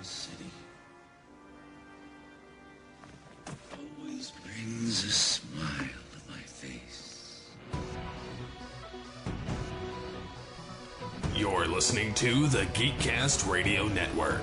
city always brings a smile to my face. You're listening to the Geekcast Radio Network.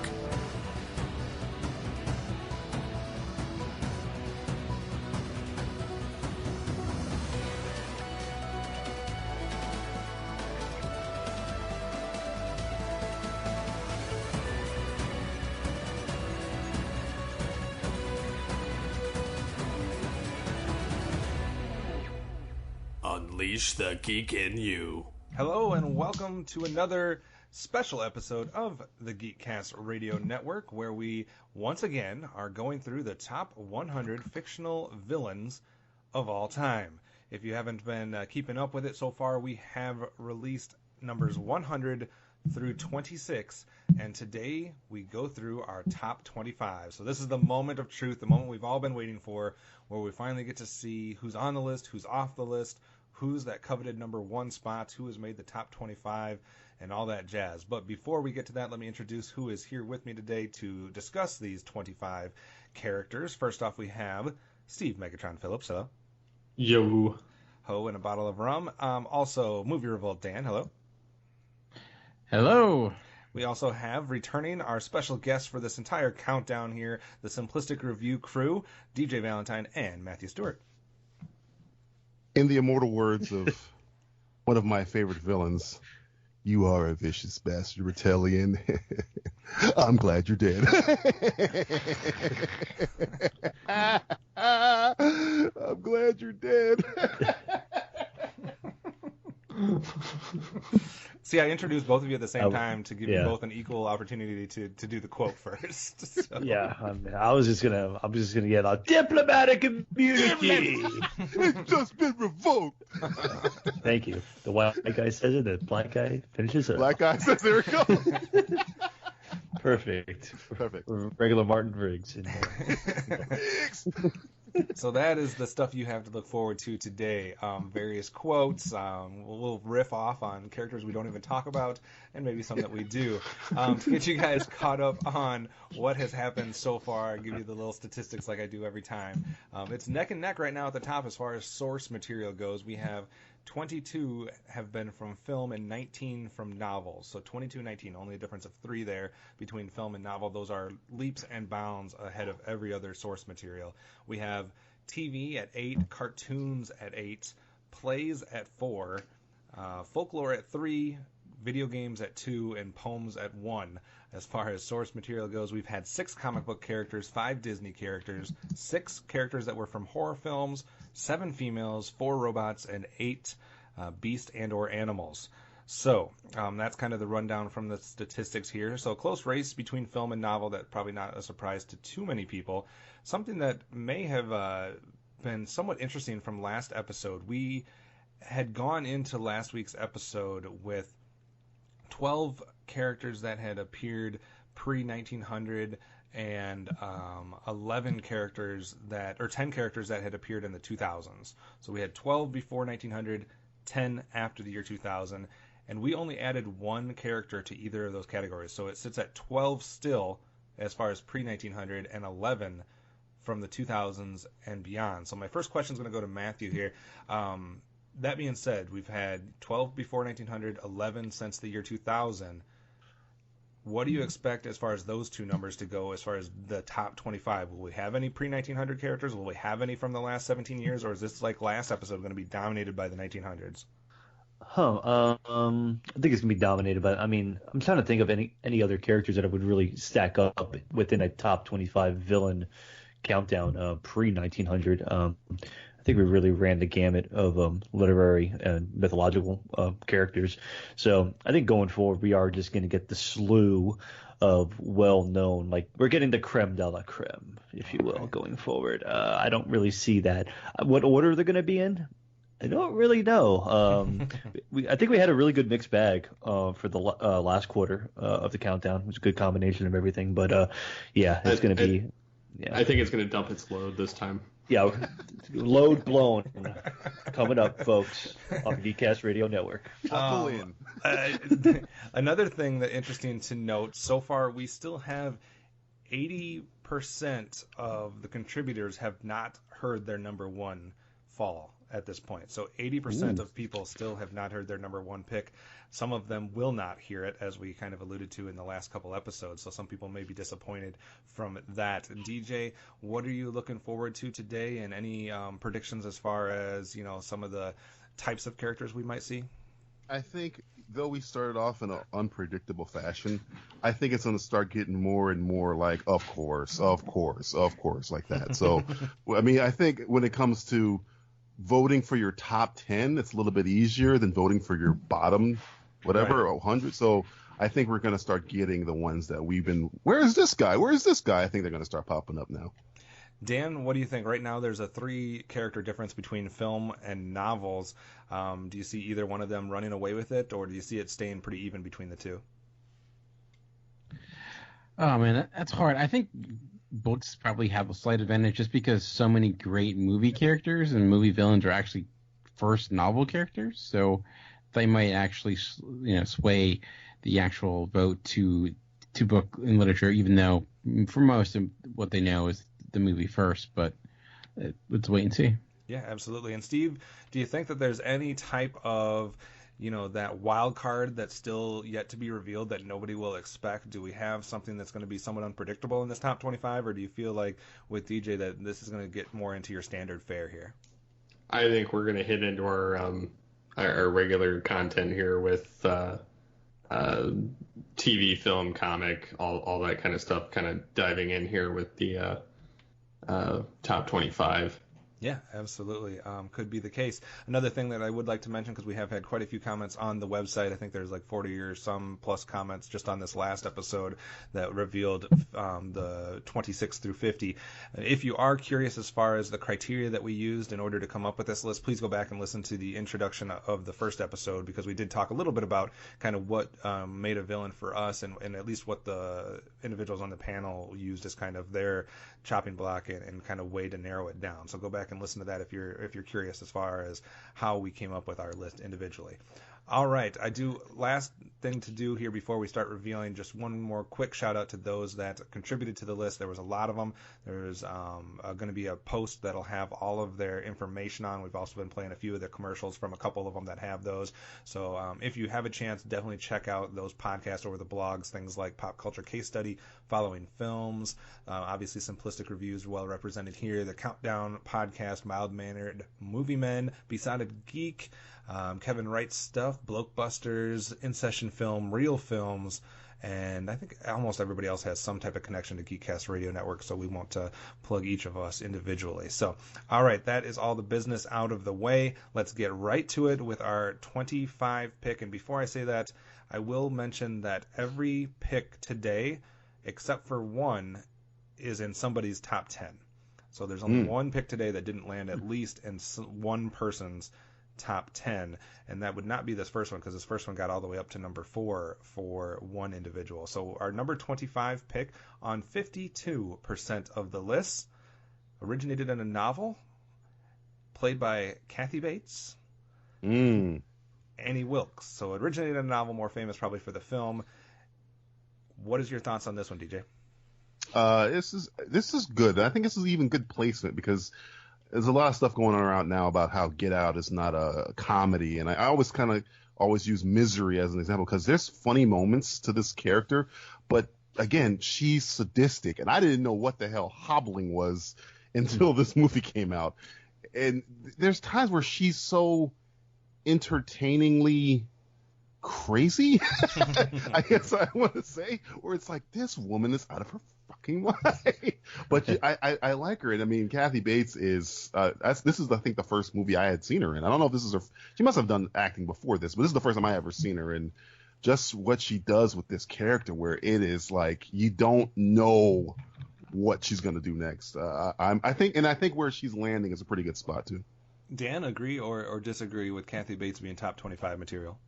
Unleash the geek in you. Hello and welcome to another special episode of the Geekcast Radio Network, where we once again are going through the top 100 fictional villains of all time. If you haven't been keeping up with it so far, we have released numbers 100 through 26, and today we go through our top 25. So this is the moment of truth, the moment we've all been waiting for, where we finally get to see who's on the list, who's off the list, who's that coveted number one spot, who has made the top 25, and all that jazz. But before we get to that, let me introduce who is here with me today to discuss these 25 characters. First off, we have Steve Megatron Phillips. Hello. Yo. Ho and a bottle of rum. Also, MovieRevolt Dan. Hello. Hello. We also have returning our special guest for this entire countdown here, the Simplistic Review crew, DJ Valentine and Matthew Stewart. In the immortal words of one of my favorite villains, you are a vicious bastard, Retellian. I'm glad you're dead. I'm glad you're dead. See, I introduced both of you at the same time to give you both an equal opportunity to do the quote first. So. Yeah, I was just gonna get a diplomatic immunity. It's just been revoked. Thank you. The white guy says it, the black guy finishes it. Black guy says, there we go. Perfect. Regular Martin Briggs. So that is the stuff you have to look forward to today. Various quotes. We'll riff off on characters we don't even talk about, and maybe some that we do. To get you guys caught up on what has happened so far, give you the little statistics like I do every time. It's neck and neck right now at the top as far as source material goes. We have 22 have been from film and 19 from novels. So 22 and 19, only a difference of 3 there between film and novel. Those are leaps and bounds ahead of every other source material. We have TV at 8, cartoons at 8, plays at 4, folklore at 3, video games at 2, and poems at 1. As far as source material goes, we've had 6 comic book characters, 5 Disney characters, 6 characters that were from horror films, 7 females, 4 robots, and 8 beast and or animals. So that's kind of the rundown from the statistics here. So a close race between film and novel. That's probably not a surprise to too many people. Something that may have been somewhat interesting from last episode. We had gone into last week's episode with 12 characters that had appeared pre-1900 and 11 characters or 10 characters that had appeared in the 2000s. So we had 12 before 1900, 10 after the year 2000, and we only added 1 character to either of those categories. So it sits at 12 still as far as pre-1900 and 11 from the 2000s and beyond. So my first question is going to go to Matthew here. That being said, we've had 12 before 1900, 11 since the year 2000. What do you expect as far as those two numbers to go as far as the top 25? Will we have any pre-1900 characters? Will we have any from the last 17 years? Or is this, like last episode, going to be dominated by the 1900s? I think it's going to be dominated by, I'm trying to think of any other characters that would really stack up within a top 25 villain countdown pre-1900. I think we really ran the gamut of literary and mythological characters. So I think going forward, we are just going to get the slew of well-known, like we're getting the creme de la creme, if you will, going forward. I don't really see that. What order they're going to be in, I don't really know. I think we had a really good mixed bag for the last quarter of the countdown. It was a good combination of everything. But, it's going to be – yeah. I think it's going to dump its load this time. Yeah, load blown coming up, folks, on the Geekcast Radio Network. Another thing that interesting to note, so far we still have 80% of the contributors have not heard their number one fall at this point. So 80% of people still have not heard their number one pick. Some of them will not hear it, as we kind of alluded to in the last couple episodes. So some people may be disappointed from that. DJ, what are you looking forward to today, and any predictions as far as, you know, some of the types of characters we might see? I think, though we started off in an unpredictable fashion, I think it's going to start getting more and more like, of course, like that. So, I mean, I think when it comes to voting for your top 10, it's a little bit easier than voting for your bottom, whatever, right, 100. So I think we're going to start getting the ones that we've been, where's this guy? Where's this guy? I think they're going to start popping up now. Dan, what do you think? Right now there's a 3-character difference between film and novels. Do you see either one of them running away with it, or do you see it staying pretty even between the two? Oh, man, that's hard. I think books probably have a slight advantage just because so many great movie characters and movie villains are actually first novel characters. So they might actually, you know, sway the actual vote to book and literature, even though for most of what they know is the movie first, but let's wait and see. Yeah, absolutely. And Steve, do you think that there's any type of, you know, that wild card that's still yet to be revealed that nobody will expect? Do we have something that's going to be somewhat unpredictable in this top 25, or do you feel like with DJ that this is going to get more into your standard fare here? I think we're going to hit into our regular content here with TV, film, comic, all that kind of stuff, kind of diving in here with the top 25. Yeah, absolutely. Could be the case. Another thing that I would like to mention, because we have had quite a few comments on the website, I think there's like 40 or some plus comments just on this last episode that revealed the 26 through 50. If you are curious as far as the criteria that we used in order to come up with this list, please go back and listen to the introduction of the first episode, because we did talk a little bit about kind of what made a villain for us, and at least what the individuals on the panel used as kind of their chopping block and kind of way to narrow it down. So go back and listen to that if you're curious as far as how we came up with our list individually. All right, last thing to do here before we start revealing, just one more quick shout out to those that contributed to the list. There was a lot of them. There's going to be a post that'll have all of their information on. We've also been playing a few of the commercials from a couple of them that have those. So if you have a chance, definitely check out those podcasts or the blogs, things like Pop Culture Case Study, Following Films, obviously Simplistic Reviews well represented here, the Countdown Podcast, Mild Mannered Movie Men, Besotted Geek, Kevin Wright's Stuff, Blokebusters, In Session Film, Real Films, and I think almost everybody else has some type of connection to Geekcast Radio Network, so we won't plug each of us individually. So, all right, that is all the business out of the way. Let's get right to it with our 25 pick, and before I say that, I will mention that every pick today, except for one, is in somebody's top 10. So there's only one pick today that didn't land at least in one person's top 10, and that would not be this first one, because this first one got all the way up to number 4 for one individual. So our number 25 pick on 52% of the list originated in a novel played by Kathy Bates, Annie Wilkes. So it originated in a novel, more famous probably for the film. What is your thoughts on this one, DJ? This is good. I think this is even good placement, because there's a lot of stuff going on around now about how Get Out is not a comedy, and I always use Misery as an example, because there's funny moments to this character, but again, she's sadistic, and I didn't know what the hell hobbling was until this movie came out. And there's times where she's so entertainingly crazy, I guess I want to say, where it's like, this woman is out of her fucking mind. But I like her, and I mean, Kathy Bates is this is I think the first movie I had seen her in. I don't know if this is her. She must have done acting before this, but this is the first time I ever seen her, and just what she does with this character, where it is like you don't know what she's gonna do next. I think where she's landing is a pretty good spot too. Dan, agree or disagree with Kathy Bates being top 25 material?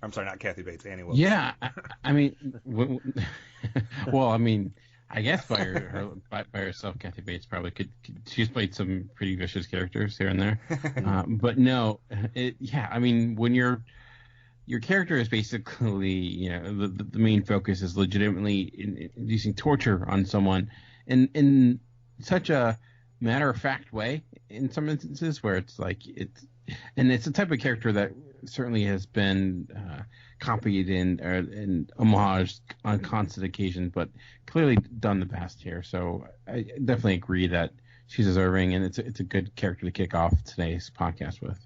I'm sorry, not Kathy Bates, Annie Wilkes. Yeah, I mean, well, I mean, I guess by herself, Kathy Bates probably could. She's played some pretty vicious characters here and there, but no, I mean, when you're your character is basically, the main focus is legitimately inducing torture on someone in such a matter-of-fact way in some instances where it's a type of character that certainly has been copied and homaged on constant occasions, but clearly done the best here. So I definitely agree that she's deserving, and it's a good character to kick off today's podcast with.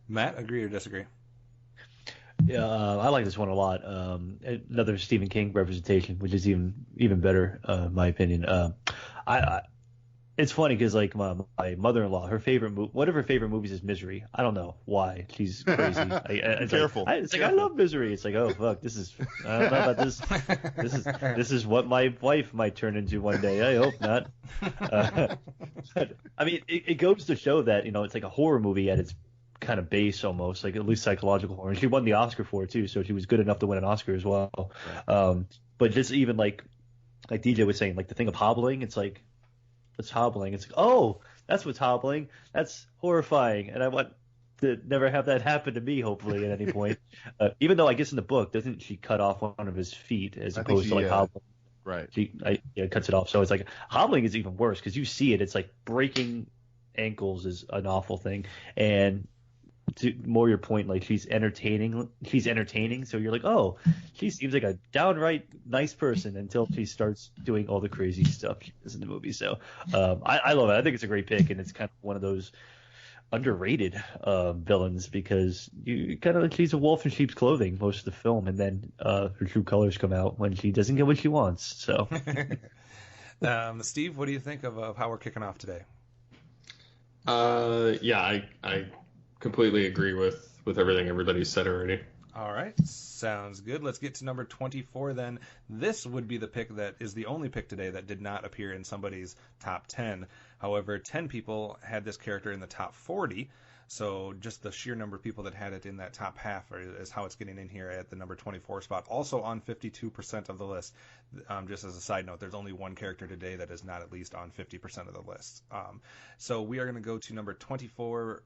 Matt, agree or disagree? Yeah, I like this one a lot. Another Stephen King representation, which is even better, in my opinion. It's funny because like my mother-in-law, one of her favorite movies is Misery. I don't know why. She's crazy. Careful. I love Misery. It's like, oh fuck, I don't know about this. This is what my wife might turn into one day. I hope not. But, I mean, it goes to show that it's like a horror movie at its kind of base almost, like at least psychological horror. And she won the Oscar for it too, so she was good enough to win an Oscar as well. But just even like DJ was saying, like the thing of hobbling, it's like, what's hobbling? It's like, oh, that's what's hobbling. That's horrifying, and I want to never have that happen to me, hopefully, at any point. Even though I guess in the book, doesn't she cut off one of his feet as opposed to like hobbling? Right. She cuts it off. So it's like hobbling is even worse because you see it. It's like breaking ankles is an awful thing, and to more your point, like she's entertaining, so you're like, oh, she seems like a downright nice person until she starts doing all the crazy stuff she does in the movie. So I love it. I think it's a great pick, and it's kind of one of those underrated villains because you kind of, she's a wolf in sheep's clothing most of the film, and then her true colors come out when she doesn't get what she wants. So Steve, what do you think of how we're kicking off today? I completely agree with everything everybody said already. All right, sounds good. Let's get to number 24 then. This would be the pick that is the only pick today that did not appear in somebody's top 10. However, 10 people had this character in the top 40, so just the sheer number of people that had it in that top half is how it's getting in here at the number 24 spot. Also on 52% of the list. Just as a side note, there's only one character today that is not at least on 50% of the list. So we are going to go to number 24,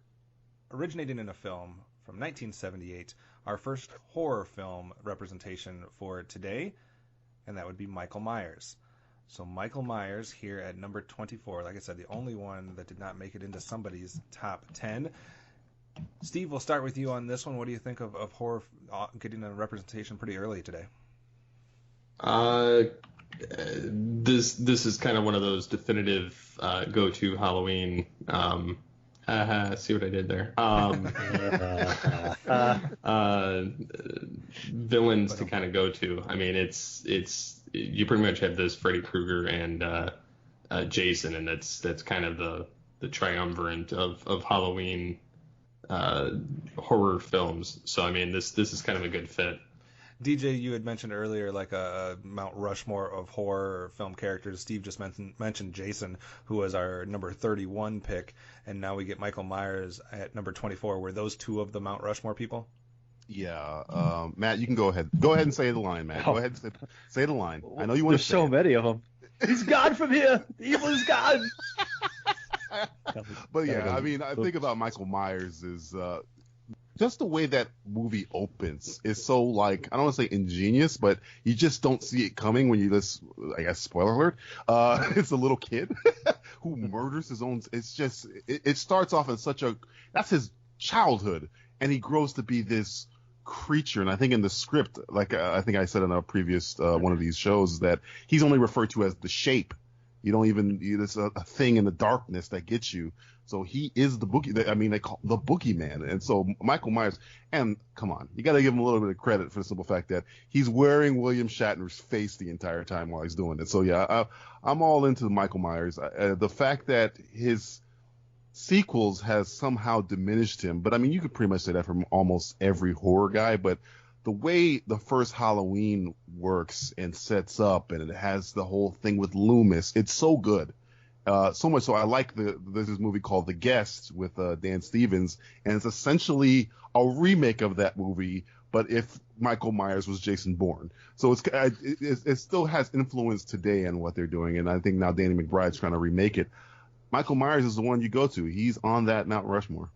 originating in a film from 1978, our first horror film representation for today, and that would be Michael Myers. So Michael Myers here at number 24, like I said, the only one that did not make it into somebody's top 10. Steve, we'll start with you on this one. What do you think of horror getting a representation pretty early today? This is kind of one of those definitive go-to Halloween. See what I did there? Villains to kind of go to. I mean, it's you pretty much have this Freddy Krueger and Jason, and that's kind of the triumvirate of Halloween horror films. So I mean, this is kind of a good fit. DJ, you had mentioned earlier like a Mount Rushmore of horror film characters. Steve just mentioned Jason, who was our number 31 pick, and now we get Michael Myers at number 24. Were those two of the Mount Rushmore people? Yeah. Matt, you can go ahead. Go ahead and say the line, Matt. Go ahead and say the line. I know you want There's to say so it. many of them. He's gone from here. The evil is gone. But yeah, I mean, I think about Michael Myers is just the way that movie opens is so, like, I don't want to say ingenious, but you just don't see it coming when you just, I guess, spoiler alert, it's a little kid who murders his own. It's just, it starts off in that's his childhood, and he grows to be this creature. And I think in the script, like I think I said in a previous one of these shows, that he's only referred to as the shape. You don't even, it's a thing in the darkness that gets you. So he is the boogie. I mean, they call the boogeyman. And so Michael Myers, and come on, you got to give him a little bit of credit for the simple fact that he's wearing William Shatner's face the entire time while he's doing it. So yeah, I'm all into Michael Myers. The fact that his sequels has somehow diminished him, but I mean, you could pretty much say that from almost every horror guy, but the way the first Halloween works and sets up, and it has the whole thing with Loomis, it's so good. So much so I like there's this movie called The Guest with Dan Stevens, and it's essentially a remake of that movie, but if Michael Myers was Jason Bourne. So it still has influence today in what they're doing, and I think now Danny McBride's trying to remake it. Michael Myers is the one you go to. He's on that Mount Rushmore.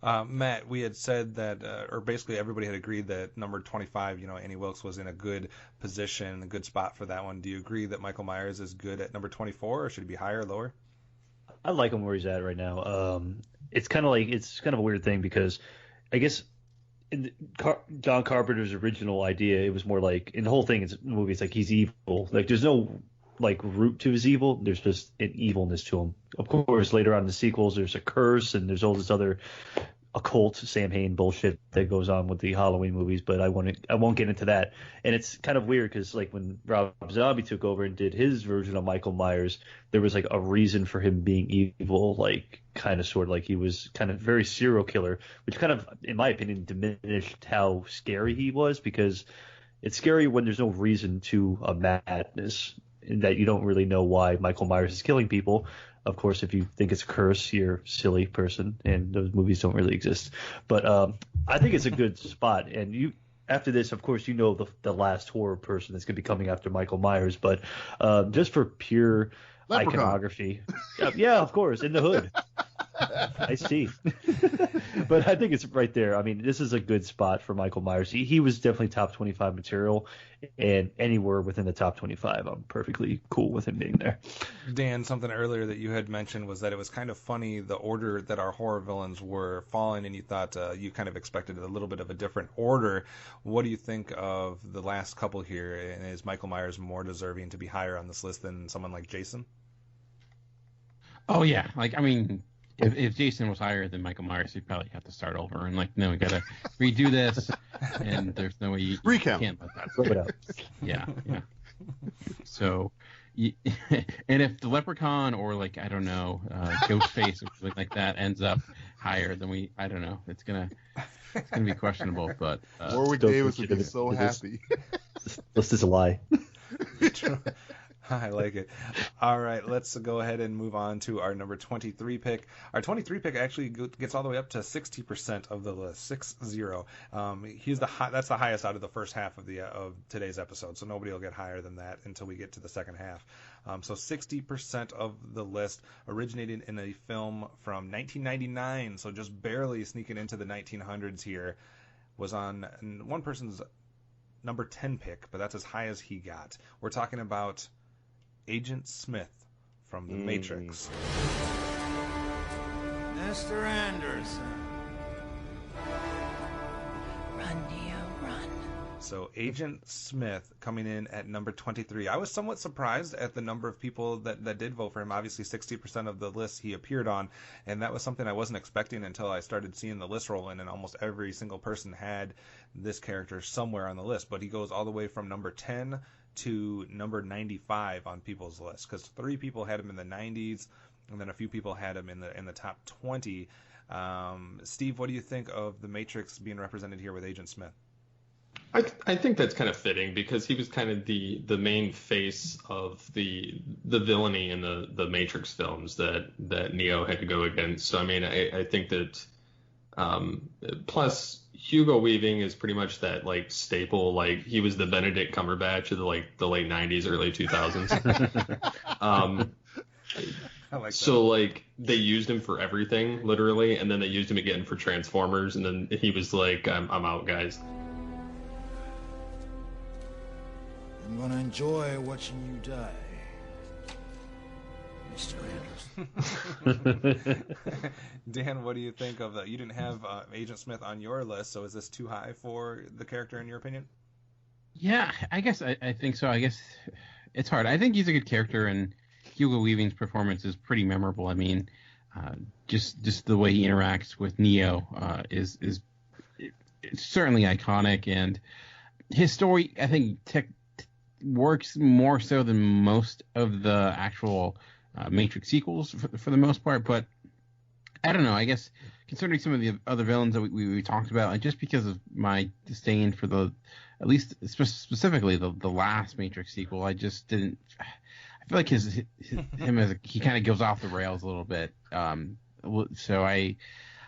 Matt, we had said that, or basically everybody had agreed that number 25, Annie Wilkes was in a good position, a good spot for that one. Do you agree that Michael Myers is good at number 24, or should he be higher or lower? I like him where he's at right now. It's kind of a weird thing because I guess in John Carpenter's original idea, it was more like in the whole thing, the movie, it's like he's evil. Like there's no like root to his evil. There's just an evilness to him. Of course, later on in the sequels, there's a curse and there's all this other occult Sam Hain bullshit that goes on with the Halloween movies, but I won't get into that. And it's kind of weird because like when Rob Zombie took over and did his version of Michael Myers, there was like a reason for him being evil, like kind of sort of like he was kind of very serial killer, which kind of, in my opinion, diminished how scary he was, because it's scary when there's no reason to a madness and that you don't really know why Michael Myers is killing people. Of course, if you think it's a curse, you're a silly person, and those movies don't really exist. But I think it's a good spot. And you, after this, of course, the last horror person that's going to be coming after Michael Myers. But just for pure Leprechaun. Iconography, yeah, of course, in the hood. I see. But I think it's right there. I mean, this is a good spot for Michael Myers. He was definitely top 25 material, and anywhere within the top 25, I'm perfectly cool with him being there. Dan, something earlier that you had mentioned was that it was kind of funny the order that our horror villains were falling, and you thought you kind of expected a little bit of a different order. What do you think of the last couple here? And is Michael Myers more deserving to be higher on this list than someone like Jason? Oh yeah, like I mean, if Jason was higher than Michael Myers, he'd probably have to start over and like, no, we gotta redo this, and there's no way you Recount. can't let that. Flip it out. Yeah. So, and if the Leprechaun or like I don't know, Ghostface or something like that ends up higher, then I don't know, it's gonna be questionable. But Warwick Davis would be so happy. This list is a lie. I like it. All right, let's go ahead and move on to our number 23 pick. Our 23 pick actually gets all the way up to 60% of the list, 6-0. That's the highest out of the first half of today's episode, so nobody will get higher than that until we get to the second half. So 60% of the list originated in a film from 1999, so just barely sneaking into the 1900s here, was on one person's number 10 pick, but that's as high as he got. We're talking about Agent Smith from The Matrix. Mr. Anderson. Run, Neo, run. So Agent Smith coming in at number 23. I was somewhat surprised at the number of people that did vote for him. Obviously 60% of the list he appeared on, and that was something I wasn't expecting until I started seeing the list roll in, and almost every single person had this character somewhere on the list. But he goes all the way from number 10 to number 95 on people's list, because 3 people had him in the 90s, and then a few people had him in the top 20. Steve, what do you think of The Matrix being represented here with Agent Smith? I think that's kind of fitting because he was kind of the main face of the villainy in the Matrix films that Neo had to go against. So I mean, I think that plus Hugo Weaving is pretty much that like staple, like he was the Benedict Cumberbatch of the late 90s, early 2000s. I like that. So like they used him for everything literally, and then they used him again for Transformers, and then he was like, I'm out, guys. I'm gonna enjoy watching you die, Mr. Anderson. Dan, what do you think of that? You didn't have Agent Smith on your list, so is this too high for the character in your opinion? yeah, I guess I think so. I guess it's hard. I think he's a good character, and Hugo Weaving's performance is pretty memorable. I mean, just the way he interacts with Neo is it's certainly iconic, and his story, I think, works more so than most of the actual Matrix sequels for the most part. But I don't know. I guess considering some of the other villains that we talked about, and just because of my disdain for at least specifically the last Matrix sequel, I just didn't. I feel like he kind of goes off the rails a little bit. So I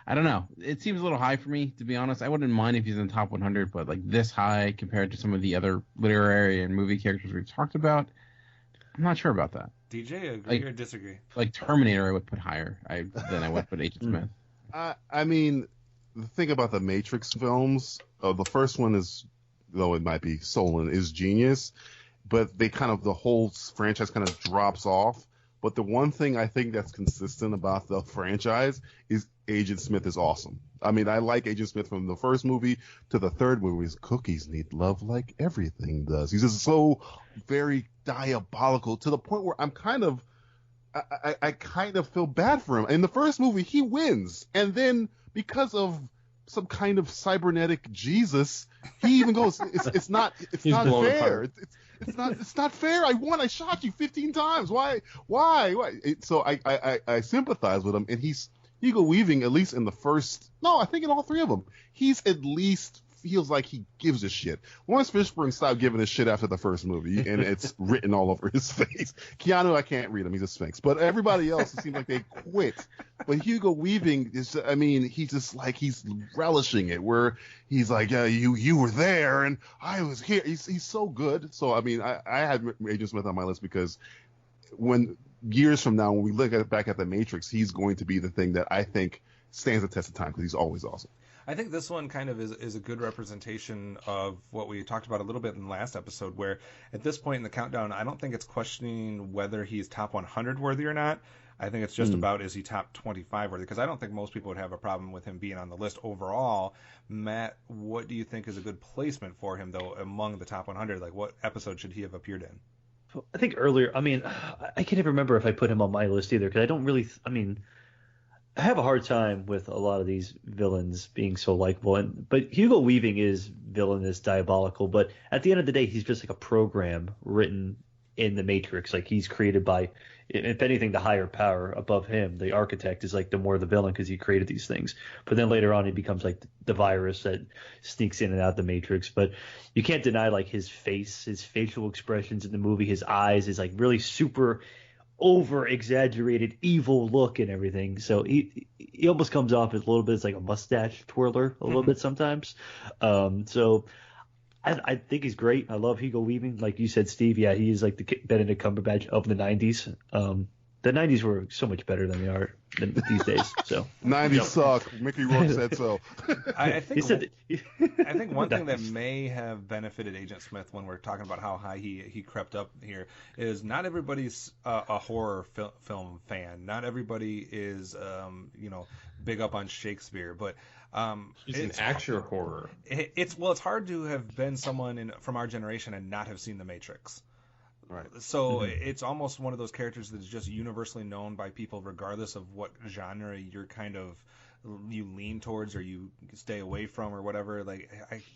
don't know. It seems a little high for me, to be honest. I wouldn't mind if he's in the top 100, but like this high compared to some of the other literary and movie characters we've talked about, I'm not sure about that. DJ, agree or disagree? Like Terminator, I would put higher than I would put Agent Smith. I mean, the thing about the Matrix films, the first one is, though it might be stolen, is genius, but the whole franchise kind of drops off. But the one thing I think that's consistent about the franchise is Agent Smith is awesome. I mean, I like Agent Smith from the first movie to the third movie. His cookies need love like everything does. He's just so very diabolical to the point where I'm I kind of feel bad for him. In the first movie, he wins. And then because of some kind of cybernetic Jesus, he even goes, it's not fair. It's not fair. I won. I shot you 15 times. Why? So I sympathize with him, and he's Hugo Weaving, at least in the first, no, I think in all three of them, he's at least feels like he gives a shit. Lawrence Fishburne stopped giving a shit after the first movie, and it's written all over his face. Keanu, I can't read him. He's a sphinx. But everybody else, it seems like they quit. But Hugo Weaving is, I mean, he's just like, he's relishing it, where he's like, yeah, you were there, and I was here. He's so good. So, I mean, I had Agent Smith on my list because when years from now, when we look back at the Matrix, he's going to be the thing that I think stands the test of time because he's always awesome. I think this one kind of is a good representation of what we talked about a little bit in the last episode, where at this point in the countdown, I don't think it's questioning whether he's top 100 worthy or not. I think it's just about, is he top 25 worthy? Because I don't think most people would have a problem with him being on the list overall. Matt, what do you think is a good placement for him, though, among the top 100? Like, what episode should he have appeared in? I think earlier, I mean, I can't even remember if I put him on my list either, because I don't really, I mean, I have a hard time with a lot of these villains being so likable, but Hugo Weaving is villainous, diabolical, but at the end of the day, he's just like a program written in the Matrix. Like, he's created by, if anything, the higher power above him. The architect is like the more the villain because he created these things. But then later on, he becomes like the virus that sneaks in and out the Matrix. But you can't deny like his face, his facial expressions in the movie, his eyes is like really super over exaggerated evil look and everything. So he almost comes off as a little bit as like a mustache twirler a little bit sometimes. So I think he's great. I love Hugo Weaving. Like you said, Steve, yeah, he is like the Benedict Cumberbatch of the 90s. The 90s were so much better than they are these days. So 90s suck. Mickey Rourke said so. I think one thing that may have benefited Agent Smith when we're talking about how high he crept up here is not everybody's a horror film fan. Not everybody is big up on Shakespeare, but he's an action horror. It's hard to have been someone from our generation and not have seen The Matrix. Right. So it's almost one of those characters that is just universally known by people, regardless of what genre you lean towards or you stay away from or whatever. Like,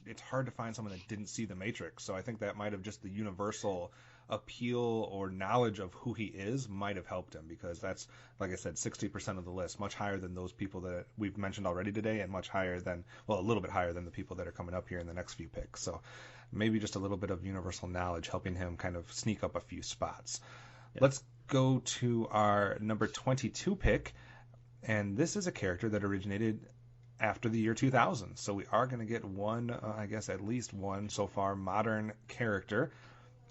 it's hard to find someone that didn't see The Matrix. So I think that might have just the universal appeal or knowledge of who he is might have helped him, because that's, like I said, 60% of the list, much higher than those people that we've mentioned already today, and much higher than, well, a little bit higher than the people that are coming up here in the next few picks. So maybe just a little bit of universal knowledge helping him kind of sneak up a few spots. Yeah. Let's go to our number 22 pick, and this is a character that originated after the year 2000. So we are going to get one, at least one so far, modern character.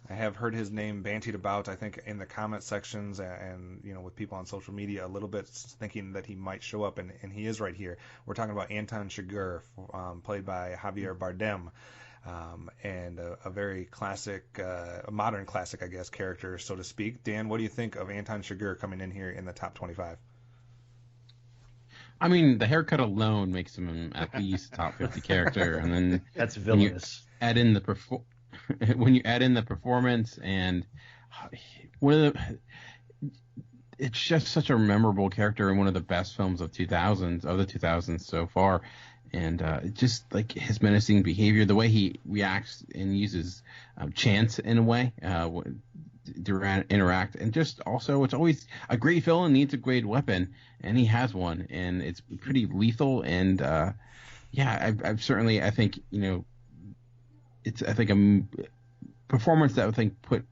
I have heard his name bantied about, I think, in the comment sections and with people on social media a little bit, thinking that he might show up, and he is right here. We're talking about Anton Chigurh, played by Javier Bardem. And a very classic, a modern classic, I guess, character, so to speak. Dan, what do you think of Anton Chigurh coming in here in the top 25? I mean, the haircut alone makes him at least top 50 character, and then that's villainous. When you add in the performance and it's just such a memorable character in one of the best films of the 2000s so far. And just like his menacing behavior, the way he reacts and uses chance in a way to interact, and just also it's always a great villain needs a great weapon, and he has one, and it's pretty lethal. And I've certainly, I think it's a performance that I think put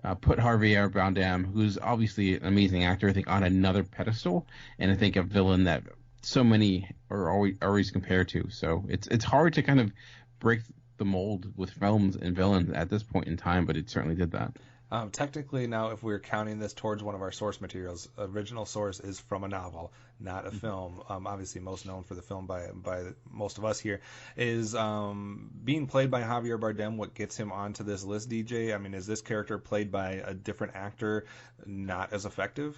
Javier Bardem, who's obviously an amazing actor, I think on another pedestal, and I think a villain that so many are always compared to. So it's hard to kind of break the mold with films and villains at this point in time, but it certainly did that. Technically, now, if we're counting this towards one of our source materials, original source is from a novel, not a film. Obviously, most known for the film by most of us here, is being played by Javier Bardem. What gets him onto this list, DJ? I mean, is this character played by a different actor not as effective?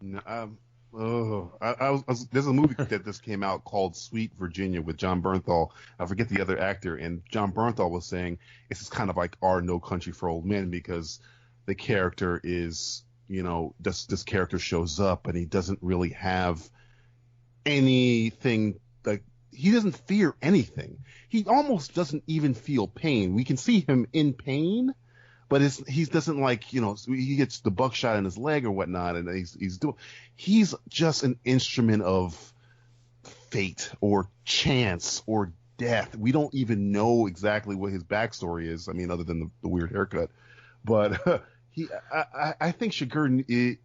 No, there's a movie that just came out called Sweet Virginia with John Bernthal. I forget the other actor, and John Bernthal was saying it's just kind of like our No Country for Old Men, because the character is, this character shows up and he doesn't really have anything, like, he doesn't fear anything. He almost doesn't even feel pain. We can see him in pain, but he doesn't, like, he gets the buckshot in his leg or whatnot, and he's just an instrument of fate or chance or death. We don't even know exactly what his backstory is. I mean, other than the weird haircut, but I think Chigurh.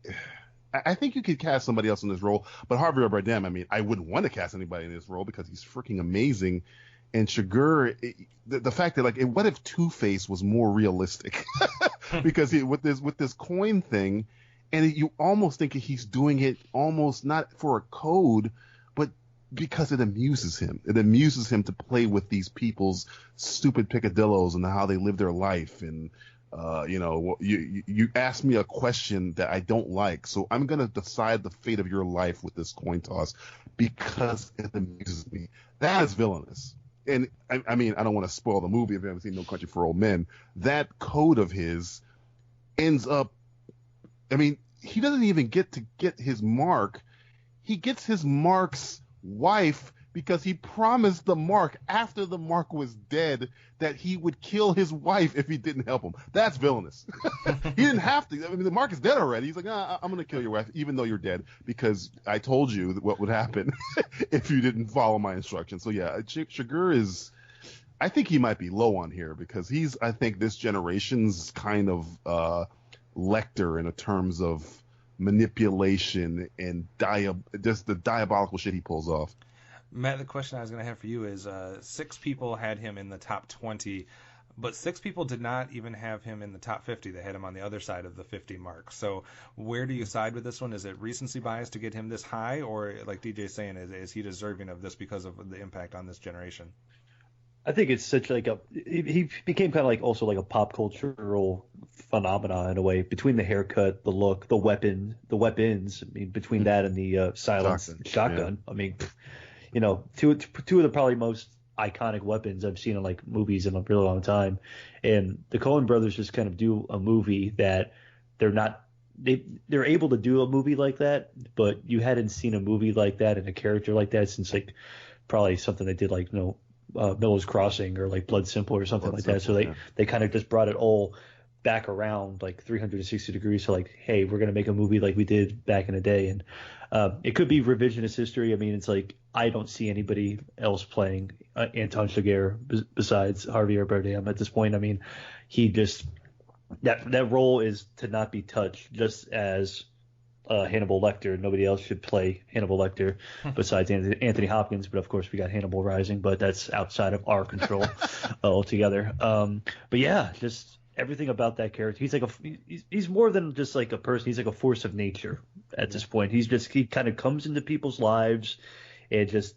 I think you could cast somebody else in this role, but Javier Bardem, I mean, I wouldn't want to cast anybody in this role because he's freaking amazing. And Chigurh, the fact that, like, what if Two-Face was more realistic? Because with this coin thing, and you almost think he's doing it almost not for a code, but because it amuses him. It amuses him to play with these people's stupid picadillos and how they live their life. And you ask me a question that I don't like, so I'm gonna decide the fate of your life with this coin toss because it amuses me. That is villainous. And I mean, I don't want to spoil the movie if you haven't seen No Country for Old Men. That code of his ends up, I mean, he doesn't even get to get his mark. He gets his mark's wife because he promised the mark after the mark was dead that he would kill his wife if he didn't help him. That's villainous. He didn't have to. I mean, the mark is dead already. He's like, I'm going to kill your wife even though you're dead because I told you what would happen if you didn't follow my instructions. So yeah, Chigurh is, I think he might be low on here because he's, I think, this generation's kind of Lecter in terms of manipulation and just the diabolical shit he pulls off. Matt, the question I was going to have for you is 6 people had him in the top 20, but 6 people did not even have him in the top 50. They had him on the other side of the 50 mark. So where do you side with this one? Is it recency bias to get him this high, or, like DJ's saying, is he deserving of this because of the impact on this generation? I think it's such like he became kind of like also like a pop cultural phenomenon in a way, between the haircut, the look, the weapons. I mean, between that and the silenced shotgun. Yeah. I mean, two of the probably most iconic weapons I've seen in like movies in a really long time. And the Coen brothers just kind of do a movie that they're able to do a movie like that, but you hadn't seen a movie like that and a character like that since like probably something they did like Miller's Crossing or like Blood Simple or something like that. So they kind of just brought it all back around like 360 degrees. So like, hey, we're going to make a movie like we did back in the day. And it could be revisionist history. I mean, it's like, I don't see anybody else playing Anton Chigurh besides Javier Bardem at this point. I mean, he just, that role is to not be touched, just as Hannibal Lecter. Nobody else should play Hannibal Lecter besides Anthony Hopkins. But of course we got Hannibal Rising, but that's outside of our control altogether. But yeah, just everything about that character. He's like he's more than just like a person. He's like a force of nature at this point. He kind of comes into people's lives and just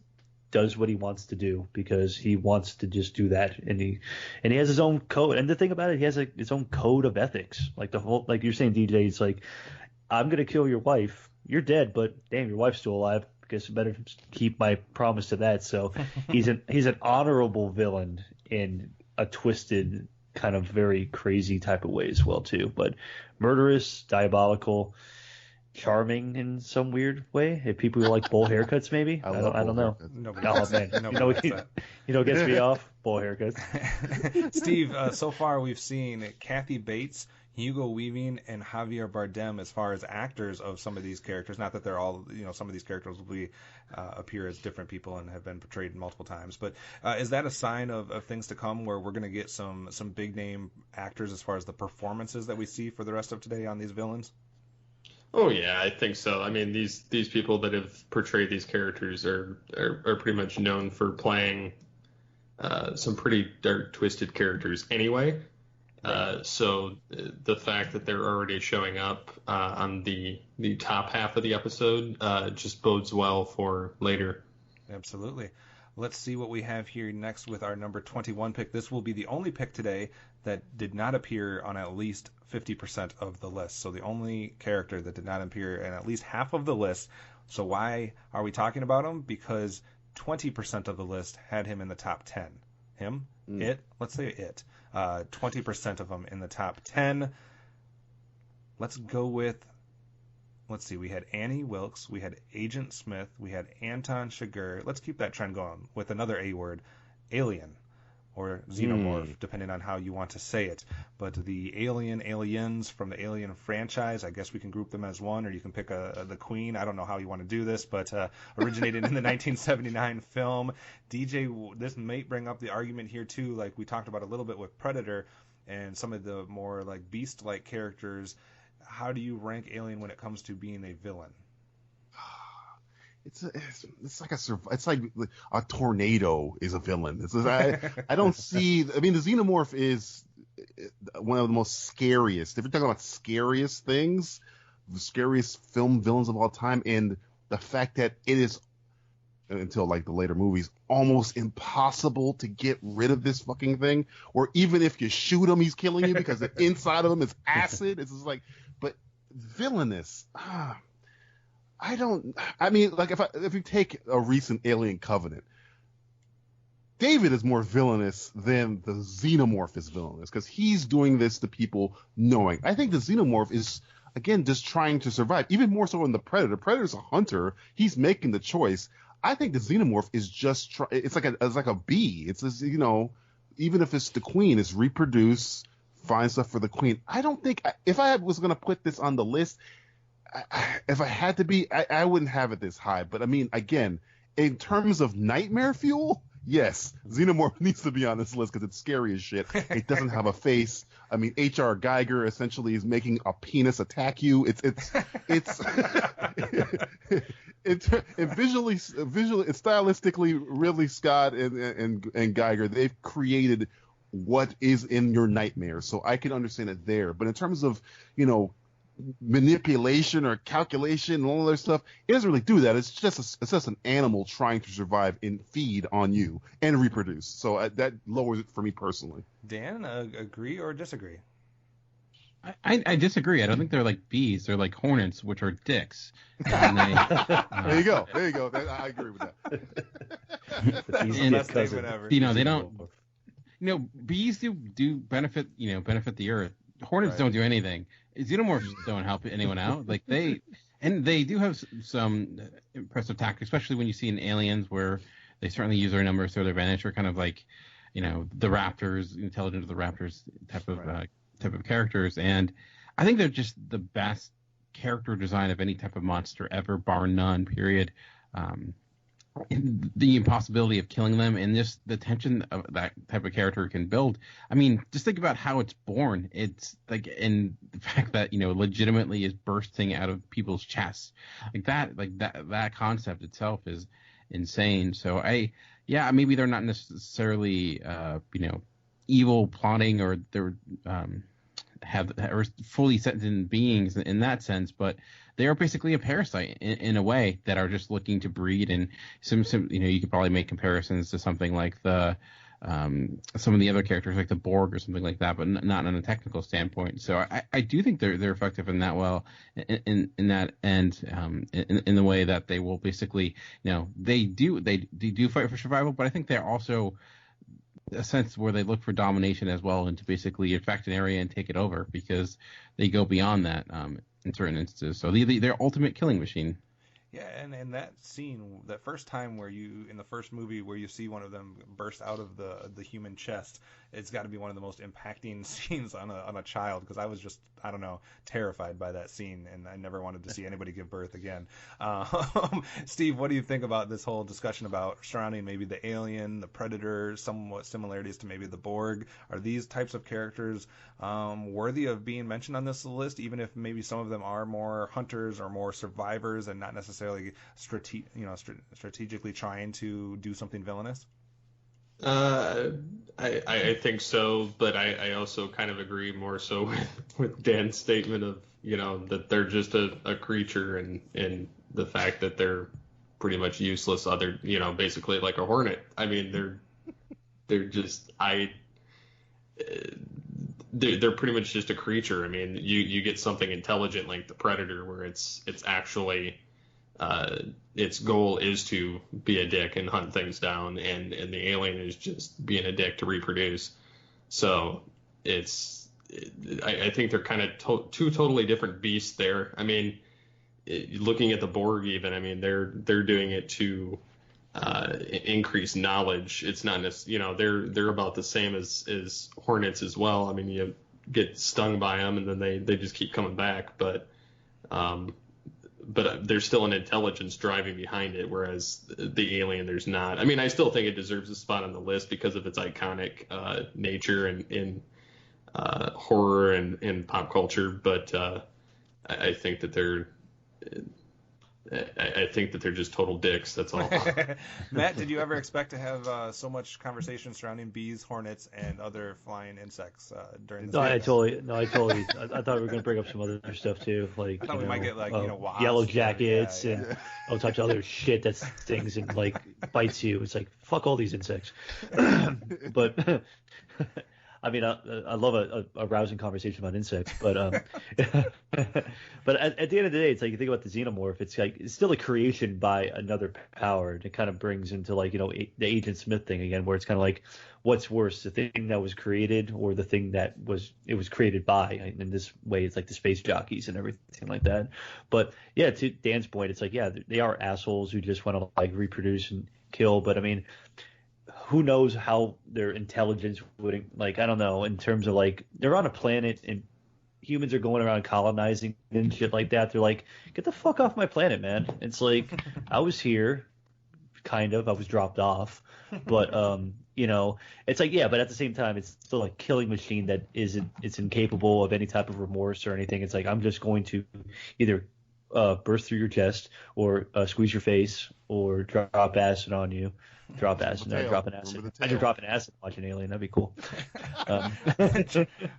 does what he wants to do because he wants to just do that. And he has his own code. And the thing about it, he has his own code of ethics. Like the whole, like you're saying, DJ, it's like, I'm going to kill your wife. You're dead, but damn, your wife's still alive. I guess I better keep my promise to that. So he's an honorable villain in a twisted kind of very crazy type of way as well too. But murderous, diabolical, charming in some weird way. If people who like bowl haircuts, maybe. I don't know. Nobody gets me off bowl haircuts. Steve, so far we've seen Kathy Bates, Hugo Weaving, and Javier Bardem as far as actors of some of these characters. Not that they're all, some of these characters will appear as different people and have been portrayed multiple times. But is that a sign of things to come where we're going to get some big name actors as far as the performances that we see for the rest of today on these villains? Oh yeah, I think so. I mean, these people that have portrayed these characters are pretty much known for playing some pretty dark, twisted characters anyway. So the fact that they're already showing up on the top half of the episode just bodes well for later. Absolutely. Let's see what we have here next with our number 21 pick. This will be the only pick today that did not appear on at least 50% of the list. So the only character that did not appear in at least half of the list. So why are we talking about him? Because 20% of the list had him in the top 10. Him? It? Let's say it. 20% of them in the top 10. Let's go with, let's see, we had Annie Wilkes, we had Agent Smith, we had Anton Chigurh. Let's keep that trend going with another A word, Alien, or Xenomorph, depending on how you want to say it. But the aliens from the Alien franchise, I guess we can group them as one, or you can pick the Queen. I don't know how you want to do this, but originated in the 1979 film. DJ, this may bring up the argument here too, like we talked about a little bit with Predator and some of the more like beast-like characters. How do you rank Alien when it comes to being a villain? It's like a tornado is a villain. I don't see. I mean, the Xenomorph is one of the most scariest. If you're talking about scariest things, the scariest film villains of all time, and the fact that it is, until like the later movies, almost impossible to get rid of this fucking thing. Or even if you shoot him, he's killing you because the inside of him is acid. It's just like, but villainous. I mean, like if you take a recent Alien Covenant, David is more villainous than the Xenomorph is villainous because he's doing this to people knowing. I think the Xenomorph is, again, just trying to survive, even more so in the Predator. Predator's a hunter. He's making the choice. I think the Xenomorph is just it's like a bee. It's just, even if it's the queen, it's reproduce, find stuff for the queen. I don't think if I was going to put this on the list, if I had to be, I wouldn't have it this high. But I mean, again, in terms of nightmare fuel, yes, Xenomorph needs to be on this list because it's scary as shit. It doesn't have a face. I mean, H.R. Geiger essentially is making a penis attack you. It's visually, it's stylistically, Ridley Scott and Geiger, they've created what is in your nightmare. So I can understand it there. But in terms of, manipulation or calculation and all other stuff, it doesn't really do that. It's just an animal trying to survive and feed on you and reproduce. So that lowers it for me personally. Dan, agree or disagree? I disagree. I don't think they're like bees. They're like hornets, which are dicks. And there you go. I agree with that. That's the best statement ever. They don't. Bees do benefit the earth. Hornets don't do anything. Xenomorphs don't help anyone out. Like they do have some impressive tactics, especially when you see in Aliens, where they certainly use their numbers to their advantage. Or kind of like, the Raptors, Intelligent of the Raptors type of characters. And I think they're just the best character design of any type of monster ever, bar none. Period. The impossibility of killing them and just the tension of that type of character can build. I mean, just think about how it's born. It's like, and the fact that, legitimately is bursting out of people's chests like that concept itself is insane. So maybe they're not necessarily, evil plotting or they're, are fully sentient beings in that sense, but they are basically a parasite in a way that are just looking to breed. And some you could probably make comparisons to something like some of the other characters like the Borg or something like that, but not on a technical standpoint. So I do think they're effective in that in that end, in the way that they will basically, they do fight for survival, but I think they're also a sense where they look for domination as well and to basically affect an area and take it over because they go beyond that in certain instances. So they're ultimate killing machine. Yeah, and that scene, that first time where you, in the first movie, where you see one of them burst out of the human chest, it's got to be one of the most impacting scenes on a child, because I was just, I don't know, terrified by that scene, and I never wanted to see anybody give birth again. Steve, what do you think about this whole discussion about surrounding maybe the alien, the predator, somewhat similarities to maybe the Borg? Are these types of characters worthy of being mentioned on this list, even if maybe some of them are more hunters or more survivors and not necessarily strategically trying to do something villainous? I think so, but I also kind of agree more so with Dan's statement of, that they're just a creature and the fact that they're pretty much useless basically like a hornet. I mean, they're pretty much just a creature. I mean, you get something intelligent like the predator where it's actually its goal is to be a dick and hunt things down, and the alien is just being a dick to reproduce. So I think they're kind of two totally different beasts there. I mean, looking at the Borg even, I mean, they're doing it to increase knowledge. It's not necessarily, they're about the same as hornets as well. I mean, you get stung by them and then they just keep coming back, but there's still an intelligence driving behind it, whereas the alien, there's not. I mean, I still think it deserves a spot on the list because of its iconic nature in horror and pop culture, but I think that they're just total dicks. That's all. Matt, did you ever expect to have so much conversation surrounding bees, hornets, and other flying insects during this? I totally. I thought we were going to bring up some other stuff too, like I thought we might get wasps, yellow jackets and all types of other shit that stings and bites you. It's like fuck all these insects. But I mean, I love a rousing conversation about insects, but but at the end of the day, it's like you think about the xenomorph. It's still a creation by another power. And it kind of brings into the Agent Smith thing again, where it's kind of like, what's worse, the thing that was created or the thing that was created by? In this way, it's like the space jockeys and everything like that. But yeah, to Dan's point, it's like they are assholes who just want to reproduce and kill. But I mean, who knows how their intelligence would, I don't know, in terms of they're on a planet and humans are going around colonizing and shit like that. They're like, get the fuck off my planet, man. It's like, I was here, kind of, I was dropped off, but it's like, yeah, but at the same time, it's still a killing machine that it's incapable of any type of remorse or anything. It's like, I'm just going to either burst through your chest or squeeze your face or drop acid on you. Drop acid. No, drop an acid. I could drop an acid and watch an alien. That'd be cool.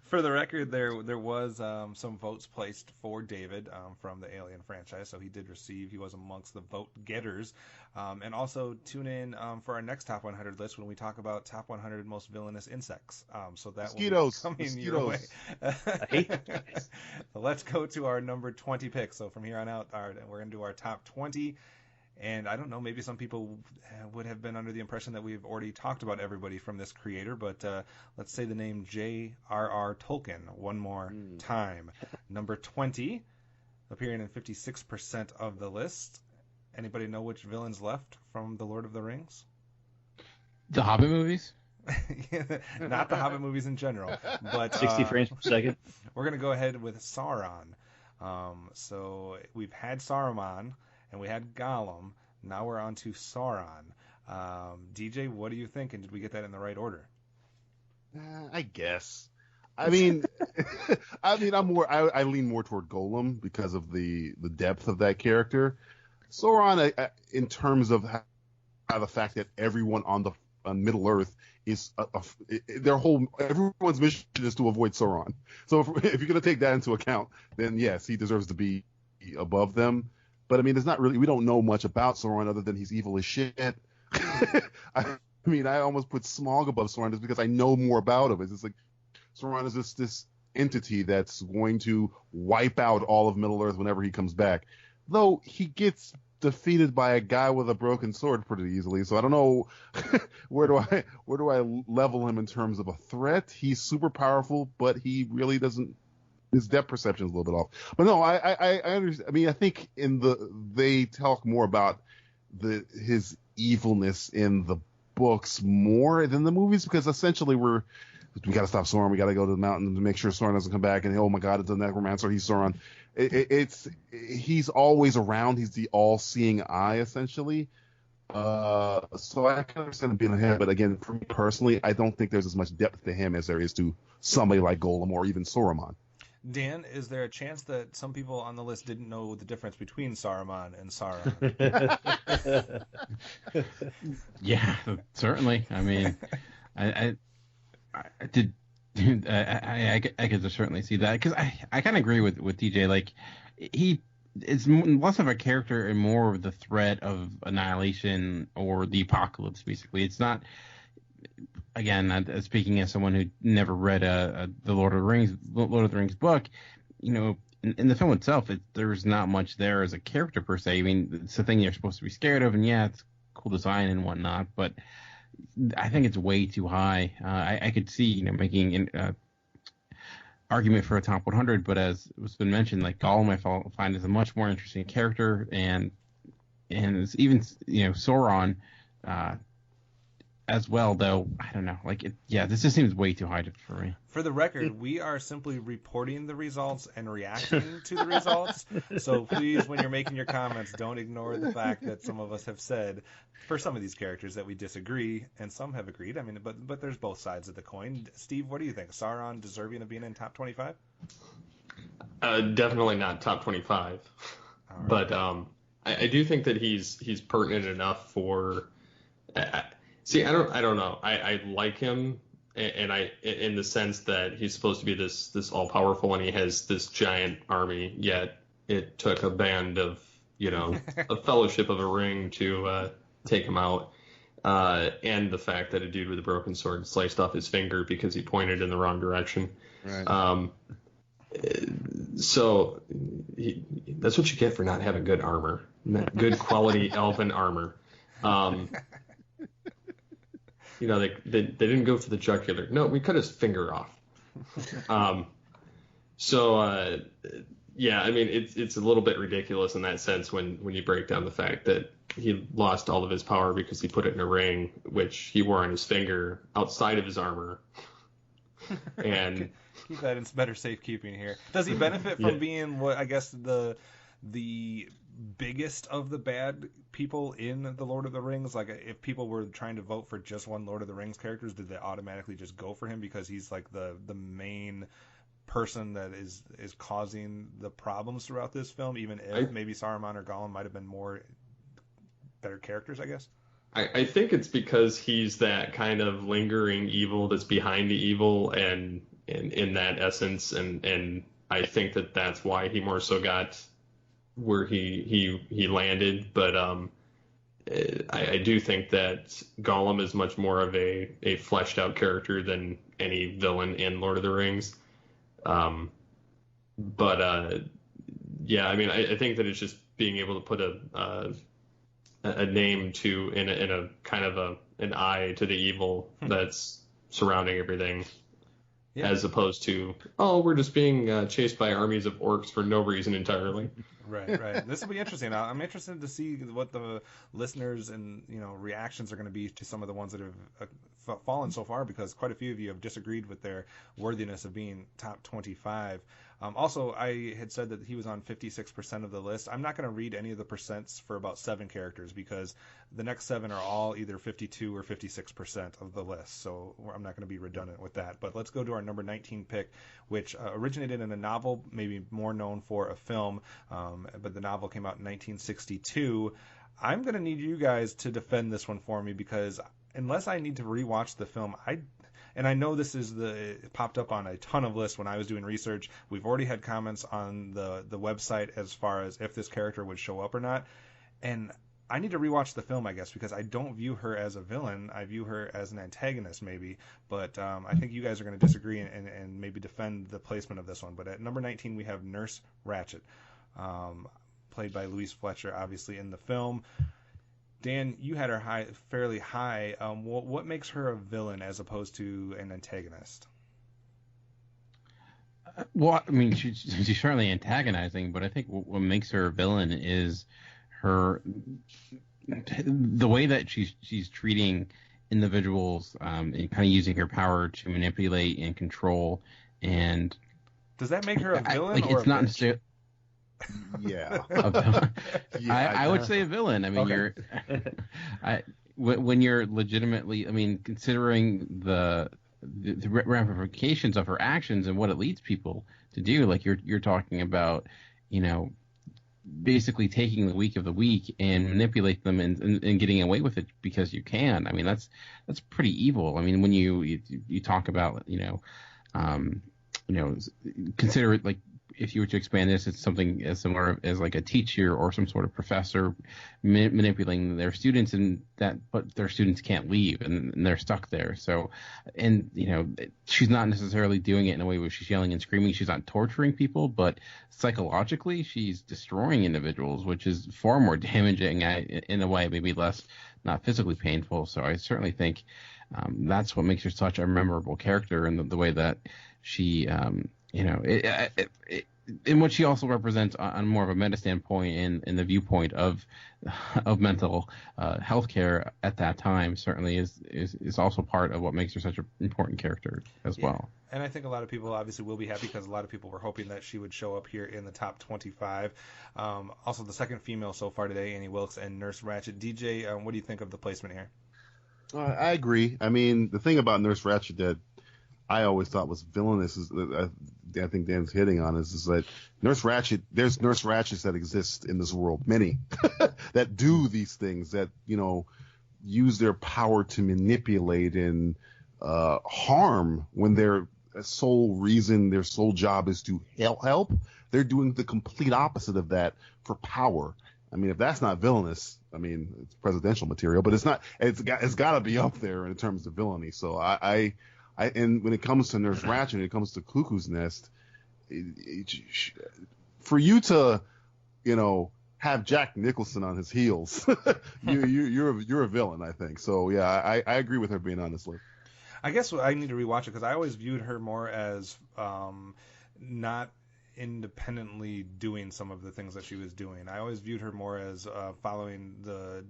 For the record, there was some votes placed for David from the Alien franchise, so he was amongst the vote getters. And also tune in for our next Top 100 list when we talk about Top 100 Most Villainous Insects. So that Mosquitoes. will be coming your way. I hate that. Let's go to our number 20 pick. So from here on out, we're going to do our top 20. And I don't know, maybe some people would have been under the impression that we've already talked about everybody from this creator, but let's say the name J.R.R. Tolkien one more time. Number 20, appearing in 56% of the list. Anybody know which villains left from The Lord of the Rings? The Hobbit movies? Not the Hobbit movies in general, but 60 frames per second. We're going to go ahead with Sauron. So we've had Saruman. And we had Gollum. Now we're on to Sauron. DJ, what do you think? And did we get that in the right order? I guess. I mean, I lean more toward Golem because of the depth of that character. Sauron, in terms of how the fact that everyone on Middle Earth is everyone's mission is to avoid Sauron. So if you're going to take that into account, then yes, he deserves to be above them. But I mean, we don't know much about Sauron other than he's evil as shit. I almost put Smaug above Sauron just because I know more about him. It's just like Sauron is this entity that's going to wipe out all of Middle Earth whenever he comes back. Though he gets defeated by a guy with a broken sword pretty easily. So I don't know where do I level him in terms of a threat. He's super powerful, but he really doesn't. His depth perception is a little bit off. But no, I understand. I mean, I think they talk more about his evilness in the books more than the movies, because essentially we got to stop Sauron. We got to go to the mountain to make sure Sauron doesn't come back. And oh my God, it's a necromancer. He's Sauron. He's always around. He's the all-seeing eye, essentially. So I can understand him being ahead. But again, for me personally, I don't think there's as much depth to him as there is to somebody like Golem or even Saruman. Dan, is there a chance that some people on the list didn't know the difference between Saruman and Sauron? Yeah, certainly. I mean, I did. I could certainly see that because I kind of agree with DJ. Like it's less of a character and more of the threat of annihilation or the apocalypse. Basically, it's not. Again, speaking as someone who never read the Lord of the Rings book, you know, in the film itself, there's not much there as a character per se. I mean, it's the thing you're supposed to be scared of, and yeah, it's cool design and whatnot, but I think it's way too high. I could see, you know, making an argument for a top 100, but as was been mentioned, like Gollum, I find is a much more interesting character, and it's even, you know, Sauron as well, though. I don't know. Like, this just seems way too high for me. For the record, we are simply reporting the results and reacting to the results. So please, when you're making your comments, don't ignore the fact that some of us have said, for some of these characters, that we disagree, and some have agreed. I mean, but there's both sides of the coin. Steve, what do you think? Sauron deserving of being in top 25? Definitely not top 25. Right. But I do think that he's pertinent enough for. See, I don't know. I like him, and I in the sense that he's supposed to be this all powerful, and he has this giant army. Yet it took a band of, you know, a Fellowship of a Ring to take him out, and the fact that a dude with a broken sword sliced off his finger because he pointed in the wrong direction. Right. So that's what you get for not having good armor, good quality elven armor. You know, they didn't go for the jugular. No, we cut his finger off. Yeah, I mean, it's a little bit ridiculous in that sense when you break down the fact that he lost all of his power because he put it in a ring, which he wore on his finger outside of his armor. And keep that in better safekeeping here. Does he benefit from being what I guess the biggest of the bad people in the Lord of the Rings? Like, if people were trying to vote for just one Lord of the Rings characters, did they automatically just go for him because he's like the main person that is causing the problems throughout this film, even if maybe Saruman or Gollum might have been better characters, I guess? I think it's because he's that kind of lingering evil that's behind the evil, and in that essence, and I think that's why he more so got where he landed. But I do think that Gollum is much more of a fleshed out character than any villain in Lord of the Rings. Yeah, I mean, I think that it's just being able to put a name to in a kind of an eye to the evil that's surrounding everything. Yeah. As opposed to, we're just being chased by armies of orcs for no reason entirely. Right. This will be interesting. I'm interested to see what the listeners and reactions are going to be to some of the ones that have fallen so far, because quite a few of you have disagreed with their worthiness of being top 25. Also, I had said that he was on 56% of the list. I'm not going to read any of the percents for about 7 characters because the next 7 are all either 52 or 56% of the list. So I'm not going to be redundant with that. But let's go to our number 19 pick, which originated in a novel, maybe more known for a film, but the novel came out in 1962. I'm going to need you guys to defend this one for me, because unless I need to rewatch the film, and I know this it popped up on a ton of lists when I was doing research. We've already had comments on the website as far as if this character would show up or not. And I need to rewatch the film, I guess, because I don't view her as a villain. I view her as an antagonist, maybe. But I think you guys are going to disagree and maybe defend the placement of this one. But at number 19, we have Nurse Ratched, played by Louise Fletcher, obviously, in the film. Dan, you had her fairly high. What makes her a villain as opposed to an antagonist? Well, I mean, she's certainly antagonizing, but I think what makes her a villain is the way that she's treating individuals, and kind of using her power to manipulate and control. And does that make her a villain? Like, or it's not necessarily. Yeah. I would say a villain. I mean, when you're legitimately, I mean, considering the the ramifications of her actions and what it leads people to do. Like you're talking about, basically taking the weak of the weak and manipulate them and getting away with it because you can. I mean, that's pretty evil. I mean, when you talk about, consider it like, if you were to expand this, it's something as similar as like a teacher or some sort of professor manipulating their students, but their students can't leave and they're stuck there. So, and she's not necessarily doing it in a way where she's yelling and screaming. She's not torturing people, but psychologically she's destroying individuals, which is far more damaging in a way, maybe less, not physically painful. So I certainly think that's what makes her such a memorable character, and the way that she, and what she also represents on more of a meta standpoint and the viewpoint of mental health care at that time certainly is also part of what makes her such an important character as well. And I think a lot of people obviously will be happy because a lot of people were hoping that she would show up here in the top 25. Also, the second female so far today, Annie Wilkes and Nurse Ratched. DJ, what do you think of the placement here? I agree. I mean, the thing about Nurse Ratched that I always thought was villainous is I think Dan's hitting on is that Nurse Ratched. There's Nurse Ratcheds that exist in this world, many that do these things, that use their power to manipulate and harm when their sole reason, their sole job is to help. They're doing the complete opposite of that for power. I mean, if that's not villainous, I mean, it's presidential material, but it's not. It's got to be up there in terms of villainy. So and when it comes to Nurse Ratched, when it comes to Cuckoo's Nest, for you to, have Jack Nicholson on his heels, you're a villain, I think. So yeah, I agree with her being on this list. I guess I need to rewatch it because I always viewed her more as not independently doing some of the things that she was doing. I always viewed her more as following the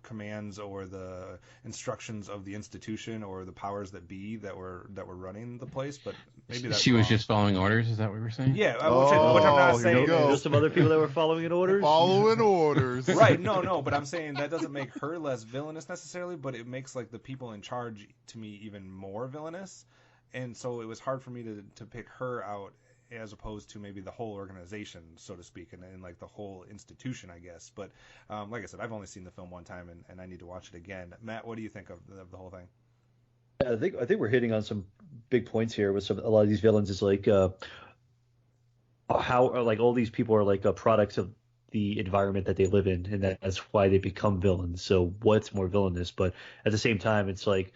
commands or the instructions of the institution or the powers that be that were running the place. But maybe that's she was wrong. just following orders. Is that what you were saying? Yeah, which I'm not saying. There's some other people that were following orders. Following orders. Right? No. But I'm saying that doesn't make her less villainous necessarily, but it makes like the people in charge to me even more villainous. And so it was hard for me to pick her out as opposed to maybe the whole organization, so to speak, and like the whole institution, I guess. But like I said, I've only seen the film one time, and I need to watch it again. Matt, what do you think of the whole thing? Yeah, I think we're hitting on some big points here with a lot of these villains. Is like how like all these people are like products of the environment that they live in, and that's why they become villains. So what's more villainous? But at the same time, it's like,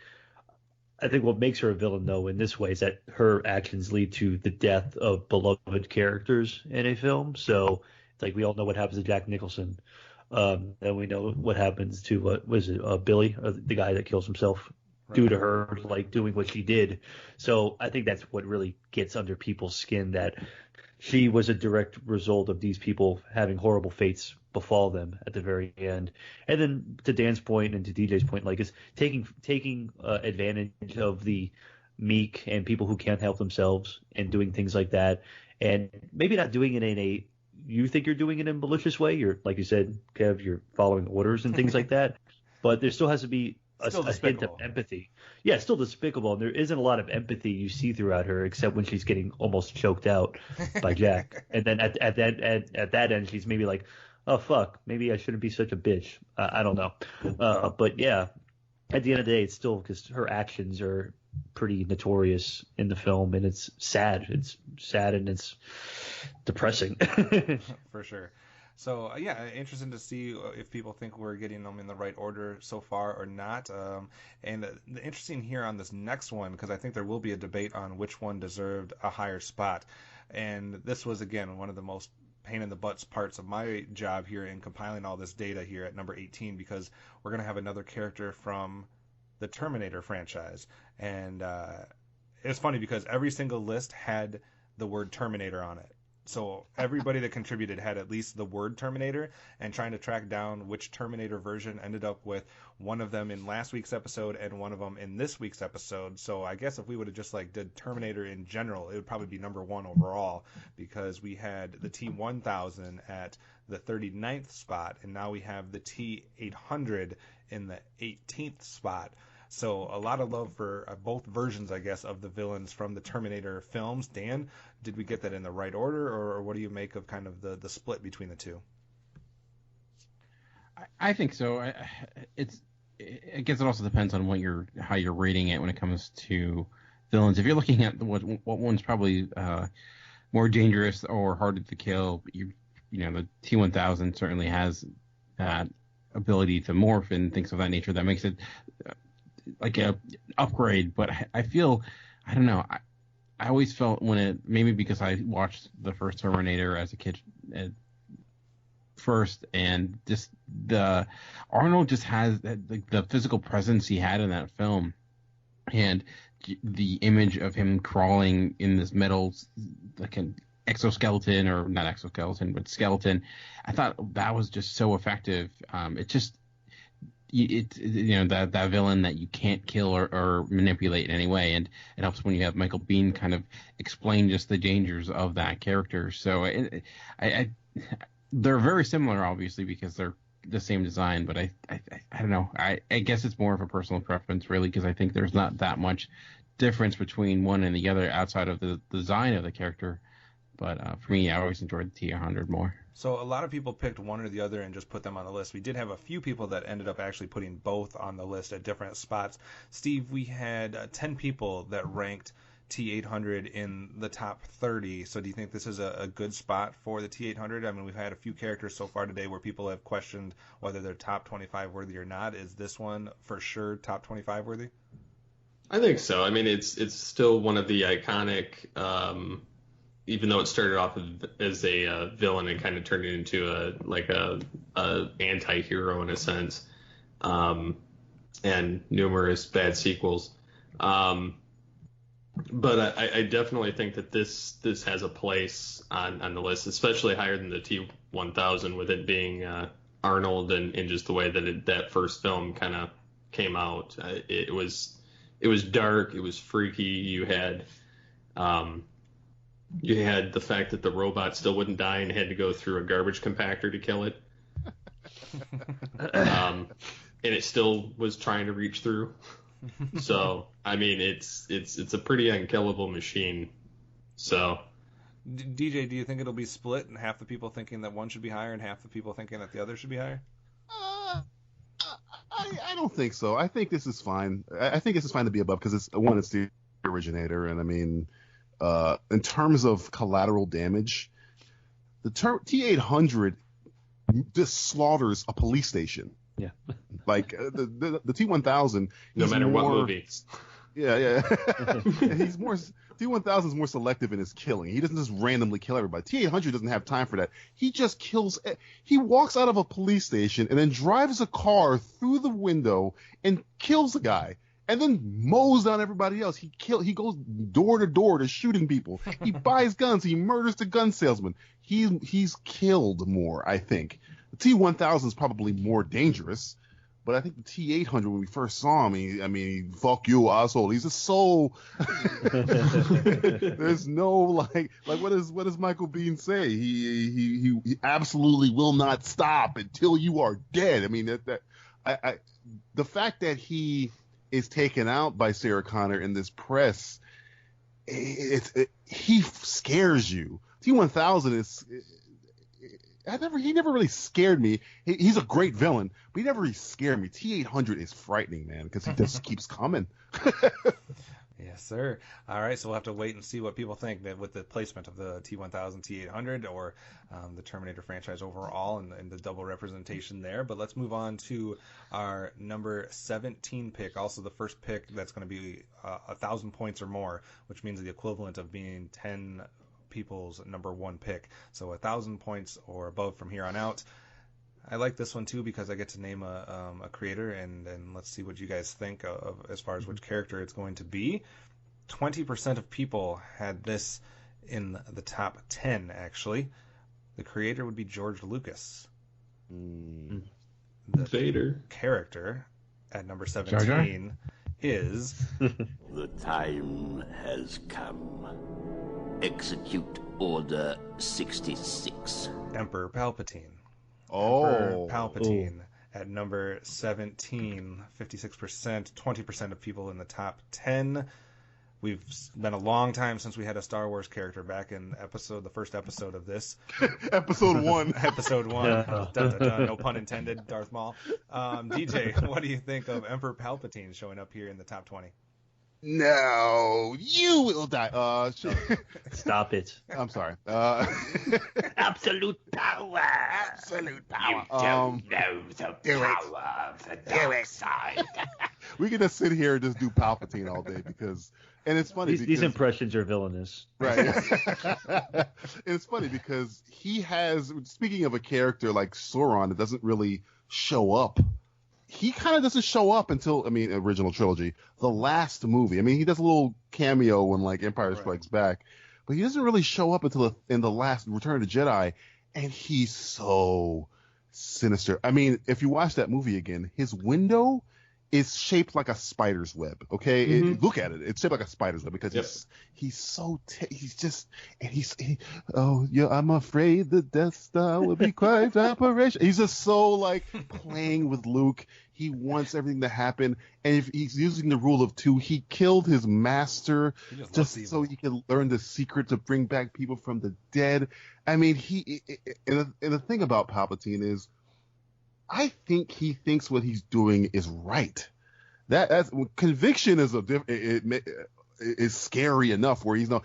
I think what makes her a villain, though, in this way is that her actions lead to the death of beloved characters in a film. So it's like we all know what happens to Jack Nicholson. And we know what happens to, Billy, the guy that kills himself due to her, like, doing what she did. So I think that's what really gets under people's skin, that she was a direct result of these people having horrible fates befall them at the very end. And then to Dan's point and to DJ's point, like, is taking advantage of the meek and people who can't help themselves and doing things like that, and maybe not doing it in you think you're doing it in a malicious way. You're, like you said, Kev, you're following orders and things like that, but there still has to be a hint of empathy. Yeah, it's still despicable, and there isn't a lot of empathy you see throughout her, except when she's getting almost choked out by Jack. And then at that end, she's maybe like, oh, fuck, maybe I shouldn't be such a bitch. I don't know. But yeah, at the end of the day, it's still because her actions are pretty notorious in the film, and it's sad. It's sad and it's depressing. For sure. So, yeah, interesting to see if people think we're getting them in the right order so far or not. And interesting here on this next one, because I think there will be a debate on which one deserved a higher spot. And this was, again, one of the most pain in the butts parts of my job here in compiling all this data here at number 18, because we're going to have another character from the Terminator franchise. And it's funny because every single list had the word Terminator on it. So everybody that contributed had at least the word Terminator, and trying to track down which Terminator version ended up with one of them in last week's episode and one of them in this week's episode. So I guess if we would have just did Terminator in general, it would probably be number one overall, because we had the T-1000 at the 39th spot, and now we have the T-800 in the 18th spot. So a lot of love for both versions, I guess, of the villains from the Terminator films. Dan, did we get that in the right order, or what do you make of kind of the split between the two? I think so. I guess it also depends on how you're rating it when it comes to villains. If you're looking at what one's probably more dangerous or harder to kill, the T-1000 certainly has that ability to morph and things of that nature. That makes it like a upgrade. But I don't know. I always felt maybe because I watched the first Terminator as a kid first, and just Arnold just has the physical presence he had in that film, and the image of him crawling in this metal, like an exoskeleton, or not exoskeleton, but skeleton. I thought that was just so effective. That villain that you can't kill or manipulate in any way, and it helps when you have Michael Biehn kind of explain just the dangers of that character. So they're very similar, obviously, because they're the same design, but I don't know. I guess it's more of a personal preference, really, because I think there's not that much difference between one and the other outside of the design of the character. But for me, I always enjoyed the T-100 more. So a lot of people picked one or the other and just put them on the list. We did have a few people that ended up actually putting both on the list at different spots. Steve, we had 10 people that ranked T-800 in the top 30. So do you think this is a good spot for the T-800? I mean, we've had a few characters so far today where people have questioned whether they're top 25 worthy or not. Is this one for sure top 25 worthy? I think so. I mean, it's still one of the iconic, even though it started off as a villain and kind of turned it into a anti-hero in a sense, and numerous bad sequels. But I definitely think that this has a place on the list, especially higher than the T-1000, with it being Arnold and just the way that that first film kind of came out. It was dark, it was freaky. You had the fact that the robot still wouldn't die and had to go through a garbage compactor to kill it, and it still was trying to reach through. So, I mean, it's a pretty unkillable machine. So, DJ, do you think it'll be split and half the people thinking that one should be higher and half the people thinking that the other should be higher? I don't think so. I think this is fine. I think this is fine to be above because it's the originator, and I mean, in terms of collateral damage, the T-800 just slaughters a police station. Yeah. Like the T-1000. No matter what movie. Yeah. He's more. T-1000 is more selective in his killing. He doesn't just randomly kill everybody. T-800 doesn't have time for that. He just kills. He walks out of a police station and then drives a car through the window and kills a guy, and then mows down everybody else. He goes door to door to shooting people. He buys guns. He murders the gun salesman. He's killed more, I think. The T-1000 is probably more dangerous, but I think the T-800, when we first saw him, I mean, fuck you, asshole. He's just so. There's no like what does Michael Biehn say? He absolutely will not stop until you are dead. I mean the fact that he is taken out by Sarah Connor in this press, he scares you. T-1000 is. He never really scared me. He's a great villain, but he never really scared me. T-800 is frightening, man, because he just keeps coming. Yes, sir. All right, so we'll have to wait and see what people think that with the placement of the T-1000, T-800, or the Terminator franchise overall, and the double representation there. But let's move on to our number 17 pick, also the first pick that's going to be 1,000 points or more, which means the equivalent of being 10 people's number one pick. So 1,000 points or above from here on out. I like this one too because I get to name a creator, and let's see what you guys think of as far as which character it's going to be. 20% of people had this in the top 10, actually. The creator would be George Lucas. The Vader. Character at number 17 Jar Jar? is... The time has come. Execute Order 66. Emperor Palpatine. Oh. Emperor Palpatine At number 17, 56%, 20% of people in the top 10. We've been a long time since we had a Star Wars character back in the first episode of this. Episode 1. Episode 1. Dun, dun, dun, no pun intended, Darth Maul. DJ, what do you think of Emperor Palpatine showing up here in the top 20? No, you will die. Stop it. I'm sorry. Absolute power. Absolute power. You don't know the power of the dark side. We can just sit here and just do Palpatine all day and it's funny these impressions are villainous. Right. And it's funny because he has, speaking of a character like Sauron that doesn't really show up, he kind of doesn't show up until, original trilogy, the last movie. He does a little cameo in like Empire Strikes Back, but he doesn't really show up until in the last Return of the Jedi, and he's so sinister. If you watch that movie again, his window is shaped like a spider's web. Okay, look at it; it's shaped like a spider's web because I'm afraid the Death Star will be quite operation. He's just so like playing with Luke. He wants everything to happen, and if he's using the rule of 2, he killed his master just so he can learn the secret to bring back people from the dead. And the thing about Palpatine is, I think he thinks what he's doing is right. That's conviction is is scary enough where he's not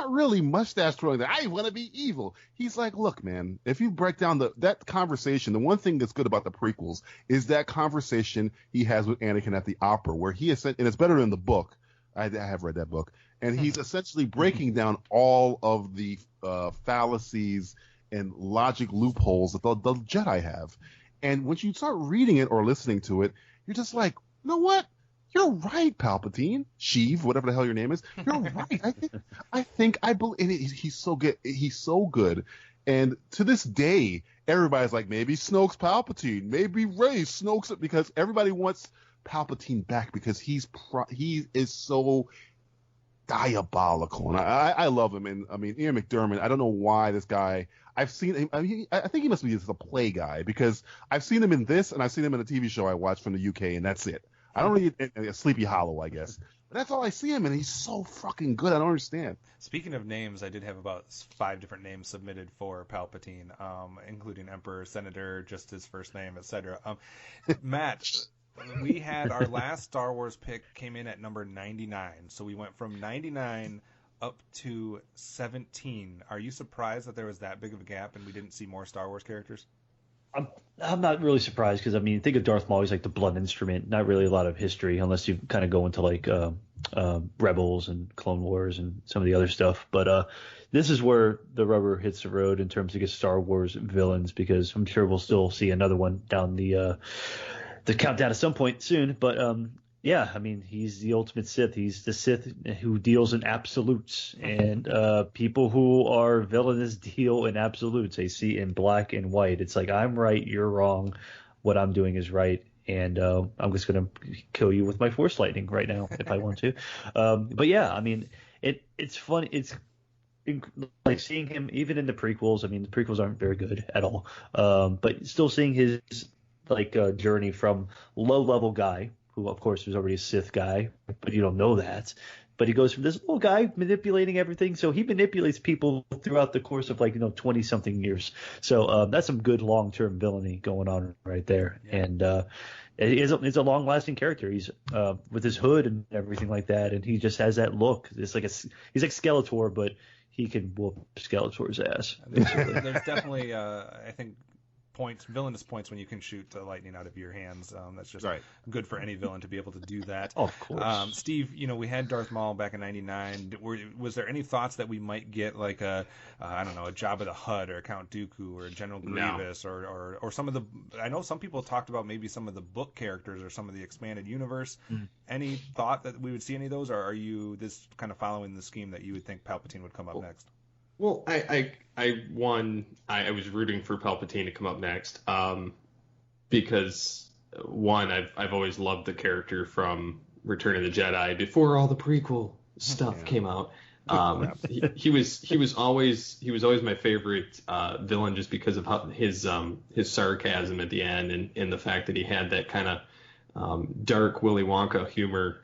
really mustache twirling that I want to be evil. He's like, look, man, if you break down that conversation, the one thing that's good about the prequels is that conversation he has with Anakin at the opera, where he is, and it's better than the book. I have read that book, and he's essentially breaking down all of the fallacies and logic loopholes that the Jedi have. And when you start reading it or listening to it, you're just like, you know what? You're right, Palpatine, Sheev, whatever the hell your name is. You're right. I believe he's so good. He's so good. And to this day, everybody's like, maybe Snoke's Palpatine, maybe Rey Snoke's, because everybody wants Palpatine back because he is so diabolical, and I love him. And Ian McDiarmid, I don't know why this guy. I've seen him. I think he must be just a play guy because I've seen him in this, and I've seen him in a TV show I watched from the UK, and that's it. I don't read Sleepy Hollow, I guess. But that's all I see him, and he's so fucking good. I don't understand. Speaking of names, I did have about 5 different names submitted for Palpatine, including Emperor, Senator, just his first name, etc. Matt, we had our last Star Wars pick came in at number 99, so we went from 99 up to 17. Are you surprised that there was that big of a gap and we didn't see more Star Wars characters? I'm not really surprised because think of Darth Maul, he's like the blunt instrument, not really a lot of history unless you kind of go into like Rebels and Clone Wars and some of the other stuff. But this is where the rubber hits the road in terms of Star Wars villains, because I'm sure we'll still see another one down the countdown at some point soon. But he's the ultimate Sith. He's the Sith who deals in absolutes, and people who are villainous deal in absolutes. They see in black and white. It's like, I'm right, you're wrong. What I'm doing is right, and I'm just going to kill you with my Force lightning right now if I want to. It's fun. It's like seeing him even in the prequels. The prequels aren't very good at all, but still seeing his journey from low-level guy, who of course was already a Sith guy, but you don't know that. But he goes from this little guy manipulating everything. So he manipulates people throughout the course of 20-something years. So that's some good long-term villainy going on right there. Yeah. And it's a long-lasting character. He's with his hood and everything like that, and he just has that look. It's like he's like Skeletor, but he can whoop Skeletor's ass. There's definitely, I think, villainous points when you can shoot the lightning out of your hands. That's just good for any villain to be able to do that. Oh, of course. Steve, we had Darth Maul back in '99. Was there any thoughts that we might get like a Jabba the Hutt or Count Dooku or General Grievous or some of the? I know some people talked about maybe some of the book characters or some of the expanded universe. Mm. Any thought that we would see any of those, or are you this kind of following the scheme that you would think Palpatine would come up next? Well, I was rooting for Palpatine to come up next, because one, I've always loved the character from Return of the Jedi before all the prequel stuff came out. He was always my favorite villain just because of his sarcasm at the end and the fact that he had that kind of dark Willy Wonka humor.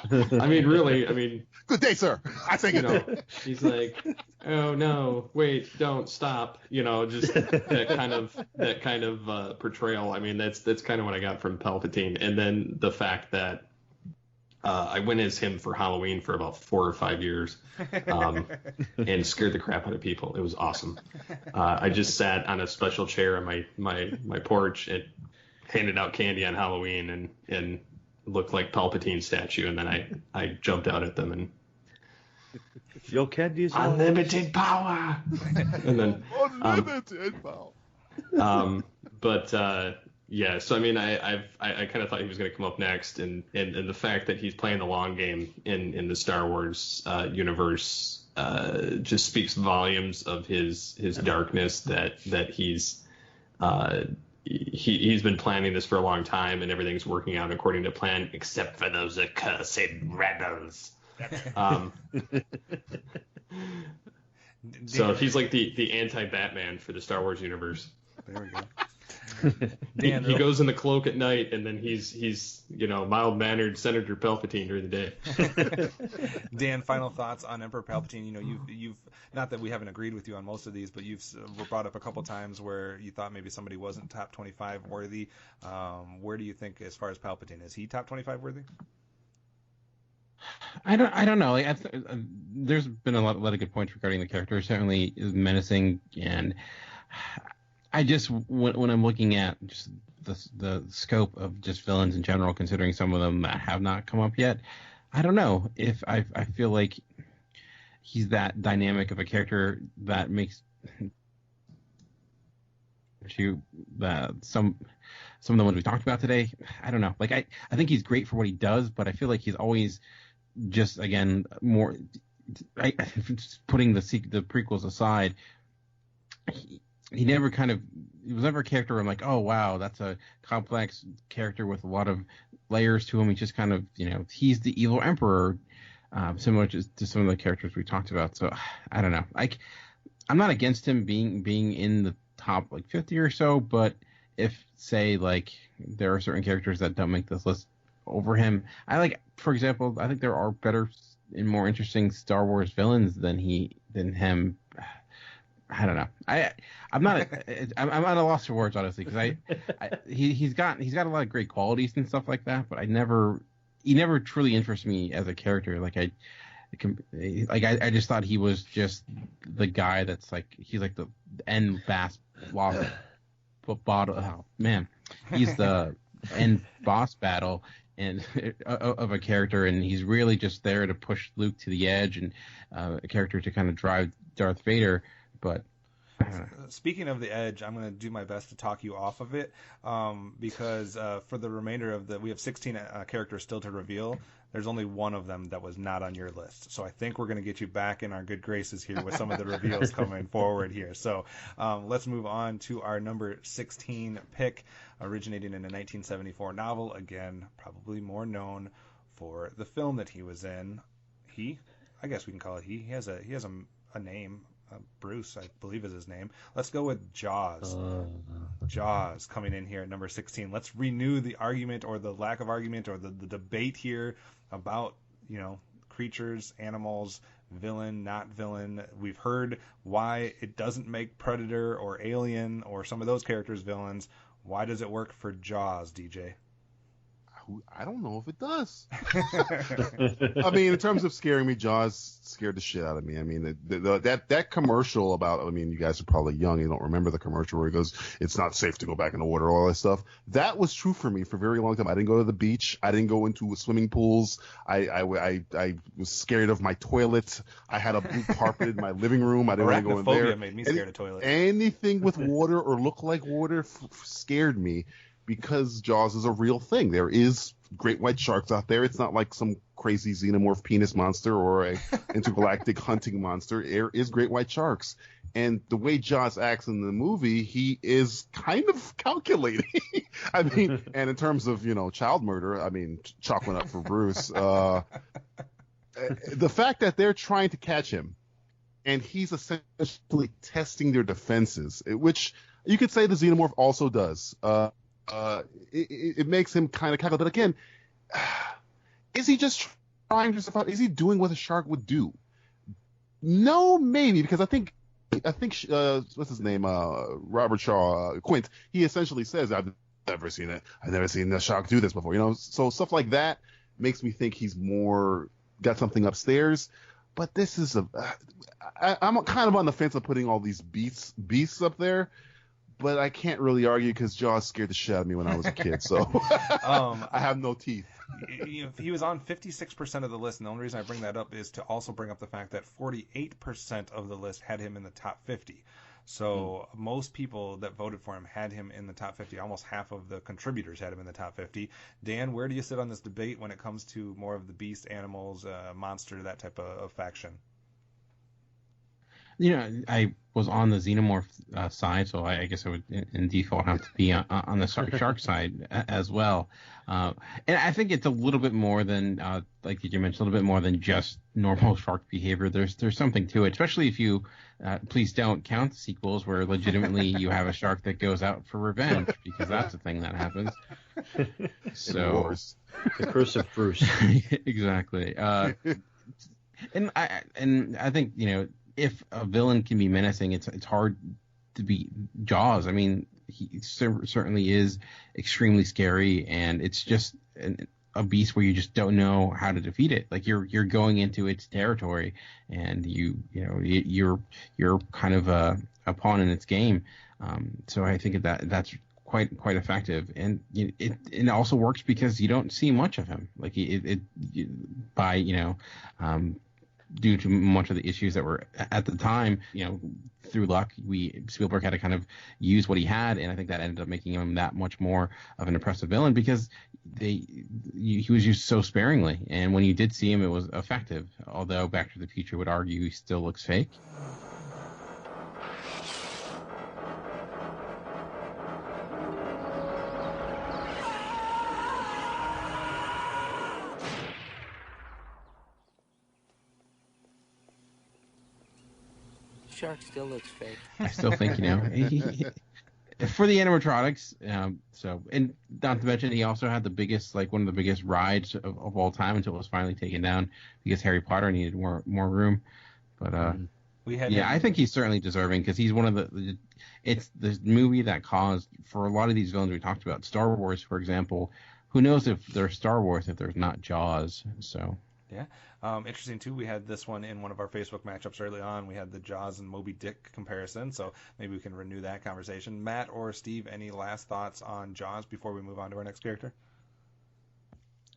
Really, good day, sir. I think he's like, oh no, wait, don't stop. Just that kind of portrayal. That's kind of what I got from Palpatine, and then the fact that I went as him for Halloween for about 4 or 5 years, and scared the crap out of people. It was awesome. I just sat on a special chair on my porch and handed out candy on Halloween and looked like Palpatine statue, and then I jumped out at them and your candy is unlimited power. And then unlimited power. Yeah, so I kind of thought he was going to come up next, and the fact that he's playing the long game in the Star Wars universe just speaks volumes of his darkness, that he's been planning this for a long time, and everything's working out according to plan, except for those accursed rebels. So he's like the anti-Batman for the Star Wars universe. There we go. Dan, he goes in the cloak at night, and then he's mild-mannered Senator Palpatine during the day. Dan, final thoughts on Emperor Palpatine. You've not that we haven't agreed with you on most of these, but you've brought up a couple times where you thought maybe somebody wasn't top 25 worthy. Where do you think, as far as Palpatine, is he top 25 worthy? I don't know. There's been a lot of good points regarding the character. Certainly is menacing, and I just, when I'm looking at just the scope of just villains in general, considering some of them that have not come up yet, I don't know if I feel like he's that dynamic of a character that makes some of the ones we talked about today. I don't know. I think he's great for what he does, but I feel like he's always just, again, more. Just putting the prequels aside, he never he was never a character where I'm like, oh wow, that's a complex character with a lot of layers to him. He's just kind of, he's the evil emperor, similar to some of the characters we talked about. So I don't know. I'm not against him being in the top 50 or so, but if say there are certain characters that don't make this list over him, for example, I think there are better and more interesting Star Wars villains than him. I don't know. I'm at a loss for words, honestly, because he's got a lot of great qualities and stuff like that, but he never truly interests me as a character. I just thought he was just the guy that's he's the end boss oh man, he's the end boss battle and of a character, and he's really just there to push Luke to the edge, and a character to kind of drive Darth Vader. But speaking of the edge, I'm going to do my best to talk you off of it, because for the remainder we have 16 characters still to reveal. There's only one of them that was not on your list. So I think we're going to get you back in our good graces here with some of the reveals coming forward here. So let's move on to our number 16 pick, originating in a 1974 novel. Again, probably more known for the film that he was in. I guess we can call it he. He has a name. Bruce, I believe, is his name. Let's go with Jaws. Jaws coming in here at number 16. Let's renew the argument, or the lack of argument, or the debate here about, creatures, animals, villain, not villain. We've heard why it doesn't make Predator or Alien or some of those characters villains. Why does it work for Jaws, DJ? I don't know if it does. In terms of scaring me, Jaws scared the shit out of me. That commercial about, you guys are probably young, you don't remember the commercial where he goes, it's not safe to go back in the water, all that stuff. That was true for me for a very long time. I didn't go to the beach. I didn't go into swimming pools. I was scared of my toilet. I had a blue carpet in my living room. I didn't want to go in there. Arachnophobia made me scared of toilets. Anything with water or look like water scared me. Because Jaws is a real thing. There is great white sharks out there. It's not like some crazy xenomorph penis monster or a intergalactic hunting monster. There is great white sharks. And the way Jaws acts in the movie, he is kind of calculating. And in terms of, child murder, chalk one up for Bruce. the fact that they're trying to catch him, and he's essentially testing their defenses, which you could say the Xenomorph also does. It makes him kind of cackle. But again, is he just trying to survive? Is he doing what a shark would do? No, maybe, because I think what's his name? Robert Shaw Quint. He essentially says, "I've never seen a shark do this before." You know, so stuff like that makes me think he's more got something upstairs. But this is I'm kind of on the fence of putting all these beasts up there. But I can't really argue because Jaws scared the shit out of me when I was a kid, so I have no teeth. He was on 56% of the list, and the only reason I bring that up is to also bring up the fact that 48% of the list had him in the top 50. So most people that voted for him had him in the top 50. Almost half of the contributors had him in the top 50. Dan, where do you sit on this debate when it comes to more of the beast, animals, monster, that type of faction? You know, I was on the Xenomorph side, so I guess I would in default have to be on the shark side as well. And I think it's a little bit more than, like you mentioned, a little bit more than just normal shark behavior. There's something to it, especially if you, please don't count the sequels where legitimately you have a shark that goes out for revenge, because that's a thing that happens. So the curse of Bruce. Exactly. And I think, you know, if a villain can be menacing, it's hard to beat Jaws. I mean, he certainly is extremely scary, and it's just a beast where you just don't know how to defeat it. Like you're going into its territory, and you're kind of a pawn in its game. So I think that's quite effective, and it also works because you don't see much of him. Like due to much of the issues that were at the time, through luck, Spielberg had to kind of use what he had, and I think that ended up making him that much more of an impressive villain because he was used so sparingly, and when you did see him, it was effective. Although Back to the Future would argue he still looks fake. Shark still looks fake. I still think, for the animatronics, and not to mention he also had one of the biggest rides of all time until it was finally taken down because Harry Potter needed more room. But I think he's certainly deserving because he's one of it's the movie that caused, for a lot of these villains we talked about, Star Wars, for example. Who knows if there's Star Wars if there's not Jaws? So. Yeah. Interesting, too. We had this one in one of our Facebook matchups early on. We had the Jaws and Moby Dick comparison, so maybe we can renew that conversation. Matt or Steve, any last thoughts on Jaws before we move on to our next character?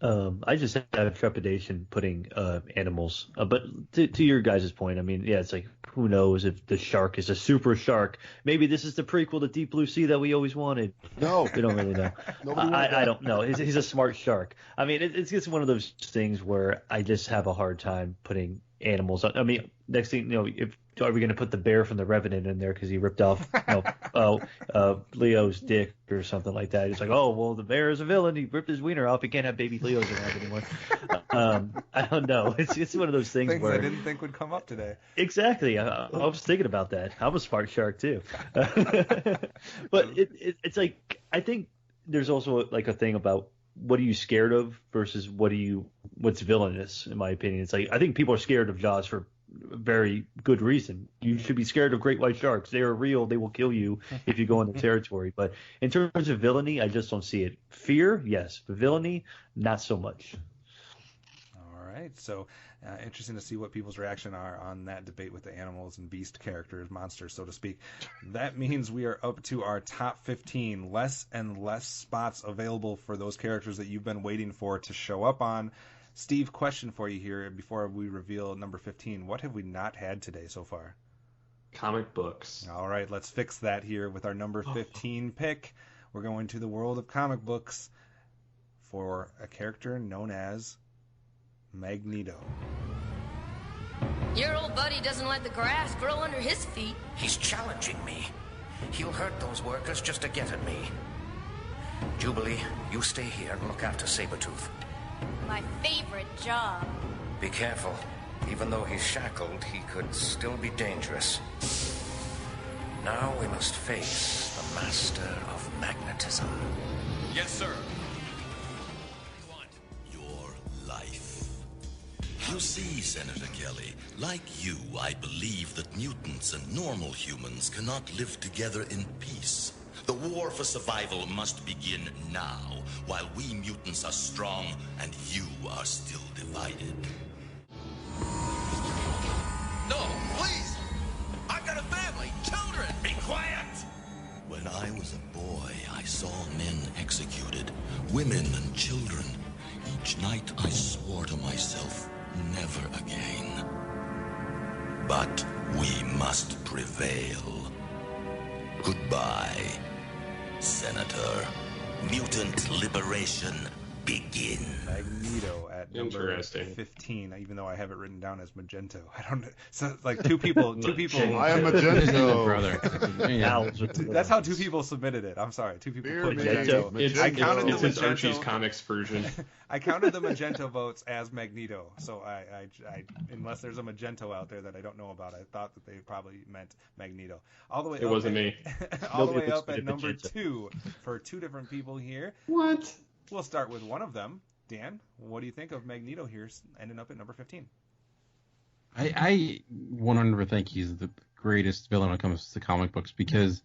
I just have trepidation putting animals. But to your guys' point, I mean, yeah, it's like, who knows if the shark is a super shark. Maybe this is the prequel to Deep Blue Sea that we always wanted. No. We don't really know. I don't know. He's a smart shark. I mean, it's just one of those things where I just have a hard time putting animals on. I mean, next thing, are we going to put the bear from The Revenant in there because he ripped off Leo's dick or something like that? It's like, oh, well, the bear is a villain. He ripped his wiener off. He can't have baby Leos around anymore. I don't know. It's one of those things where I didn't think would come up today. Exactly. I was thinking about that. I'm a smart shark too. But it's like, I think there's also like a thing about what are you scared of versus what's villainous, in my opinion. It's like, I think people are scared of Jaws for very good reason. You should be scared of great white sharks. They are real. They will kill you if you go in the territory. But in terms of villainy, I just don't see it. Fear, yes. But villainy, not so much. All right. So interesting to see what people's reaction are on that debate with the animals and beast characters, monsters, so to speak. That means we are up to our top 15. Less and less spots available for those characters that you've been waiting for to show up on. Steve, question for you here before we reveal number 15. What have we not had today so far? Comic books. All right, let's fix that here with our number 15 pick. We're going to the world of comic books for a character known as Magneto. Your old buddy doesn't let the grass grow under his feet. He's challenging me. He'll hurt those workers just to get at me. Jubilee, you stay here and look after Sabretooth. My favorite job. Be careful. Even though he's shackled, he could still be dangerous. Now we must face the master of magnetism. Yes, sir. Your life. You see, Senator Kelly, like you, I believe that mutants and normal humans cannot live together in peace. The war for survival must begin now, while we mutants are strong and you are still divided. No, please! I've got a family, children! Be quiet! When I was a boy, I saw men executed, women and children. Each night I swore to myself, never again. But we must prevail. Goodbye, Senator. Mutant liberation begin. Magneto at number Interesting. 15, even though I have it written down as Magento. I don't know. So like two people. I am Magento. Brother. Yeah. That's how two people submitted it. I'm sorry. Two people Dear put me. Magento. It's, I counted the it's his Magento. Archie's Comics version. I counted the Magento votes as Magneto. So I unless there's a Magento out there that I don't know about, I thought that they probably meant Magneto. All the way. It up wasn't at, me. all the Nobody way up puts at me at number Magento. 2 for two different people here. What? We'll start with one of them. Dan, what do you think of Magneto here ending up at number 15? I 100% think he's the greatest villain when it comes to comic books because,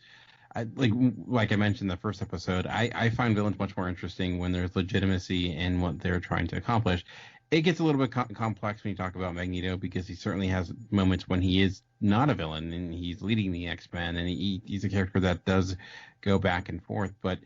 like I mentioned in the first episode, I find villains much more interesting when there's legitimacy in what they're trying to accomplish. It gets a little bit complex when you talk about Magneto because he certainly has moments when he is not a villain and he's leading the X-Men and he's a character that does go back and forth. But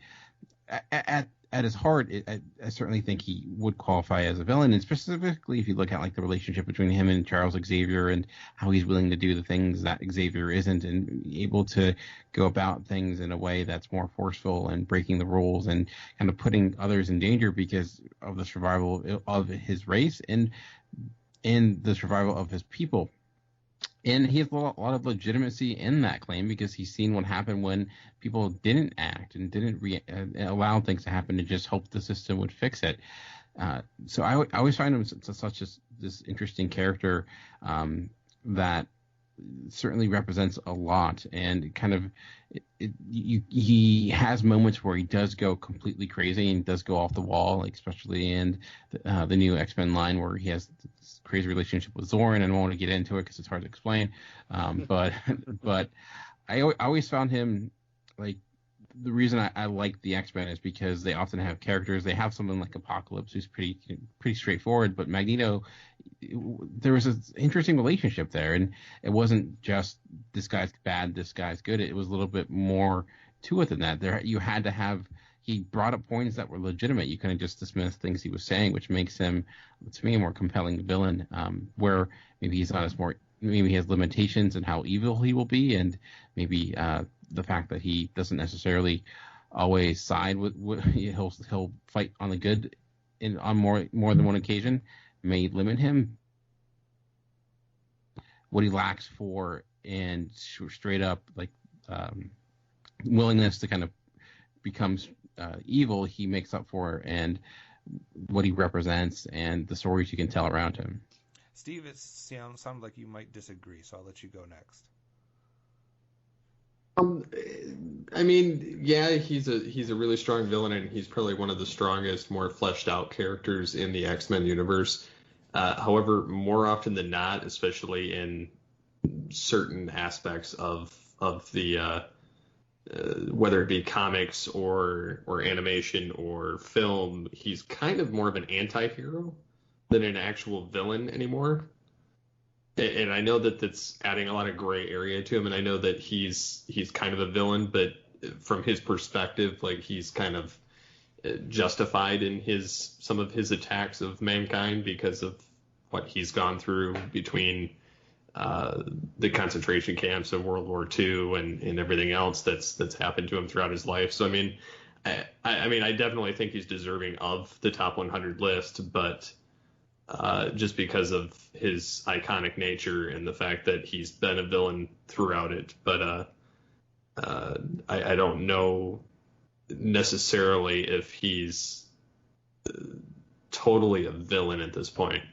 at his heart, I certainly think he would qualify as a villain, and specifically if you look at like the relationship between him and Charles Xavier and how he's willing to do the things that Xavier isn't and able to go about things in a way that's more forceful and breaking the rules and kind of putting others in danger because of the survival of his race and the survival of his people. And he has a lot of legitimacy in that claim because he's seen what happened when people didn't act and didn't allow things to happen and just hope the system would fix it. So I always find him such this interesting character that certainly represents a lot and kind of he has moments where he does go completely crazy and does go off the wall, like especially in the new X-Men line where he has this crazy relationship with Zoran, and I don't want to get into it because it's hard to explain. But I always found him like the reason I like the X-Men is because they often have characters. They have someone like Apocalypse who's pretty straightforward, but Magneto, there was an interesting relationship there, and it wasn't just this guy's bad, this guy's good. It was a little bit more to it than that. You had to have. He brought up points that were legitimate. You couldn't just dismiss things he was saying, which makes him, to me, a more compelling villain. Where maybe he's not as more. Maybe he has limitations in how evil he will be, and maybe the fact that he doesn't necessarily always side with he'll fight on the good on more than one occasion may limit him. What he lacks for and straight up like willingness to kind of become evil, he makes up for, and what he represents and the stories you can tell around him. Steve, it sounds like you might disagree, so I'll let you go next. I mean, yeah, he's a really strong villain, and he's probably one of the strongest, more fleshed out characters in the X-Men universe. However, more often than not, especially in certain aspects of the whether it be comics or animation or film, he's kind of more of an anti-hero than an actual villain anymore. And I know that that's adding a lot of gray area to him, and I know that he's kind of a villain, but from his perspective, like he's kind of justified in some of his attacks of mankind because of what he's gone through between the concentration camps of World War II and everything else that's happened to him throughout his life. So I mean, I definitely think he's deserving of the top 100 list, but just because of his iconic nature and the fact that he's been a villain throughout it. But I don't know necessarily if he's totally a villain at this point.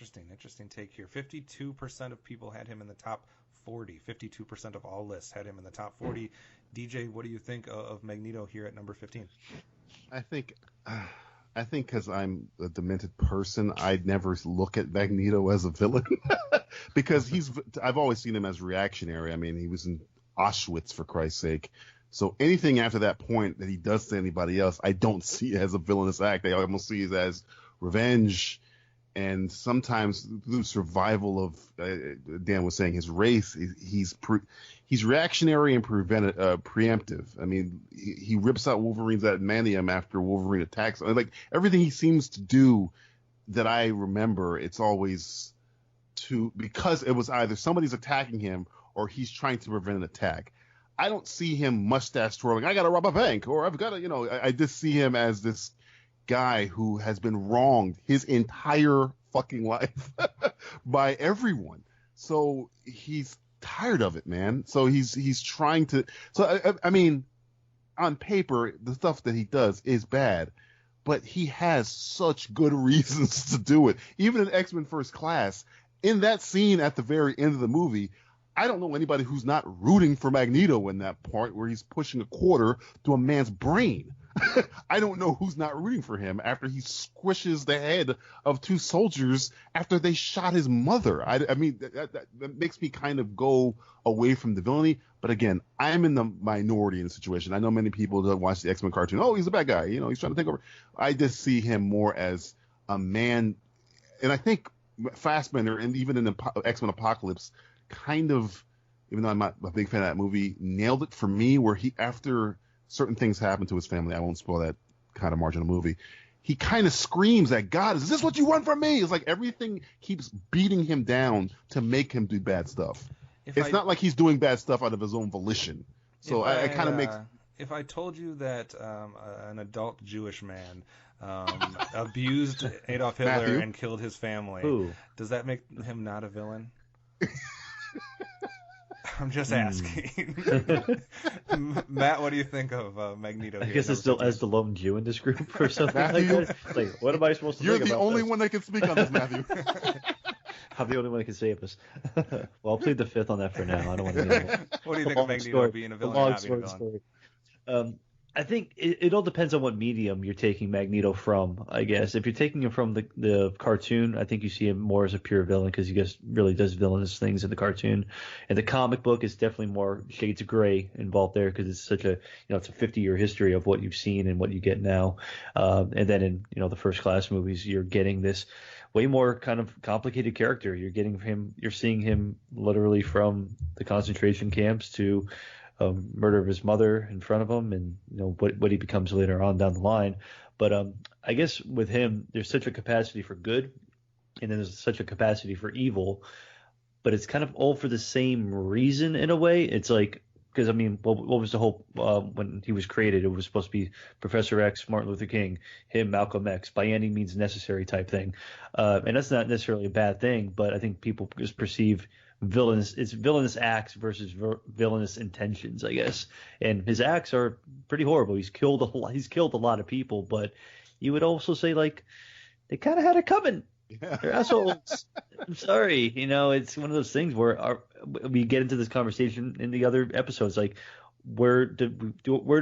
Interesting take here. 52% of people had him in the top 40. 52% of all lists had him in the top 40. DJ, what do you think of Magneto here at number 15? I think because I'm a demented person, I'd never look at Magneto as a villain because I've always seen him as reactionary. I mean, he was in Auschwitz, for Christ's sake. So anything after that point that he does to anybody else, I don't see as a villainous act. I almost see it as revenge, and sometimes through survival of Dan was saying his race. He's reactionary and preemptive. I mean, he rips out Wolverine's adamantium after Wolverine attacks. Like everything he seems to do that I remember, it's always because it was either somebody's attacking him or he's trying to prevent an attack. I don't see him mustache twirling, I got to rob a bank, or I've got to, I just see him as this guy who has been wronged his entire fucking life by everyone. So he's tired of it, man. So he's trying to. So I mean, on paper, the stuff that he does is bad, but he has such good reasons to do it. Even in X-Men First Class, in that scene at the very end of the movie, I don't know anybody who's not rooting for Magneto in that part where he's pushing a quarter to a man's brain. I don't know who's not rooting for him after he squishes the head of two soldiers after they shot his mother. I mean, that makes me kind of go away from the villainy. But again, I'm in the minority in the situation. I know many people that watch the X-Men cartoon. Oh, he's a bad guy. He's trying to take over. I just see him more as a man. And I think Fassbender, and even in the X-Men Apocalypse, kind of, even though I'm not a big fan of that movie, nailed it for me, where he, after certain things happen to his family, I won't spoil that kind of marginal movie, he kind of screams at God, is this what you want from me? It's like everything keeps beating him down to make him do bad stuff. It's not like he's doing bad stuff out of his own volition. So I kind of makes... If I told you that an adult Jewish man abused Adolf Hitler Matthew? And killed his family, does that make him not a villain? I'm just asking. Matt, what do you think of Magneto? I guess it's still as the lone Jew in this group or something like that. Like, what am I supposed to think about? You're the only one that can speak on this, Matthew. I'm the only one that can save us. Well, I'll plead the fifth on that for now. I don't want to do that. What do you think of Magneto being a villain or not being a villain? I think it all depends on what medium you're taking Magneto from, I guess. If you're taking him from the cartoon, I think you see him more as a pure villain because he just really does villainous things in the cartoon. In the comic book, it's definitely more shades of gray involved there because it's such a, it's a 50-year history of what you've seen and what you get now. And then in, the First Class movies, you're getting this way more kind of complicated character. You're seeing him literally from the concentration camps to murder of his mother in front of him, and what he becomes later on down the line. But I guess with him, there's such a capacity for good, and then there's such a capacity for evil. But it's kind of all for the same reason in a way. It's like, because I mean, what was the whole when he was created? It was supposed to be Professor X, Martin Luther King, him, Malcolm X, by any means necessary type thing. And that's not necessarily a bad thing, but I think people just perceive villainous acts versus villainous intentions, I guess. And his acts are pretty horrible. He's killed a lot of people, but you would also say like they kind of had it coming. Yeah. They're assholes. I'm sorry. It's one of those things where we get into this conversation in the other episodes. Like, where do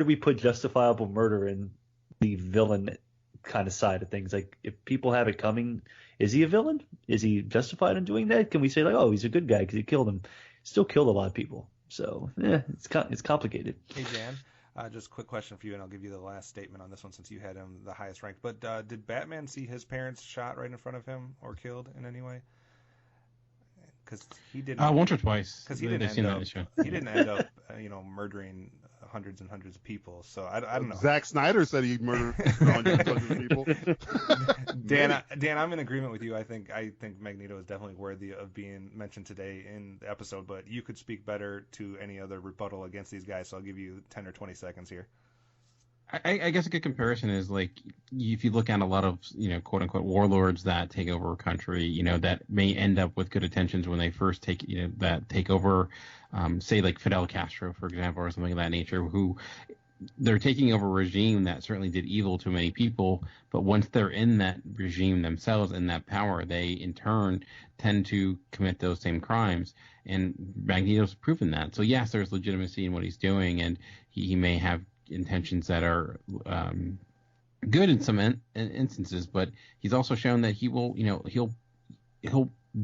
we put justifiable murder in the villain kind of side of things? Like, if people have it coming, is he a villain? Is he justified in doing that? Can we say like, oh, he's a good guy because he killed him? Still killed a lot of people. So it's complicated. Hey Jan, just a quick question for you, and I'll give you the last statement on this one since you had him the highest ranked. But did Batman see his parents shot right in front of him or killed in any way? Because he didn't. Once or twice. Because he didn't end up, murdering hundreds and hundreds of people. So I don't know. Zack Snyder said he murdered hundreds and hundreds of people. Dan, I'm in agreement with you. I think Magneto is definitely worthy of being mentioned today in the episode. But you could speak better to any other rebuttal against these guys. So I'll give you 10 or 20 seconds here. I guess a good comparison is like if you look at a lot of quote unquote warlords that take over a country, that may end up with good intentions when they first take over, say like Fidel Castro, for example, or something of that nature, who they're taking over a regime that certainly did evil to many people, but once they're in that regime themselves, in that power, they in turn tend to commit those same crimes. And Magneto's proven that. So yes, there's legitimacy in what he's doing, and he may have intentions that are good in some instances, but he's also shown that he will, he'll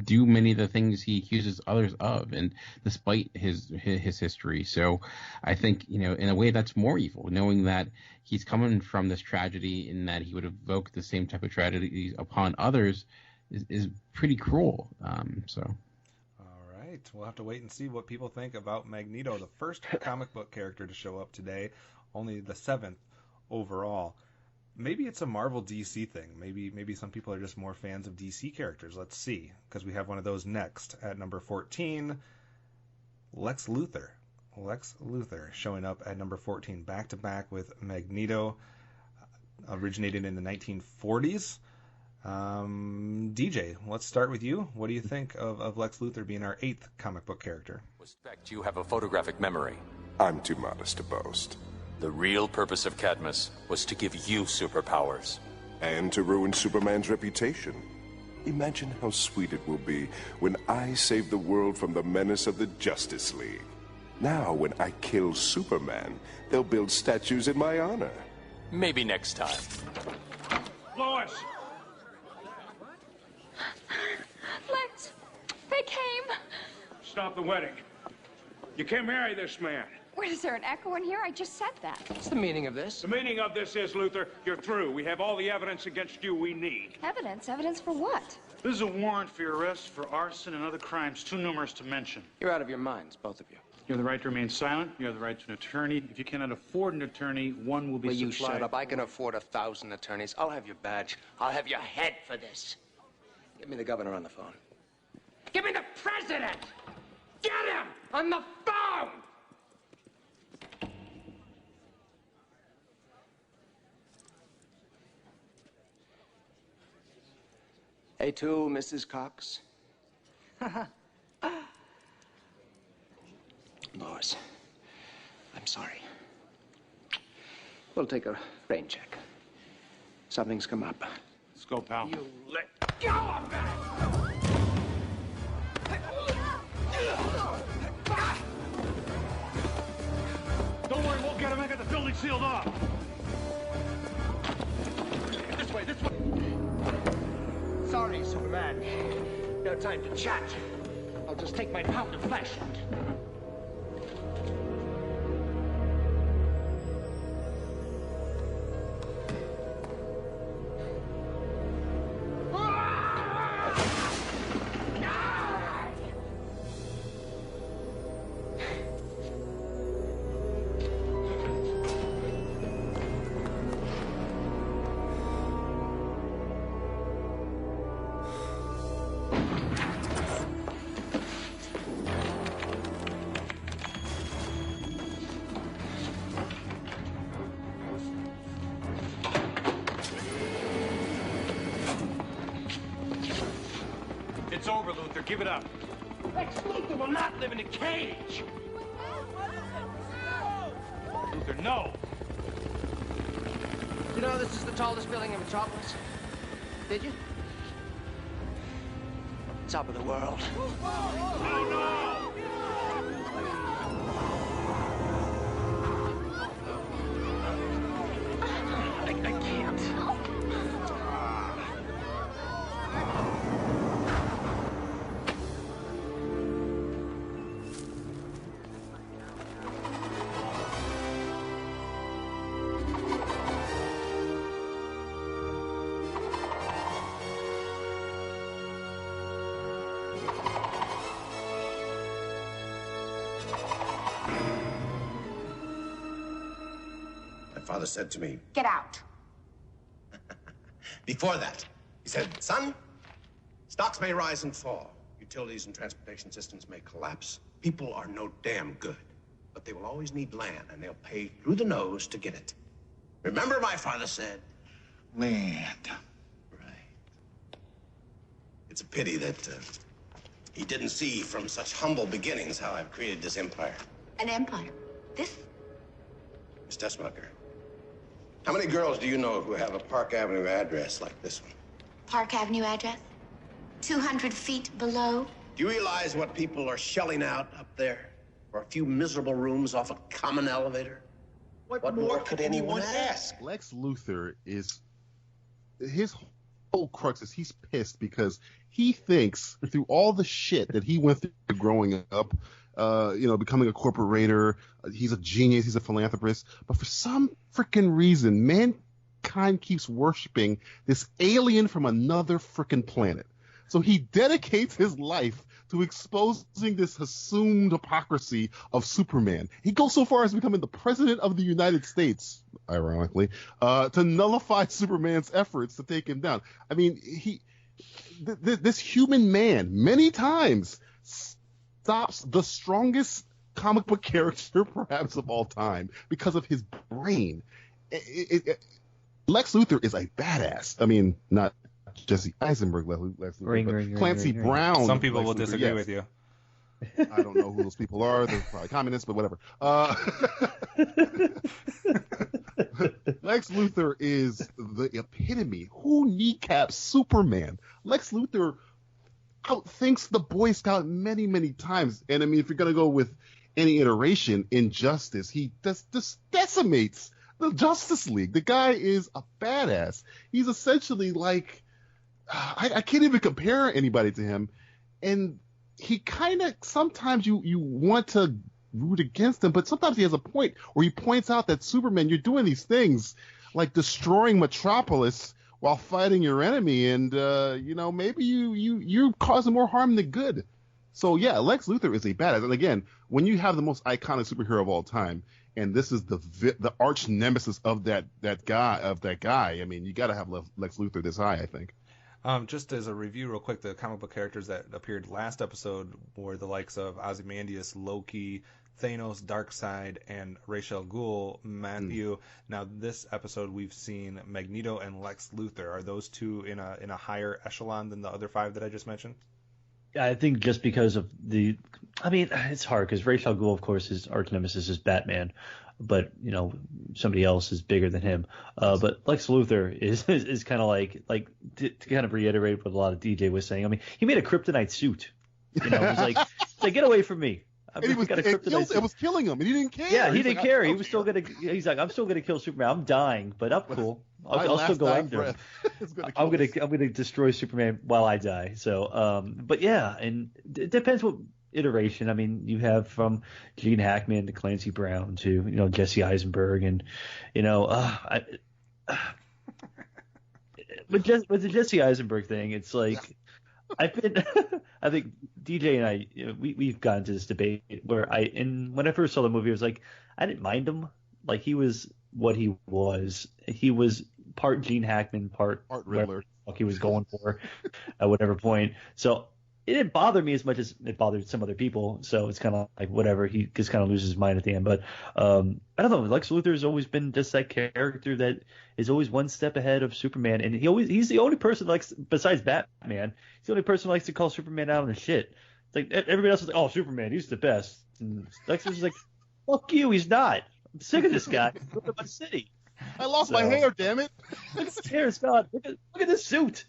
do many of the things he accuses others of, and despite his history. So I think, in a way that's more evil, knowing that he's coming from this tragedy and that he would evoke the same type of tragedies upon others is pretty cruel. So. All right. We'll have to wait and see what people think about Magneto, the first comic book character to show up today, only the 7th overall. Maybe it's a Marvel DC thing. Maybe some people are just more fans of DC characters. Let's see, because we have one of those next at number 14. Lex Luthor. Lex Luthor showing up at number 14, back to back with Magneto, originated in the 1940s. DJ, let's start with you. What do you think of Lex Luthor being our 8th comic book character? Respect, you have a photographic memory. I'm too modest to boast. The real purpose of Cadmus was to give you superpowers. And to ruin Superman's reputation. Imagine how sweet it will be when I save the world from the menace of the Justice League. Now, when I kill Superman, they'll build statues in my honor. Maybe next time. Lois! Lex, they came. Stop the wedding. You can't marry this man. Wait, is there an echo in here? I just said that. What's the meaning of this? The meaning of this is, Luthor, you're through. We have all the evidence against you we need. Evidence? Evidence for what? This is a warrant for your arrest for arson and other crimes too numerous to mention. You're out of your minds, both of you. You have the right to remain silent. You have the right to an attorney. If you cannot afford an attorney, one will be Will supplied. you shut up? I can afford 1,000 attorneys. I'll have your badge. I'll have your head for this. Get me the governor on the phone. Give me the president! Get him on the phone! A2, Mrs. Cox. Lois, I'm sorry. We'll take a rain check. Something's come up. Let's go, pal. You let go of me! Don't worry, we'll get him. I got the building sealed off. This way, this way. Sorry, Superman. No time to chat. I'll just take my pound of flesh and... It's over, Luthor. Give it up. Lex Luthor will not live in a cage! Luthor, no! You know this is the tallest building in Metropolis? Did you? Top of the world. Oh, no! I can't. My father said to me, Get out. before that, he said, son, stocks may rise and fall. Utilities and transportation systems may collapse. People are no damn good, but they will always need land, and they'll pay through the nose to get it. Remember, my father said, land. Right. It's a pity that he didn't see from such humble beginnings how I've created this empire. An empire? This? Miss Tessmacher, how many girls do you know who have a Park Avenue address like this one? Park Avenue address? 200 feet below? Do you realize what people are shelling out up there for a few miserable rooms off a common elevator? What more could anyone ask? Lex Luthor is his whole crux is he's pissed because he thinks through all the shit that he went through growing up, becoming a corporator, he's a genius, he's a philanthropist, but for some freaking reason, mankind keeps worshiping this alien from another freaking planet. So he dedicates his life to exposing this assumed hypocrisy of Superman. He goes so far as becoming the president of the United States, ironically, to nullify Superman's efforts to take him down. I mean, this human man many times stops the strongest comic book character perhaps of all time because of his brain. Lex Luthor is a badass. I mean, not Jesse Eisenberg, Lex Luthor, but Clancy Brown. Some people Lex will Luthor, disagree yes. with you. I don't know who those people are. They're probably communists, but whatever. Lex Luthor is the epitome. Who kneecaps Superman? Lex Luthor outthinks the Boy Scout many, many times. And I mean, if you're going to go with any iteration, Injustice, he just decimates the Justice League. The guy is a badass. He's essentially like, I can't even compare anybody to him. And he kind of, sometimes you want to root against him, but sometimes he has a point where he points out that Superman, you're doing these things like destroying Metropolis while fighting your enemy, and maybe you're causing more harm than good. So yeah, Lex Luthor is a badass. And again, when you have the most iconic superhero of all time, and this is the arch nemesis of that guy, I mean, you got to have Lex Luthor this high, I think. Just as a review real quick, the comic book characters that appeared last episode were the likes of Ozymandias, Loki, Thanos, Darkseid, and Ra's al Ghul, Matthew. Now this episode we've seen Magneto and Lex Luthor. Are those two in a higher echelon than the other five that I just mentioned? Yeah, I think just because of it's hard because Ra's al Ghul, of course, his arch nemesis is Batman, but somebody else is bigger than him. But Lex Luthor is kind of like to kind of reiterate what a lot of DJ was saying. I mean, he made a kryptonite suit. It was like get away from me. It was killing him, and he didn't care. Yeah, he didn't care. He was still gonna. He's like, I'm still gonna kill Superman. I'm dying, but I'm cool. I'll still go after him. I'm gonna destroy Superman while I die. So, but yeah, and it depends what iteration. I mean, you have from Gene Hackman to Clancy Brown to Jesse Eisenberg, and with the Jesse Eisenberg thing, it's like. I think DJ and I, we've gotten into this debate where when I first saw the movie, I was like, I didn't mind him. Like, he was what he was. He was part Gene Hackman, part Riddler. What he was going for at whatever point. So it didn't bother me as much as it bothered some other people. So it's kind of like whatever. He just kind of loses his mind at the end. But I don't know. Lex Luthor has always been just that character that is always one step ahead of Superman, and he's the only person besides Batman. He's the only person who likes to call Superman out on the shit. It's like everybody else is like, oh, Superman, he's the best. And Lex is like, fuck you, he's not. I'm sick of this guy. Look at my city. I lost my hair, damn it. Look at his hair, Scott. Look at this suit.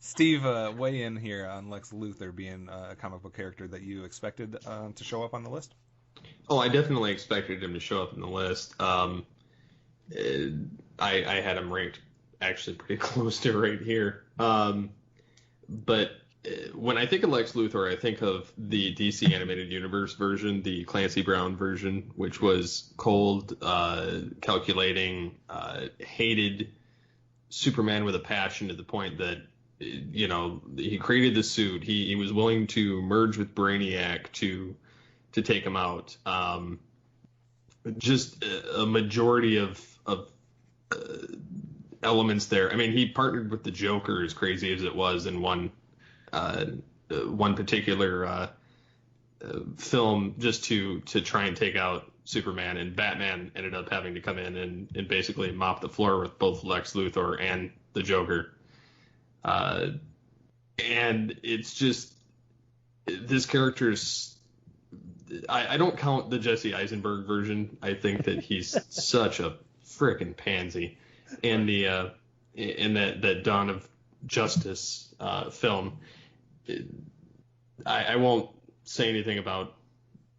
Steve, weigh in here on Lex Luthor being a comic book character that you expected to show up on the list. Oh, I definitely expected him to show up in the list. I had him ranked actually pretty close to right here. But when I think of Lex Luthor, I think of the DC Animated Universe version, the Clancy Brown version, which was cold, calculating, hated Superman with a passion to the point that, he created the suit. He was willing to merge with Brainiac to take him out. Just a majority of elements there. I mean, he partnered with the Joker, as crazy as it was, in one particular film, just to try and take out Superman, and Batman ended up having to come in and basically mop the floor with both Lex Luthor and the Joker. And it's just, this character's I don't count the Jesse Eisenberg version. I think that he's such a frickin' pansy. And the in that Dawn of Justice film, I won't say anything about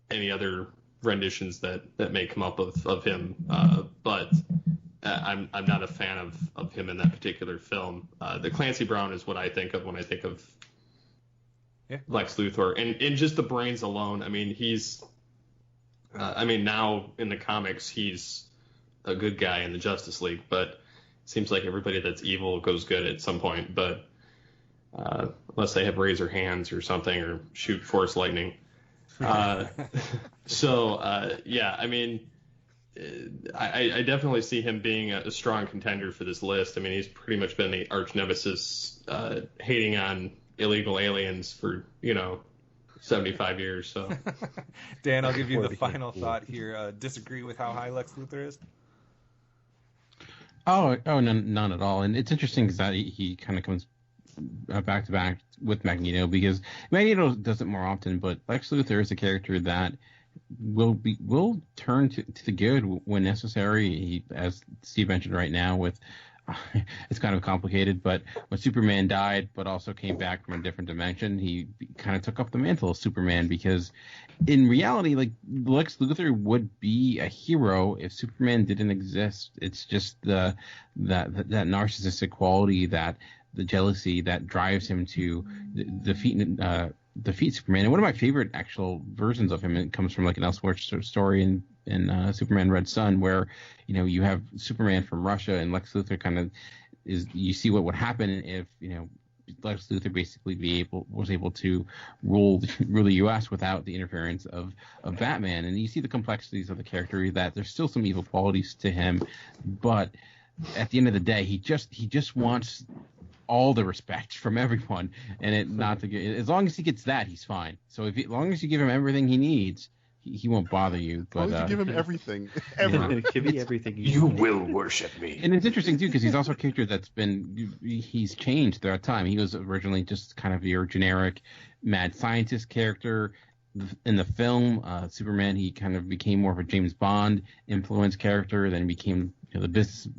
any other renditions that may come up of him, but I'm not a fan of him in that particular film. The Clancy Brown is what I think of when I think of Lex Luthor, and just the brains alone. I mean, he's now in the comics he's a good guy in the Justice League, but it seems like everybody that's evil goes good at some point, but unless they have razor hands or something or shoot force lightning. So I mean, I definitely see him being a strong contender for this list. I mean, he's pretty much been the arch nemesis, hating on illegal aliens for 75 years. So, Dan, I'll give you the final thought here. Disagree with how high Lex Luthor is? Oh, none at all. And it's interesting because that he kind of comes back to back with Magneto, because Magneto does it more often, but Lex Luthor is a character that will turn to the good when necessary. He, as Steve mentioned right now, with it's kind of complicated, but when Superman died, but also came back from a different dimension, he kind of took up the mantle of Superman, because in reality, like, Lex Luthor would be a hero if Superman didn't exist. It's just that narcissistic quality, that the jealousy that drives him to defeat Superman. And one of my favorite actual versions of him, it comes from like an Elseworlds story in Superman Red Sun, where you have Superman from Russia, and Lex Luthor kind of you see what would happen if Lex Luthor basically was able to rule the U.S. without the interference of Batman. And you see the complexities of the character, that there's still some evil qualities to him, but at the end of the day, he just wants all the respect from everyone, and as long as he gets that, he's fine. So as long as you give him everything he needs, he won't bother you. But you give him everything, ever. Give me everything you will worship me. And it's interesting too, because he's also a character he's changed throughout time. He was originally just kind of your generic mad scientist character. In the film, Superman, he kind of became more of a James Bond influenced character, then became the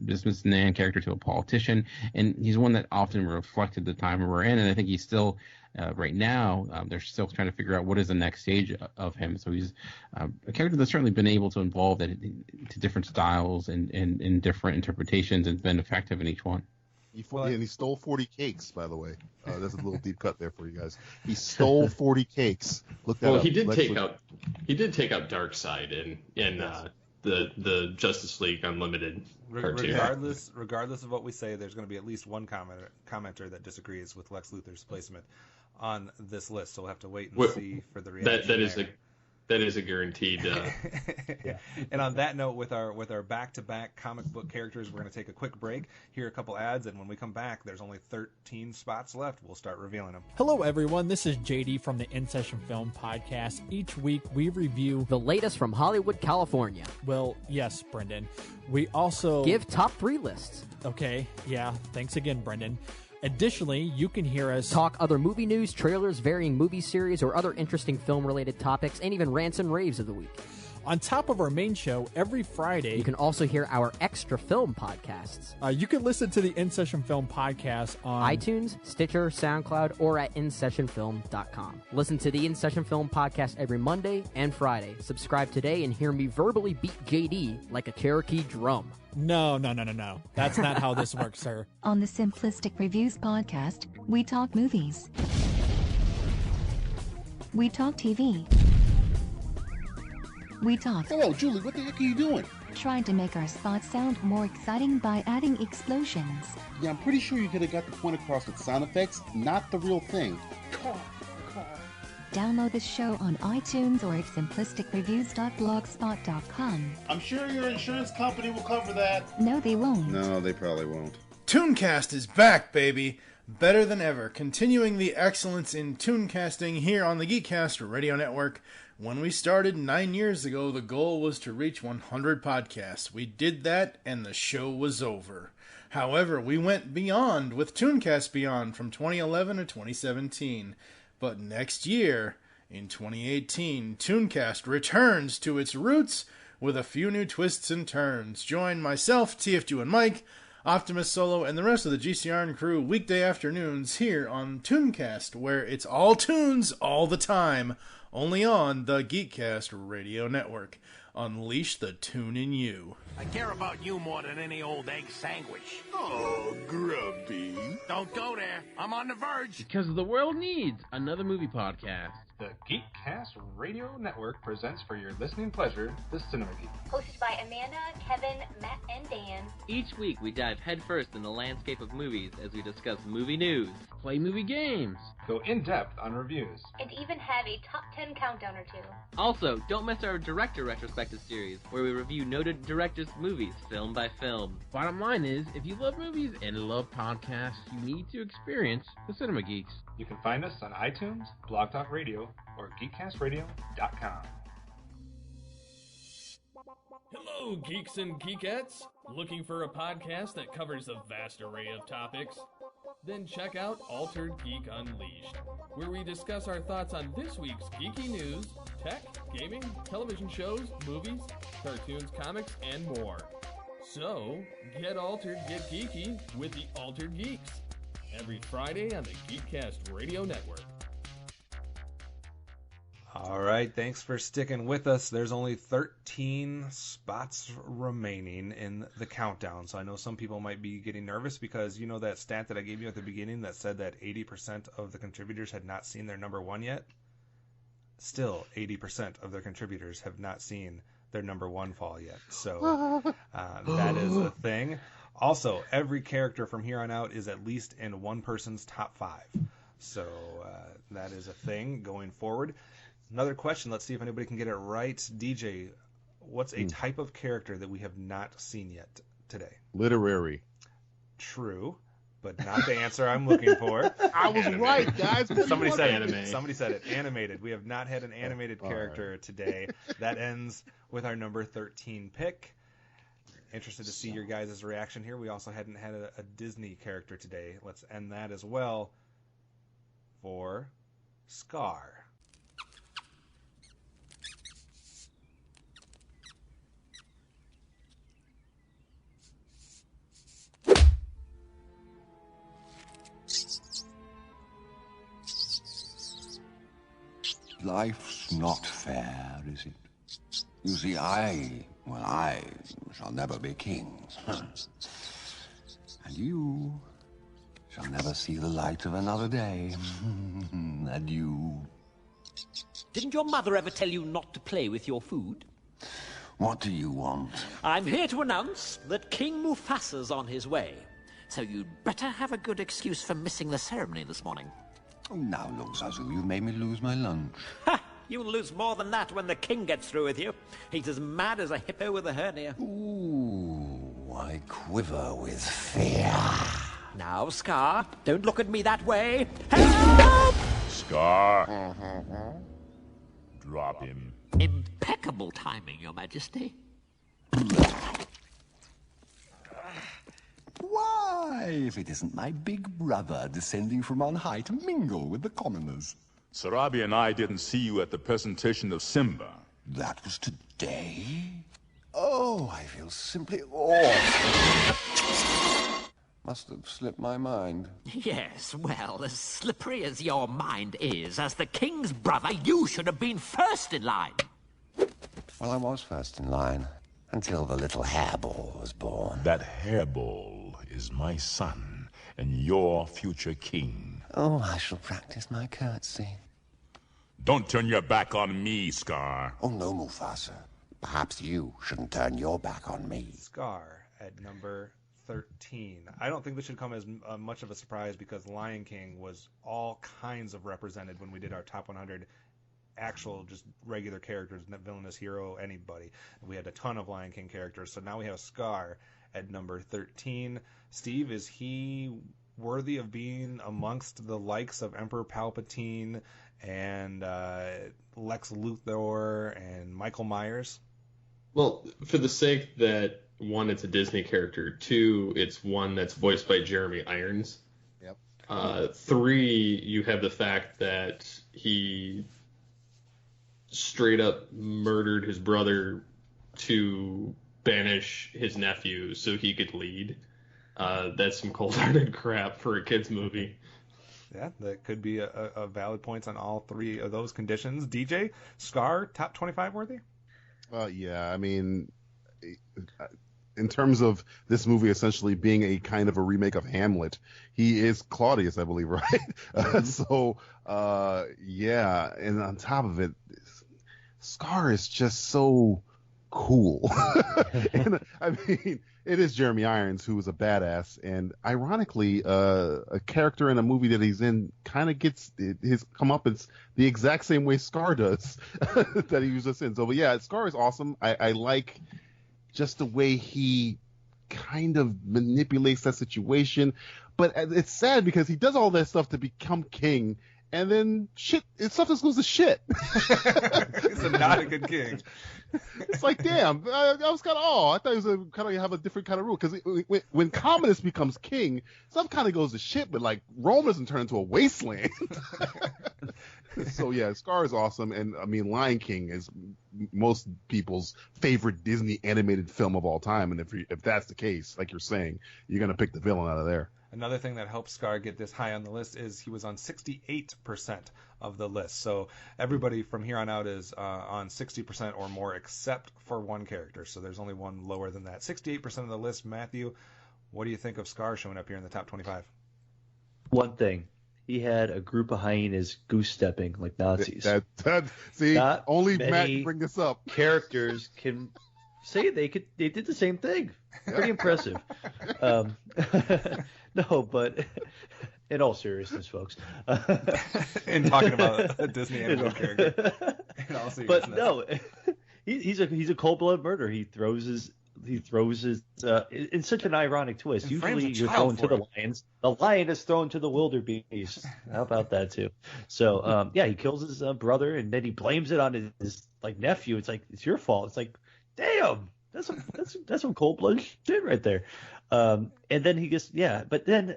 businessman character to a politician, and he's one that often reflected the time we're in. And I think he's still right now, they're still trying to figure out what is the next stage of him. So he's a character that's certainly been able to evolve to different styles and different interpretations, and been effective in each one. And he stole 40 cakes, by the way. There's a little deep cut there for you guys. He stole 40 cakes. Look that up. Well, he did take out Darkseid in the Justice League Unlimited cartoon. Regardless of what we say, there's going to be at least one commenter that disagrees with Lex Luthor's placement on this list. So we'll have to wait and see for the reaction. That is a guaranteed. And on that note, with our back-to-back comic book characters, we're going to take a quick break, hear a couple ads, and when we come back, there's only 13 spots left. We'll start revealing them. Hello, everyone. This is JD from the In Session Film Podcast. Each week, we review the latest from Hollywood, California. Well, yes, Brendan. We also give top 3 lists. Okay. Yeah. Thanks again, Brendan. Additionally, you can hear us talk other movie news, trailers, varying movie series, or other interesting film-related topics, and even rants and raves of the week. On top of our main show, every Friday, you can also hear our extra film podcasts. You can listen to the In Session Film Podcast on iTunes, Stitcher, SoundCloud, or at InSessionFilm.com. Listen to the In Session Film Podcast every Monday and Friday. Subscribe today and hear me verbally beat JD like a Cherokee drum. No. That's not how this works, sir. On the Simplistic Reviews podcast, we talk movies. We talk TV. We talk. Hello, Julie, what the heck are you doing? Trying to make our spots sound more exciting by adding explosions. Yeah, I'm pretty sure you could have got the point across with sound effects, not the real thing. Download the show on iTunes or at simplisticreviews.blogspot.com. I'm sure your insurance company will cover that. No, they won't. No, they probably won't. Tooncast is back, baby. Better than ever. Continuing the excellence in tooncasting here on the Geekcast Radio Network. When we started 9 years ago, the goal was to reach 100 podcasts. We did that, and the show was over. However, we went beyond with Tooncast Beyond from 2011 to 2017. But next year, In 2018, Tooncast returns to its roots with a few new twists and turns. Join myself, TF2 and Mike, OptimusSolo, and the rest of the GCRN crew weekday afternoons here on Tooncast, where it's all tunes all the time, only on the Geekcast Radio Network. Unleash the tune in you. I care about you more than any old egg sandwich. Oh, grubby. Don't go there. I'm on the verge. Because the world needs another movie podcast. The Geekcast Radio Network presents for your listening pleasure the Cinema Geek. Hosted by Amanda, Kevin, Matt, and Dan. Each week we dive headfirst in the landscape of movies as we discuss movie news, play movie games, go in-depth on reviews, and even have a top 10 countdown or two. Also, don't miss our director retrospective series, where we review noted directors' movies film by film. Bottom line is, if you love movies and love podcasts, you need to experience the Cinema Geeks. You can find us on iTunes, Blog Talk Radio, or GeekCastRadio.com. Hello, geeks and geekettes! Looking for a podcast that covers a vast array of topics? Then check out Altered Geek Unleashed, where we discuss our thoughts on this week's geeky news, tech, gaming, television shows, movies, cartoons, comics, and more. So, get altered, get geeky with the Altered Geeks. Every Friday on the Geekcast Radio Network. All right, thanks for sticking with us. There's only 13 spots remaining in the countdown, so I know some people might be getting nervous because you know that stat that I gave you at the beginning that said that 80% of the contributors had not seen their number one yet? Still, 80% of their contributors have not seen their number one fall yet, so that is a thing. Also, every character from here on out is at least in one person's top 5, so that is a thing going forward. Another question, let's see if anybody can get it right. DJ, what's a type of character that we have not seen yet today? Literary. True, but not the answer I'm looking for. I was right, guys. Somebody said anime. Somebody said it. Animated. We have not had an animated character today. That ends with our number 13 pick. Interested to see your guys' reaction here. We also hadn't had a Disney character today. Let's end that as well for Scar. Life's not fair, is it? You see, I shall never be king. And you shall never see the light of another day. And you... Didn't your mother ever tell you not to play with your food? What do you want? I'm here to announce that King Mufasa's on his way. So you'd better have a good excuse for missing the ceremony this morning. Oh, now, look, Zazu, you've made me lose my lunch. Ha! You'll lose more than that when the king gets through with you. He's as mad as a hippo with a hernia. Ooh, I quiver with fear. Now, Scar, don't look at me that way. Help! Scar. Drop him. Impeccable timing, Your Majesty. Why, if it isn't my big brother descending from on high to mingle with the commoners. Sarabi and I didn't see you at the presentation of Simba. That was today? Oh, I feel simply awful. Must have slipped my mind. Yes, well, as slippery as your mind is, as the king's brother, you should have been first in line. Well, I was first in line, until the little hairball was born. That hairball is my son, and your future king. Oh, I shall practice my curtsy. Don't turn your back on me, Scar. Oh, no, Mufasa. Perhaps you shouldn't turn your back on me. Scar at number 13. I don't think this should come as much of a surprise because Lion King was all kinds of represented when we did our top 100 actual just regular characters, villainous hero, anybody. We had a ton of Lion King characters, so now we have Scar at number 13. Steve, is he worthy of being amongst the likes of Emperor Palpatine and Lex Luthor and Michael Myers? Well, for the sake that, one, it's a Disney character, two, it's one that's voiced by Jeremy Irons. Yep. Three, you have the fact that he straight up murdered his brother to banish his nephew so he could lead. That's some cold-hearted crap for a kid's movie. Yeah, that could be a valid points on all three of those conditions. DJ, Scar, top 25 worthy? Yeah, I mean, in terms of this movie essentially being a kind of a remake of Hamlet, he is Claudius, I believe, right? So, yeah, and on top of it, Scar is just so cool. And, I mean, it is Jeremy Irons, who is a badass, and ironically, a character in a movie that he's in kind of gets his comeuppance the exact same way Scar does that he was just in. So, but yeah, Scar is awesome. I like just the way he kind of manipulates that situation, but it's sad because he does all that stuff to become king, and then stuff just goes to shit. He's not a good king. It's like, damn, I was kind of, I thought he was kind of have a different kind of rule, because when Commodus becomes king, stuff kind of goes to shit, but like Rome doesn't turn into a wasteland. So yeah, Scar is awesome, and I mean, Lion King is most people's favorite Disney animated film of all time, and if that's the case, like you're saying, you're gonna pick the villain out of there. Another thing that helps Scar get this high on the list is he was on 68% of the list. So everybody from here on out is on 60% or more, except for one character. So there's only one lower than that. 68% of the list. Matthew, what do you think of Scar showing up here in the top 25? One thing. He had a group of hyenas goose-stepping like Nazis. See, Not only many Matt can bring this up. Characters can say they did the same thing. Pretty impressive. No, but in all seriousness, folks. In talking about a Disney animated character. In all seriousness. But no, he's a cold-blooded murderer. He throws his in such an ironic twist. And Usually you're frames a thrown child to the for lions. The lion is thrown to the wildebeest. How about that too? So yeah, he kills his brother, and then he blames it on his like nephew. It's like, it's your fault. It's like, damn, that's some cold-blooded shit right there. And then he gets, but then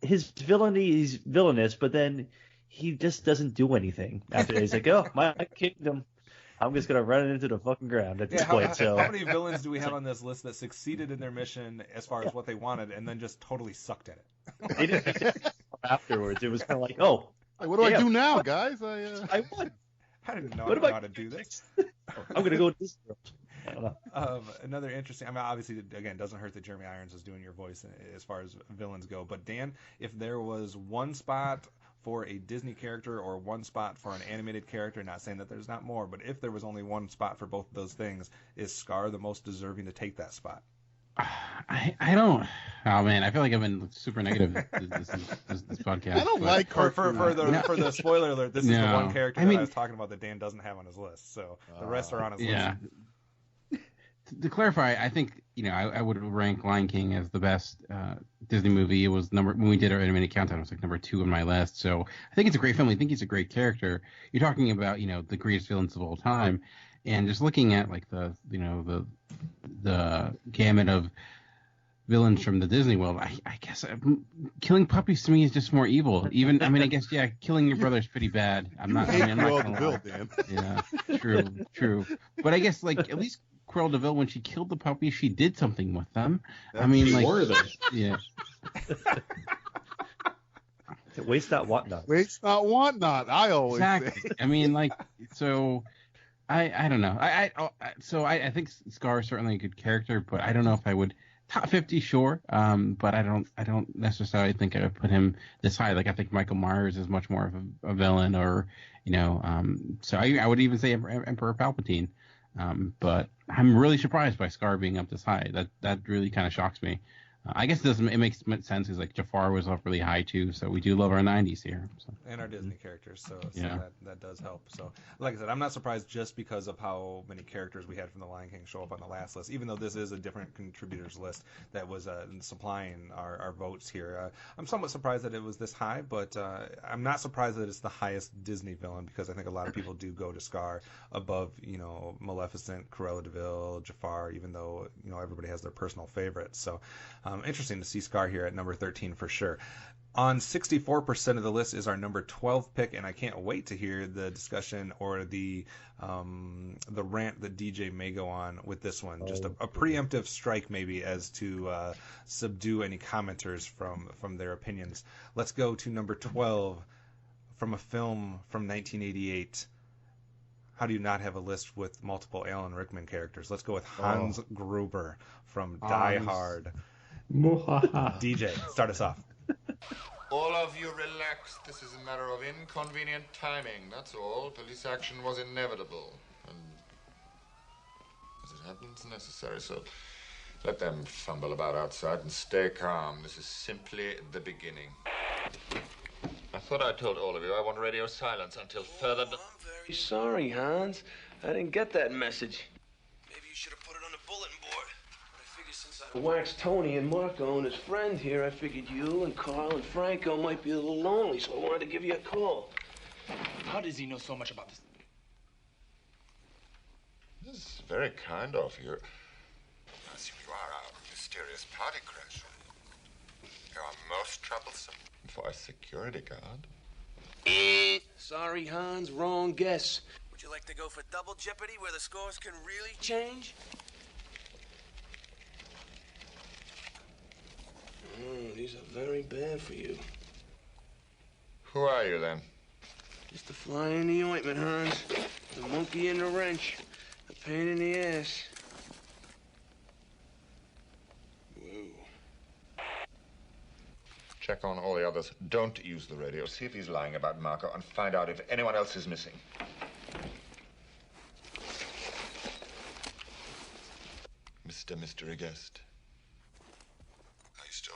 his villainy is villainous, but then he just doesn't do anything after that. He's like, oh, my kingdom, I'm just going to run it into the fucking ground at this point. How many villains do we have on this list that succeeded in their mission as far as what they wanted and then just totally sucked at it? They didn't afterwards. It was kind of like, oh, what do I do now, guys? I won. I didn't know how to do this. I'm going to go to this world. I don't know. Another interesting, I mean, obviously, again, doesn't hurt that Jeremy Irons is doing your voice as far as villains go. But Dan, if there was one spot for a Disney character or one spot for an animated character, not saying that there's not more, but if there was only one spot for both of those things, is Scar the most deserving to take that spot? I don't. Oh man, I feel like I've been super negative this podcast. I don't like for the spoiler alert. This is the one character that I was talking about that Dan doesn't have on his list. So the rest are on his list. To clarify, I think I would rank Lion King as the best Disney movie. It was when we did our animated countdown, it was like number 2 on my list. So I think it's a great film. I think he's a great character. You're talking about the greatest villains of all time, and just looking at like the gamut of villains from the Disney world, I guess killing puppies to me is just more evil. Even I guess killing your brother is pretty bad. I'm not gonna lie. Dan. Yeah, true. But I guess at least Cruella de Vil, when she killed the puppy, she did something with them. Yeah. Waste not, want not. Waste not, want not. I always say. I mean, so I don't know. I think Scar is certainly a good character, but I don't know if I would top 50, sure. But I don't necessarily think I would put him this high. Like I think Michael Myers is much more of a villain, or so I would even say Emperor Palpatine. But I'm really surprised by Scar being up this high. That really kind of shocks me. I guess it makes sense because Jafar was up really high too, so we do love our 90s here. So. And our Disney characters, so that does help. So, like I said, I'm not surprised just because of how many characters we had from The Lion King show up on the last list, even though this is a different contributors list that was supplying our votes here. I'm somewhat surprised that it was this high, but I'm not surprised that it's the highest Disney villain, because I think a lot of people do go to Scar above, Maleficent, Cruella de Vil, Jafar, even though, everybody has their personal favorites. So, Interesting to see Scar here at number 13 for sure. On 64% of the list is our number 12 pick, and I can't wait to hear the discussion or the rant that DJ may go on with this one. Just a preemptive strike maybe as to subdue any commenters from their opinions. Let's go to number 12 from a film from 1988. How do you not have a list with multiple Alan Rickman characters? Let's go with Hans Gruber from Die Hard. DJ, start us off. All of you relax. This is a matter of inconvenient timing. That's all. Police action was inevitable. And as it happens, necessary. So let them fumble about outside and stay calm. This is simply the beginning. I thought I told all of you I want radio silence until further... I'm very sorry, Hans. I didn't get that message. Maybe you should have put it on the bulletin board. But I figured since I waxed Tony and Marco and his friend here, I figured you and Carl and Franco might be a little lonely, so I wanted to give you a call. How does he know so much about this? This is very kind of you. I assume you are our mysterious party crasher. You are most troublesome for a security guard. Sorry, Hans, wrong guess. Would you like to go for double jeopardy where the scores can really change? These are very bad for you. Who are you, then? Just a fly in the ointment, Hans. The monkey in the wrench. A pain in the ass. Check on all the others. Don't use the radio. See if he's lying about Marco and find out if anyone else is missing. Mr. Mystery Guest. Are you still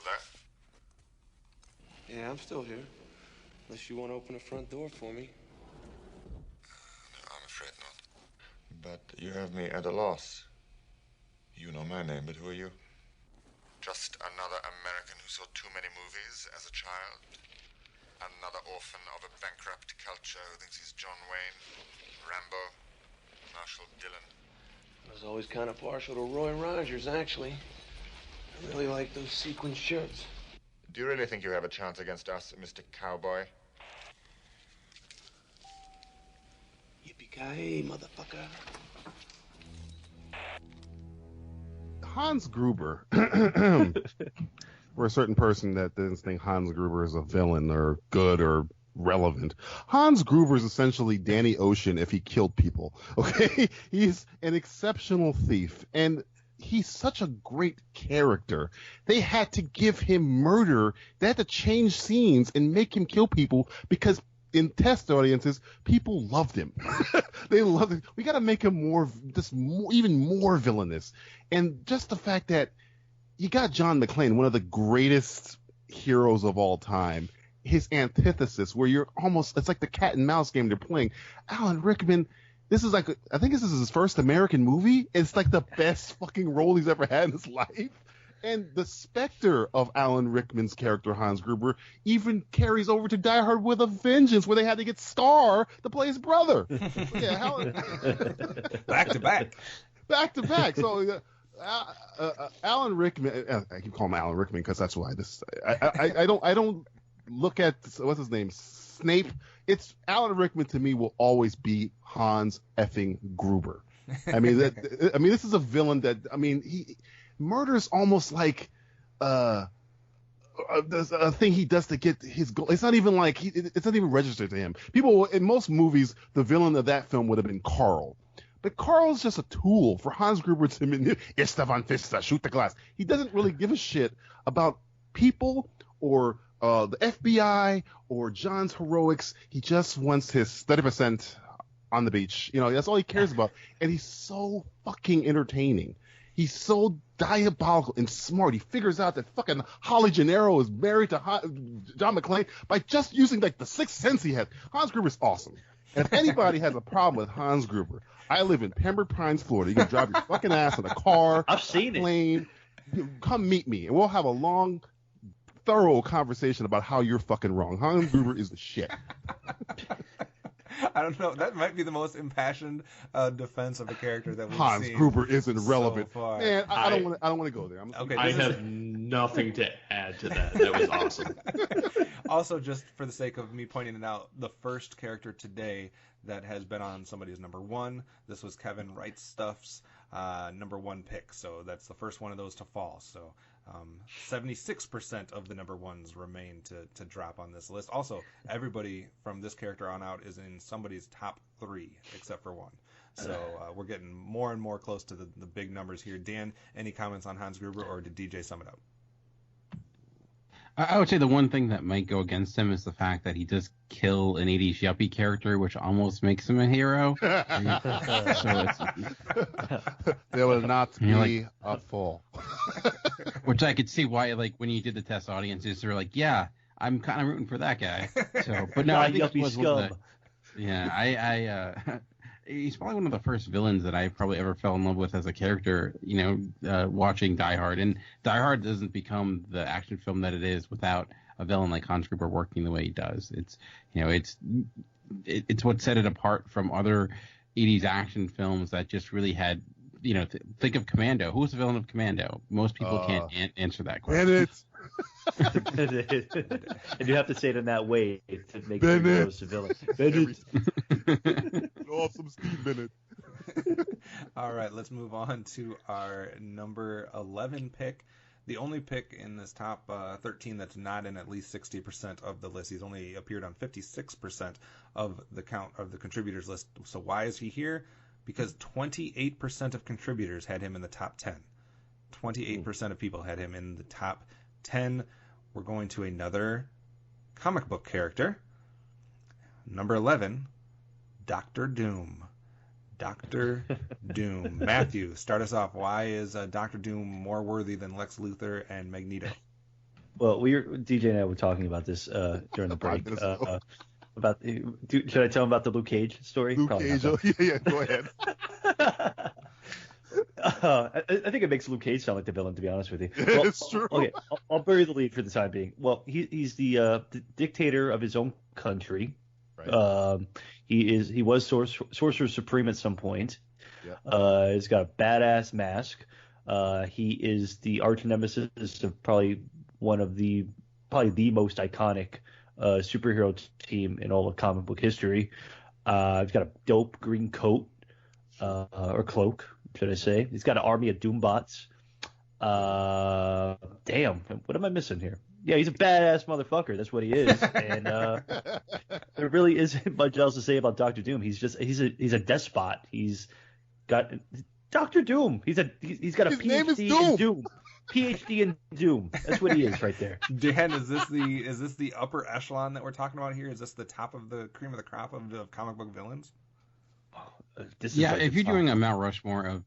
there? Yeah, I'm still here. Unless you want to open the front door for me. No, I'm afraid not. But you have me at a loss. You know my name, but who are you? Just another American who saw too many movies as a child. Another orphan of a bankrupt culture who thinks he's John Wayne, Rambo, Marshall Dillon. I was always kind of partial to Roy Rogers, actually. I really like those sequin shirts. Do you really think you have a chance against us, Mr. Cowboy? Yippee-ki-yay, motherfucker. Hans Gruber, for a certain person that doesn't think Hans Gruber is a villain or good or relevant, Hans Gruber is essentially Danny Ocean if he killed people. Okay, he's an exceptional thief, and he's such a great character. They had to give him murder. They had to change scenes and make him kill people because in test audiences, people loved him. They loved him. We got to make him even more villainous. And just the fact that you got John McClane, one of the greatest heroes of all time, his antithesis, where you're almost, it's like the cat and mouse game they're playing. Alan Rickman, this is like, I think this is his first American movie. It's like the best fucking role he's ever had in his life. And the specter of Alan Rickman's character, Hans Gruber, even carries over to Die Hard with a Vengeance, where they had to get Scar to play his brother. Yeah, back to back. Back to back. So Alan Rickman, I keep calling him Alan Rickman because that's why I don't look at, what's his name, Snape. It's Alan Rickman to me will always be Hans effing Gruber. I mean, this is a villain that, murder is almost like a thing he does to get his goal. It's not even like it's not even registered to him. People in most movies, the villain of that film would have been Carl, but Carl's just a tool for Hans Gruber to manipulate. Estevan Fista, shoot the glass. He doesn't really give a shit about people or the FBI or John's heroics. He just wants his 30% on the beach. That's all he cares about, and he's so fucking entertaining. He's so diabolical and smart. He figures out that fucking Holly Gennaro is married to John McClane by just using like the sixth sense he has. Hans Gruber's awesome. And if anybody has a problem with Hans Gruber, I live in Pembroke Pines, Florida. You can drive your fucking ass in a car, I've seen plane. Come meet me, and we'll have a long, thorough conversation about how you're fucking wrong. Hans Gruber is the shit. I don't know. That might be the most impassioned defense of a character that we've Hans seen. Gruber isn't relevant. So far. Man, I don't want to go there. I have nothing to add to that. That was awesome. Also, just for the sake of me pointing it out, the first character today that has been on somebody's number one, this was Kevin Wrightstuff's number one pick. So that's the first one of those to fall. So 76% of the number ones remain to drop on this list. Also, everybody from this character on out is in somebody's top 3, except for one. So we're getting more and more close to the big numbers here. Dan, any comments on Hans Gruber, or did DJ sum it up? I would say the one thing that might go against him is the fact that he does kill an 80s yuppie character, which almost makes him a hero. So there will not be a fall. Which I could see why, like, when you did the test audiences, they're like, yeah, I'm kind of rooting for that guy. So, but no, I think yuppie scum. He's probably one of the first villains that I probably ever fell in love with as a character, watching Die Hard. And Die Hard doesn't become the action film that it is without a villain like Hans Gruber working the way he does. It's what set it apart from other 80s action films that just really had, think of Commando. Who's the villain of Commando? Most people can't answer that question. Bennett. And you have to say it in that way to make it close to villain. Bennett. Awesome Steve Bennett. All right, let's move on to our number 11 pick. The only pick in this top 13 that's not in at least 60% of the list. He's only appeared on 56% of the count of the contributors list. So why is he here? Because 28% of contributors had him in the top 10. 28% of people had him in the top 10. We're going to another comic book character. Number 11, Dr. Doom. Dr. Doom. Matthew, start us off. Why is Dr. Doom more worthy than Lex Luthor and Magneto? Well, DJ and I were talking about this during the break. Should I tell him about the Luke Cage story? Luke Cage, go ahead. I think it makes Luke Cage sound like the villain, to be honest with you. Well, it's true. Okay, I'll bury the lead for the time being. Well, he's the dictator of his own country. Right. He was Sorcerer Supreme at some point. Yeah. He's got a badass mask. He is the arch nemesis of probably the most iconic superhero team in all of comic book history. He's got a dope green coat or cloak, should I say? He's got an army of Doombots. Damn, what am I missing here? Yeah, he's a badass motherfucker. That's what he is. And there really isn't much else to say about Dr. Doom. He's a despot. He's got Dr. Doom. He's got a PhD in Doom. PhD in Doom. That's what he is right there. Dan, is this the upper echelon that we're talking about here? Is this the top of the cream of the crop of comic book villains? If you're doing a Mount Rushmore of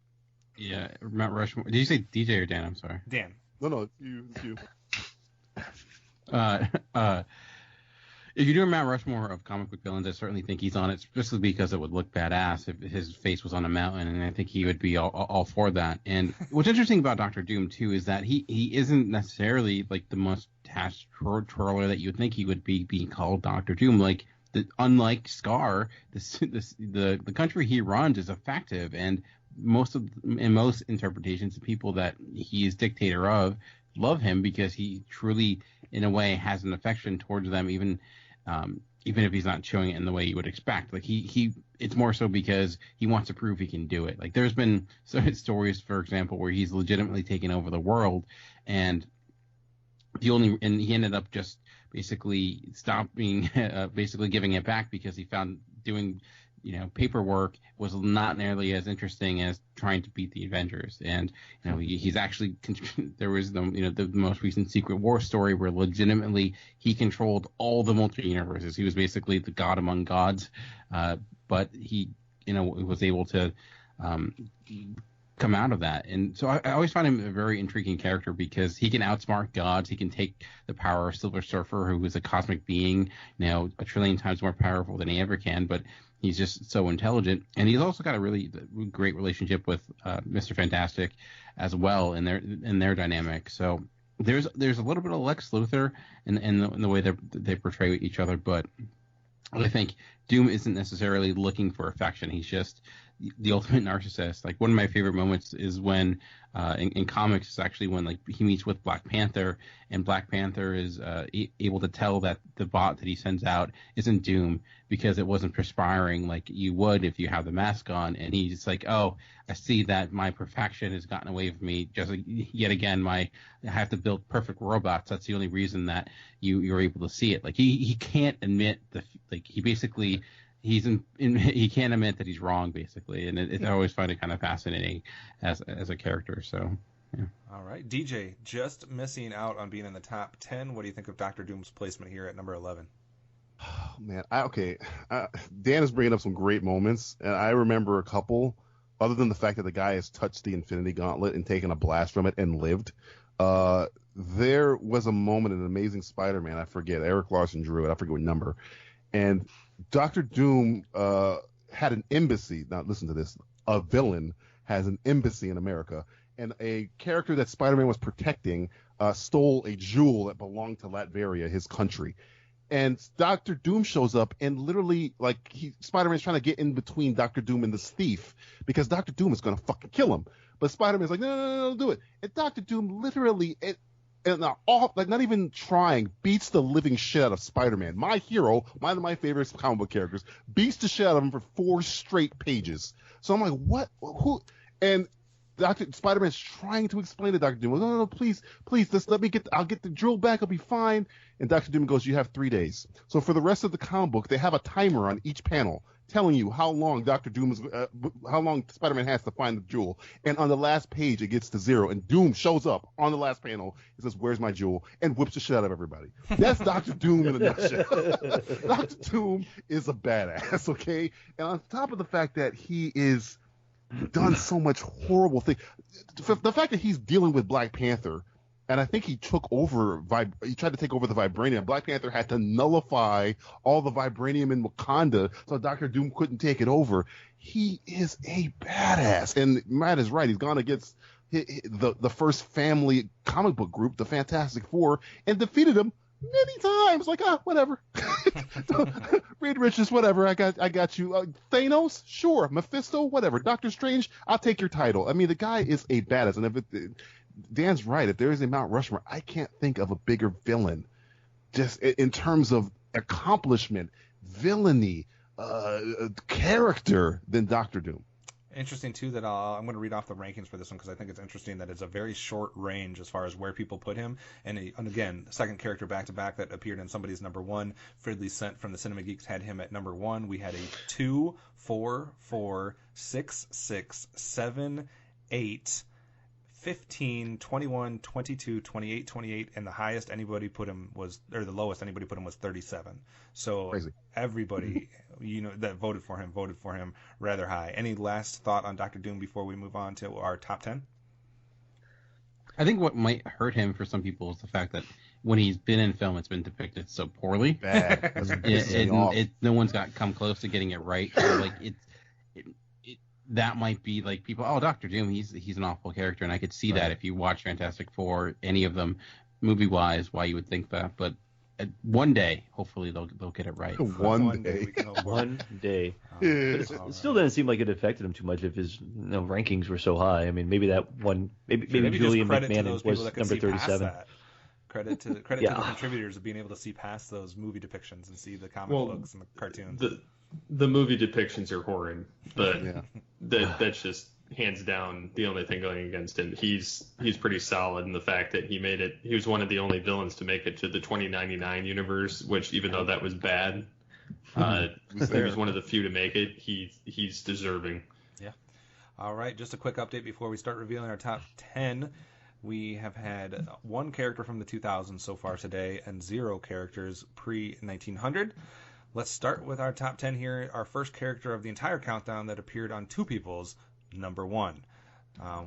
Mount Rushmore. Did you say DJ or Dan? I'm sorry. Dan. No, it's you. If you're doing Mount Rushmore of comic book villains, I certainly think he's on it, especially because it would look badass if his face was on a mountain, and I think he would be all for that. And what's interesting about Dr. Doom, too, is that he isn't necessarily like the mustache twirler that you would think he would be being called Dr. Doom. Like, unlike Scar, the country he runs is effective, and in most interpretations, the people that he is dictator of love him because he truly, in a way, has an affection towards them, even if he's not showing it in the way you would expect. Like it's more so because he wants to prove he can do it. Like there's been certain stories, for example, where he's legitimately taken over the world, and he ended up just basically stopping, basically giving it back because he found doing paperwork was not nearly as interesting as trying to beat the Avengers. And he's actually there was the most recent Secret War story where legitimately he controlled all the multi-universes. He was basically the god among gods, but he was able to come out of that. And so I always find him a very intriguing character because he can outsmart gods. He can take the power of Silver Surfer, who is a cosmic being, a trillion times more powerful than he ever can, but he's just so intelligent. And he's also got a really great relationship with Mr. Fantastic as well in their dynamic. So there's a little bit of Lex Luthor in the way they portray each other, but I think Doom isn't necessarily looking for affection. He's just the ultimate narcissist. Like, one of my favorite moments is when in comics, it's actually when like he meets with Black Panther, and Black Panther is able to tell that the bot that he sends out isn't Doom because it wasn't perspiring like you would if you have the mask on. And he's like, oh, I see that my perfection has gotten away from me. Just like, yet again, I have to build perfect robots. That's the only reason that you're able to see it. Like, he can't admit he can't admit that he's wrong, basically, and I always find it kind of fascinating as a character. So, yeah. All right, DJ, just missing out on being in the top 10. What do you think of Dr. Doom's placement here at number 11? Oh, man, Dan is bringing up some great moments, and I remember a couple. Other than the fact that the guy has touched the Infinity Gauntlet and taken a blast from it and lived, there was a moment in Amazing Spider-Man. I forget. Eric Larson drew it. I forget what number, and Dr. Doom had an embassy. Now, listen to this. A villain has an embassy in America, and a character that Spider-Man was protecting stole a jewel that belonged to Latveria, his country. And Dr. Doom shows up, and literally, like, Spider-Man's trying to get in between Dr. Doom and this thief because Dr. Doom is going to fucking kill him. But Spider-Man's like, no, do it. And Dr. Doom literally... not even trying, beats the living shit out of Spider-Man. My hero, one of my favorite comic book characters, beats the shit out of him for 4 straight pages. So I'm like, what? Who? And Spider-Man's trying to explain to Dr. Doom, no, please, just let me I'll get the jewel back, I'll be fine. And Dr. Doom goes, you have 3 days. So for the rest of the comic book, they have a timer on each panel telling you how long how long Spider-Man has to find the jewel. And on the last page, it gets to 0, and Doom shows up on the last panel and says, where's my jewel? And whips the shit out of everybody. That's Dr. Doom in a nutshell. Dr. Doom is a badass, okay? And on top of the fact that he is done so much horrible thing, the fact that he's dealing with Black Panther, and I think he tried to take over the vibranium. Black Panther had to nullify all the vibranium in Wakanda so Dr. Doom couldn't take it over. He is a badass. And Matt is right. He's gone against the first family comic book group, the Fantastic Four, and defeated them many times. Like, whatever. Reed Richards, whatever. I got you. Thanos, sure. Mephisto, whatever. Doctor Strange, I'll take your title. I mean, the guy is a badass. And Dan's right. If there is a Mount Rushmore, I can't think of a bigger villain, just in terms of accomplishment, villainy, character than Dr. Doom. Interesting, too, that I'm going to read off the rankings for this one because I think it's interesting that it's a very short range as far as where people put him. And again, second character back-to-back that appeared in somebody's number 1. Fridley Sent from the Cinema Geeks had him at number 1. We had a 2, 4, 4, 6, 6, 7, 8, 15, 21, 22, 28, 28, and the highest anybody put him was, or the lowest anybody put him was 37. So crazy. Everybody, that voted for him rather high. Any last thought on Dr. Doom before we move on to our top 10? I think what might hurt him for some people is the fact that when he's been in film, it's been depicted so poorly. Bad. No one's come close to getting it right. So, like, that might be like people, Dr. Doom, he's an awful character, and I could see that if you watch Fantastic Four, any of them, movie-wise, why you would think that. But one day, hopefully, they'll get it right. One day. One day. But it still doesn't seem like it affected him too much if his rankings were so high. I mean, maybe that one, maybe Julian McMahon was number 37. Credit to the contributors of being able to see past those movie depictions and see the comic books and the cartoons. The movie depictions are horrid, but that's just hands down the only thing going against him. He's pretty solid in the fact that he was one of the only villains to make it to the 2099 universe, which even though that was bad, he was one of the few to make it. He's deserving. Yeah. All right, just a quick update before we start revealing our top 10. We have had 1 character from the 2000s so far today and 0 characters pre-1900. Let's start with our top 10 here. Our first character of the entire countdown that appeared on Two People's number 1.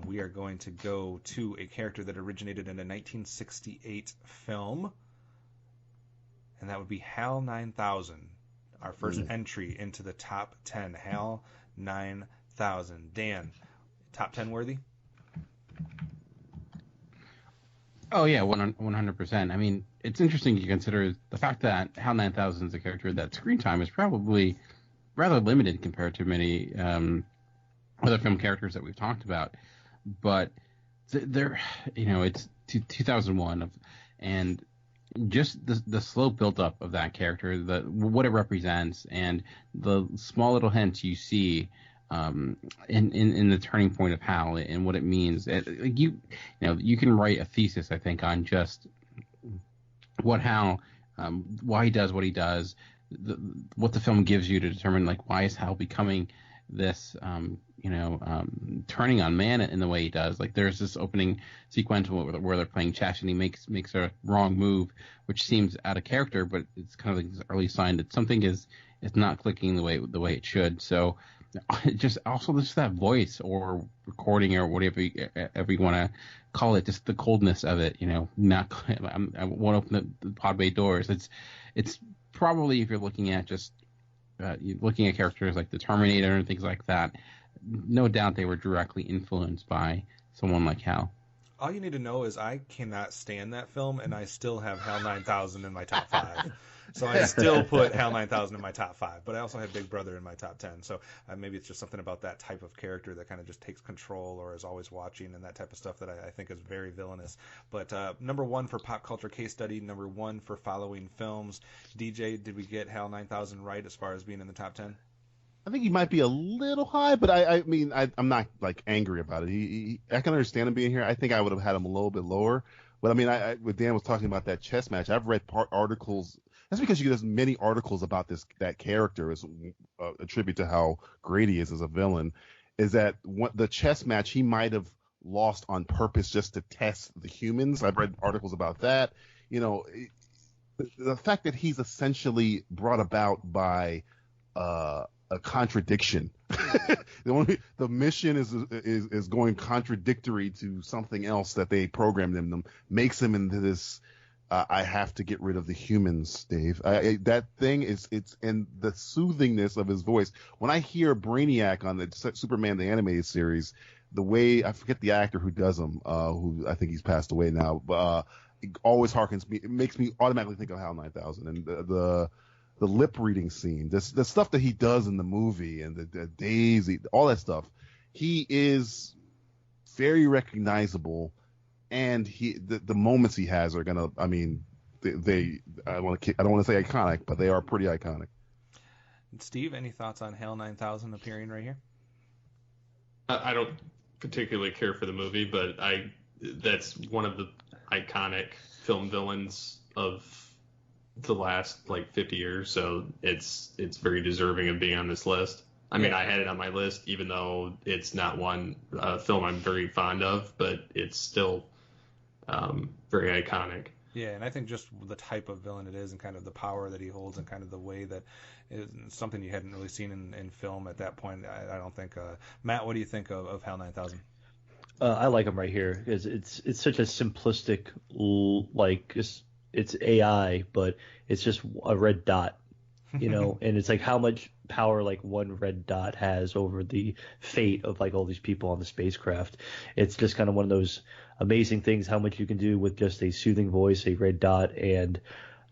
We are going to go to a character that originated in a 1968 film, and that would be HAL 9000. Our first entry into the top 10, HAL 9000. Dan, top 10 worthy? Oh yeah, 100%. I mean, it's interesting to consider the fact that HAL 9000 is a character that screen time is probably rather limited compared to many other film characters that we've talked about. But they're, it's 2001, and just the slow build up of that character, what it represents, and the small little hints you see in the turning point of HAL and what it means. You can write a thesis, I think, on just what HAL, why he does what he does, what the film gives you to determine, like, why is HAL becoming this, turning on man in the way he does. Like, there's this opening sequence where they're playing chess and he makes a wrong move, which seems out of character, but it's kind of like this early sign that something is not clicking the way it should. So just that voice or recording or whatever you want to call it, just the coldness of it, I won't open the pod bay doors. It's probably, if you're looking at characters like the Terminator and things like that, no doubt they were directly influenced by someone like HAL. All you need to know is I cannot stand that film, and I still have HAL 9000 in my top 5. So I still put HAL 9000 in my top 5, but I also had Big Brother in my top 10. So maybe it's just something about that type of character that kind of just takes control or is always watching and that type of stuff that I think is very villainous. But number 1 for pop culture case study, number 1 for following films. DJ, did we get HAL 9000 right as far as being in the top 10? I think he might be a little high, but I'm not like angry about it. I can understand him being here. I think I would have had him a little bit lower. But when Dan was talking about that chess match, I've read articles. That's because there's many articles about that character as a tribute to how great he is as a villain. Is that the chess match he might have lost on purpose just to test the humans? I've read articles about that. The fact that he's essentially brought about by a contradiction. The mission is going contradictory to something else that they programmed him, makes him into this. I have to get rid of the humans, Dave. That thing it's and the soothingness of his voice. When I hear Brainiac on the Superman the Animated Series, the way, I forget the actor who does him, who I think he's passed away now, but it always harkens me. It makes me automatically think of HAL 9000 and the lip reading scene, the stuff that he does in the movie, and the Daisy, all that stuff. He is very recognizable, and the moments he has are gonna. I don't want to say iconic, but they are pretty iconic. Steve, any thoughts on HAL 9000 appearing right here? I don't particularly care for the movie, but that's one of the iconic film villains of the last 50 years, so it's very deserving of being on this list. I had it on my list, even though it's not one film I'm very fond of, but it's still very iconic. Yeah, and I think just the type of villain it is and kind of the power that he holds and kind of the way that is something you hadn't really seen in film at that point. I don't think. Matt, what do you think of HAL 9000? I like him right here because it's such a simplistic, it's AI, but it's just a red dot, and it's like how much power one red dot has over the fate of all these people on the spacecraft. It's just kind of one of those amazing things, how much you can do with just a soothing voice, a red dot, and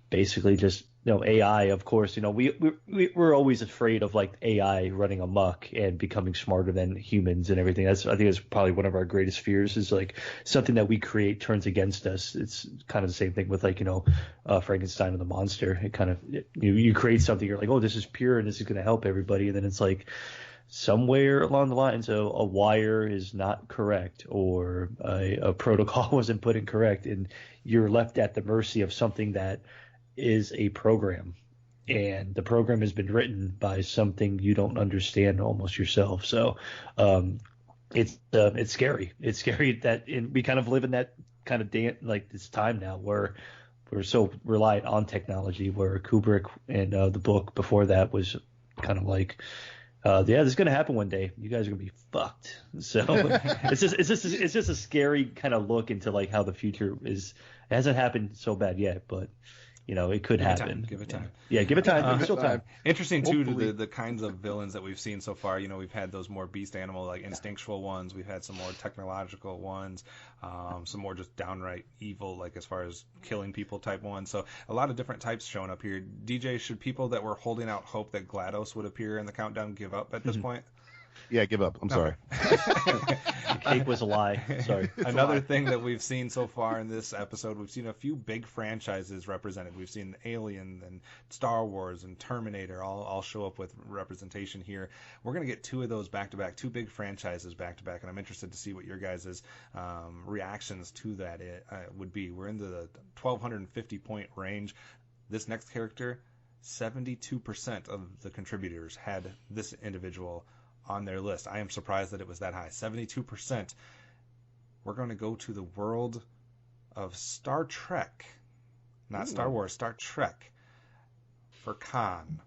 basically just AI. Of course, we're always afraid of AI running amok and becoming smarter than humans and everything. I think that's probably one of our greatest fears, is something that we create turns against us. It's kind of the same thing with Frankenstein and the monster. It kind of you create something, you're like, oh, this is pure and this is going to help everybody, and then it's somewhere along the line, so a wire is not correct, or a protocol wasn't put in correct, and you're left at the mercy of something that is a program, and the program has been written by something you don't understand almost yourself. So it's scary. It's scary that we kind of live in that kind of this time now where we're so reliant on technology, where Kubrick and the book before that was kind of this is going to happen one day. You guys are going to be fucked. So it's just a scary kind of look into how the future is. It hasn't happened so bad yet, but it could happen. Give it time. Yeah, give it time. There's still time. Interesting too to the kinds of villains that we've seen so far. We've had those more beast animal, like instinctual ones. We've had some more technological ones, some more just downright evil, like as far as killing people type ones. So a lot of different types showing up here. DJ, should people that were holding out hope that GLaDOS would appear in the countdown give up at this point? Yeah, give up. I'm sorry. Cake was a lie. Sorry. Another thing that we've seen so far in this episode, we've seen a few big franchises represented. We've seen Alien and Star Wars and Terminator all show up with representation here. We're going to get 2 of those back-to-back, 2 big franchises back-to-back, and I'm interested to see what your guys' reactions to that would be. We're into the 1,250-point range. This next character, 72% of the contributors had this individual on their list. I am surprised that it was that high. 72%. We're going to go to the world of Star Trek. Not Star Wars, Star Trek. For Khan.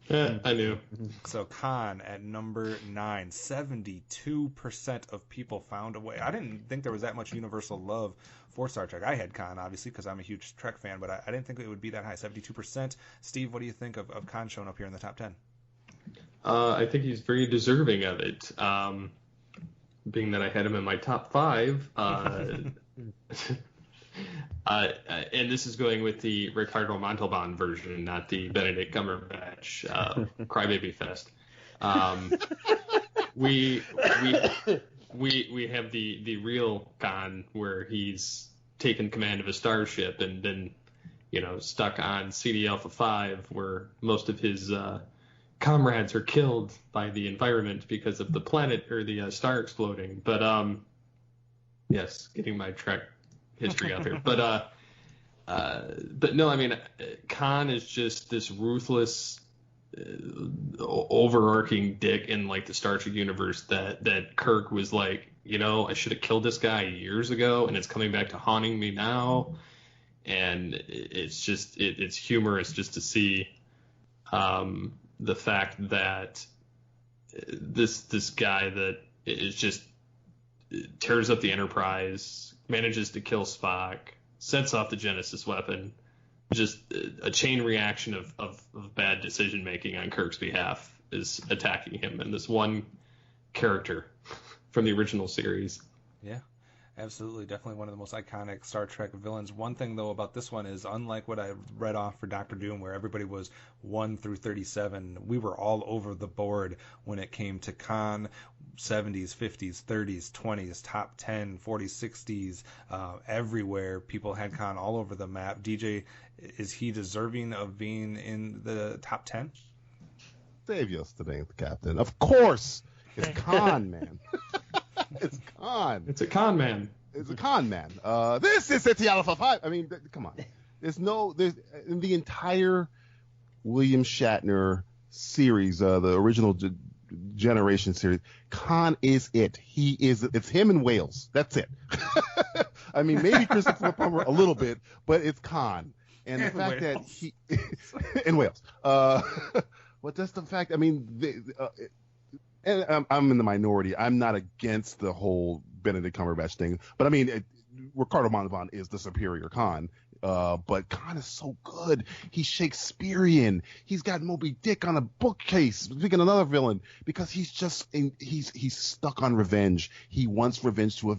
Yeah, I knew. So Khan at number 9. 72% of people found a way. I didn't think there was that much universal love for Star Trek. I had Khan, obviously, because I'm a huge Trek fan, but I didn't think it would be that high. 72%. Steve, what do you think of Khan showing up here in the top 10? I think he's very deserving of it. Being that I had him in my top 5, and this is going with the Ricardo Montalban version, not the Benedict Cumberbatch Crybaby Fest. We have the real Khan where he's taken command of a starship and been, stuck on CD Alpha 5, where most of his comrades are killed by the environment because of the planet or the star exploding. But yes, getting my Trek history out there. But no, I mean, Khan is just this ruthless, overarching dick in like the Star Trek universe that Kirk was like, I should have killed this guy years ago, and it's coming back to haunting me now. And it's just it's humorous just to see the fact that this guy that is just tears up the Enterprise, manages to kill Spock, sets off the Genesis weapon, just a chain reaction of bad decision making on Kirk's behalf is attacking him, and this one character from the original series. Yeah. Absolutely, definitely one of the most iconic Star Trek villains. One thing, though, about this one is, unlike what I read off for Doctor Doom, where everybody was 1 through 37, we were all over the board when it came to Khan. 70s, 50s, 30s, 20s, top 10, 40s, 60s, everywhere. People had Khan all over the map. DJ, is he deserving of being in the top 10? Save yesterday, Captain. Of course! It's Khan, man. It's Khan. It's a con man. It's a con man. This is City Alpha 5. I mean, come on. There's in the entire William Shatner series, the original Generation series, Khan is it. It's him in Wales. That's it. I mean, maybe Christopher Plummer a little bit, but it's Khan. And the fact that he in Wales. But that's the fact. I mean, and I'm in the minority. I'm not against the whole Benedict Cumberbatch thing, but I mean, Ricardo Montalban is the superior Khan. But Khan is so good. He's Shakespearean. He's got Moby Dick on a bookcase. Speaking of another villain, because he's stuck on revenge. He wants revenge to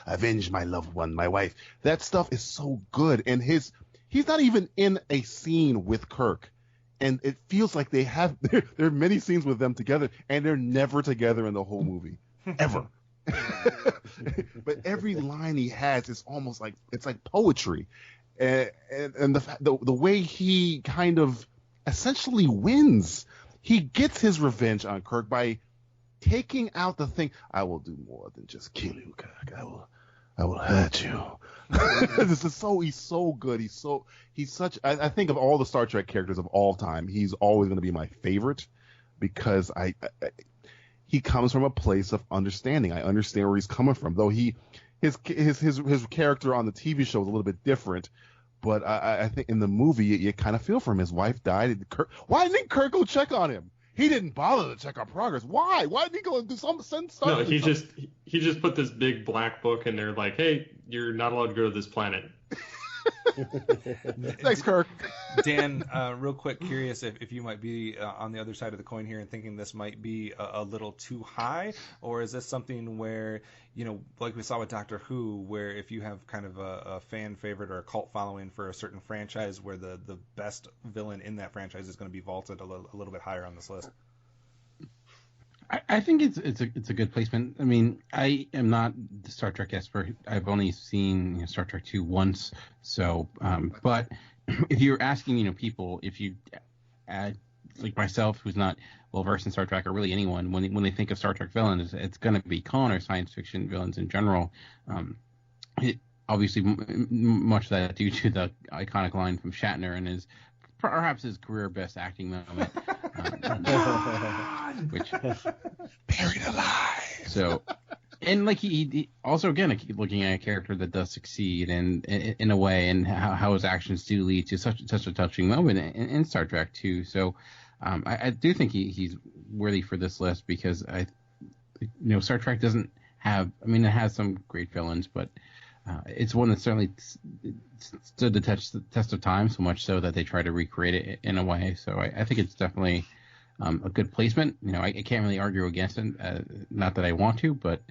avenge my loved one, my wife. That stuff is so good. And he's not even in a scene with Kirk. And it feels like there are many scenes with them together, and they're never together in the whole movie, ever. But every line he has is almost like it's like poetry, and the way he kind of essentially wins, he gets his revenge on Kirk by taking out the thing. I will do more than just kill you, Kirk. I will hurt you. He's so good. He's such. I think of all the Star Trek characters of all time, he's always going to be my favorite because he comes from a place of understanding. I understand where he's coming from, though his character on the TV show is a little bit different. But I think in the movie you kind of feel for him. His wife died. Why didn't Kirk go check on him? He didn't bother to check on progress. Why? Why didn't he go and do send stuff? No, he just put this big black book in there, like, hey, you're not allowed to go to this planet. Thanks, Kirk. Dan, real quick, curious if you might be on the other side of the coin here and thinking this might be a little too high, or is this something where, like we saw with Doctor Who, where if you have kind of a fan favorite or a cult following for a certain franchise, where the best villain in that franchise is going to be vaulted a little bit higher on this list? I think it's a good placement. I mean, I am not the Star Trek expert. I've only seen Star Trek 2 once. So, but if you're asking, people, if you like myself, who's not well versed in Star Trek, or really anyone, when they think of Star Trek villains, it's going to be Khan or science fiction villains in general. Obviously, much of that due to the iconic line from Shatner and perhaps his career best acting moment. Which buried alive. So, and like he also, again, looking at a character that does succeed and in a way, and how his actions do lead to such a touching moment in Star Trek too. So I do think he's worthy for this list, because Star Trek doesn't have, I mean, it has some great villains, but it's one that certainly stood the test of time, so much so that they try to recreate it in a way. So I think it's definitely a good placement. I can't really argue against it. Not that I want to, but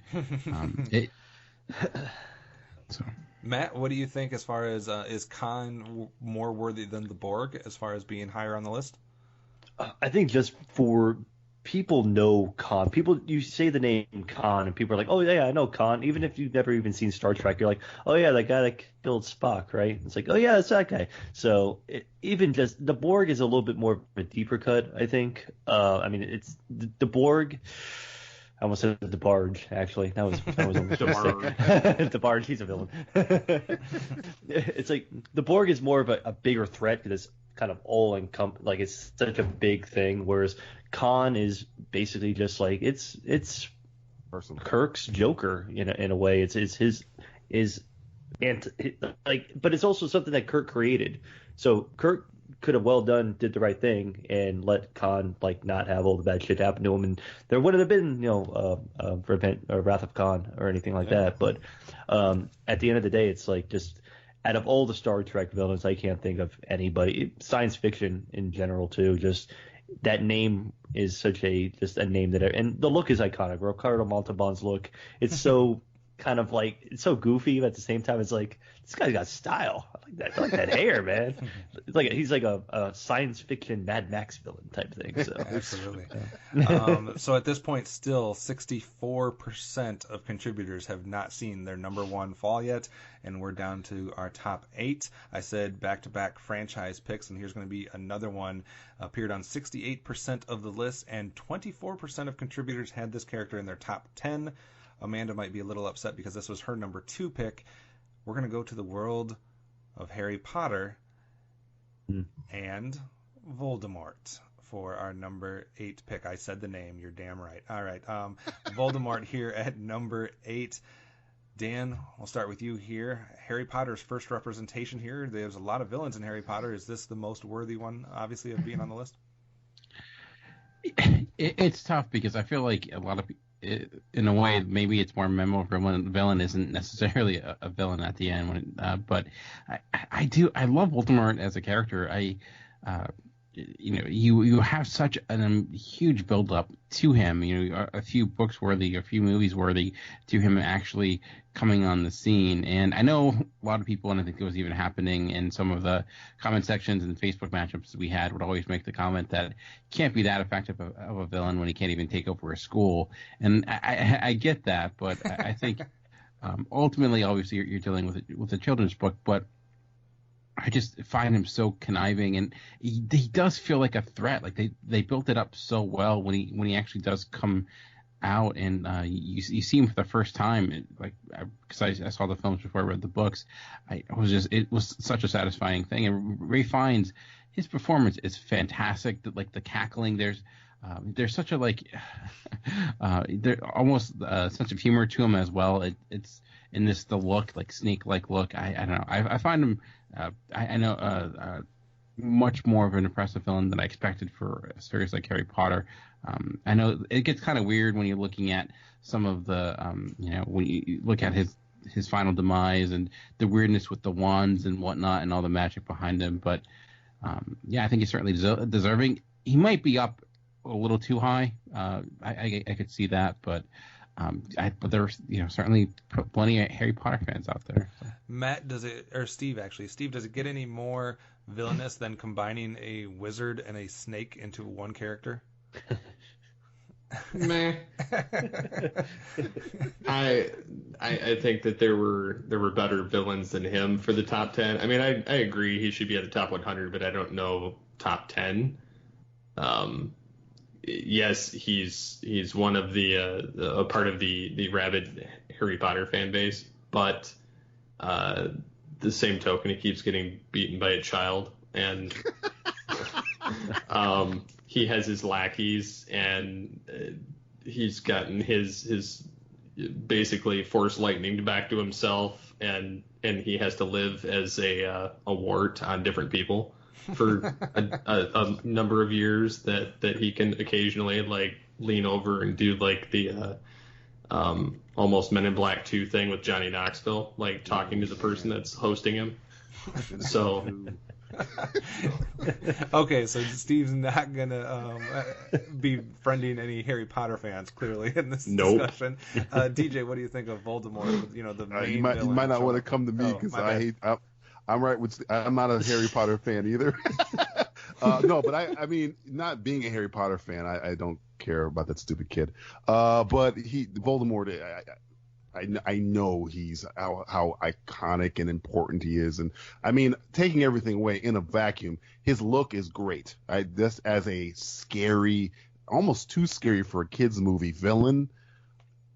so. Matt, what do you think as far as is Khan more worthy than the Borg as far as being higher on the list? I think just for people know Khan. You say the name Khan, and people are like, "Oh yeah, I know Khan." Even if you've never even seen Star Trek, you're like, "Oh yeah, that guy that killed Spock, right?" It's like, "Oh yeah, it's that guy." So even just the Borg is a little bit more of a deeper cut, I think. I mean, it's the Borg. I almost said the Barge. Actually, that was almost the Barge. He's a villain. It's like the Borg is more of a bigger threat, because it's kind of like it's such a big thing, whereas Khan is basically just like it's Kirk's Joker in a way. It's his but it's also something that Kirk created. So Kirk could have did the right thing and let Khan not have all the bad shit happen to him, and there wouldn't have been Wrath of Khan or anything like that. But at the end of the day, it's like, just out of all the Star Trek villains, I can't think of anybody. Science fiction in general too. Just that name is such a name that, and the look is iconic. Ricardo Montalban's look, it's so kind of it's so goofy, but at the same time, it's like, this guy's got style. I like that hair, man. It's like he's like a science fiction Mad Max villain type thing. So. Absolutely. So at this point, still 64% of contributors have not seen their number one fall yet, and we're down to our top 8. I said back-to-back franchise picks, and here's going to be another one. Appeared on 68% of the list, and 24% of contributors had this character in their top 10. Amanda might be a little upset because this was her number 2 pick. We're going to go to the world of Harry Potter and Voldemort for our number 8 pick. I said the name. You're damn right. All right. Voldemort here at number 8. Dan, we'll start with you here. Harry Potter's first representation here. There's a lot of villains in Harry Potter. Is this the most worthy one, obviously, of being on the list? It's tough, because I feel like a lot of people, in a way, maybe it's more memorable when the villain isn't necessarily a villain at the end. But I love Voldemort as a character. You have such a huge build up to him. A few books worthy, a few movies worthy to him actually coming on the scene. And I know a lot of people, and I think it was even happening in some of the comment sections and Facebook matchups we had, would always make the comment that he can't be that effective of a villain when he can't even take over a school. And I get that, but I think ultimately, obviously, you're dealing with a children's book, but I just find him so conniving, and he does feel like a threat. Like they built it up so well when he actually does come out, and you see him for the first time. Because I saw the films before I read the books, it was such a satisfying thing. And Ralph Fiennes, his performance is fantastic. Like the cackling, there's such a there almost a sense of humor to him as well. It's in the look, like snake-like look. I don't know. I find him. I know much more of an impressive villain than I expected for a series like Harry Potter. I know it gets kind of weird when you're looking at some of the, when you look at his his final demise and the weirdness with the wands and whatnot and all the magic behind him. But I think he's certainly deserving. He might be up a little too high. I could see that, but there's certainly plenty of Harry Potter fans out there. So. Matt, Steve, does it get any more villainous than combining a wizard and a snake into one character? Meh. I think that there were better villains than him for the top 10. I mean, I agree he should be at the top 100, but I don't know top 10. Yes, he's one of a part of the rabid Harry Potter fan base, but the same token, he keeps getting beaten by a child, and he has his lackeys, and he's gotten his basically force lightning back to himself, and he has to live as a wart on different people for a number of years that he can occasionally like lean over and do like the almost Men in Black 2 thing with Johnny Knoxville, like talking to the person that's hosting him. So okay, so Steve's not gonna be friending any Harry Potter fans clearly in this discussion. DJ, what do you think of Voldemort? The main you might not want to come to me because I'm right with. I'm not a Harry Potter fan either. No, but I mean, not being a Harry Potter fan, I don't care about that stupid kid. But Voldemort, I know he's how iconic and important he is, and I mean, taking everything away in a vacuum, his look is great. Just as a scary, almost too scary for a kids movie villain.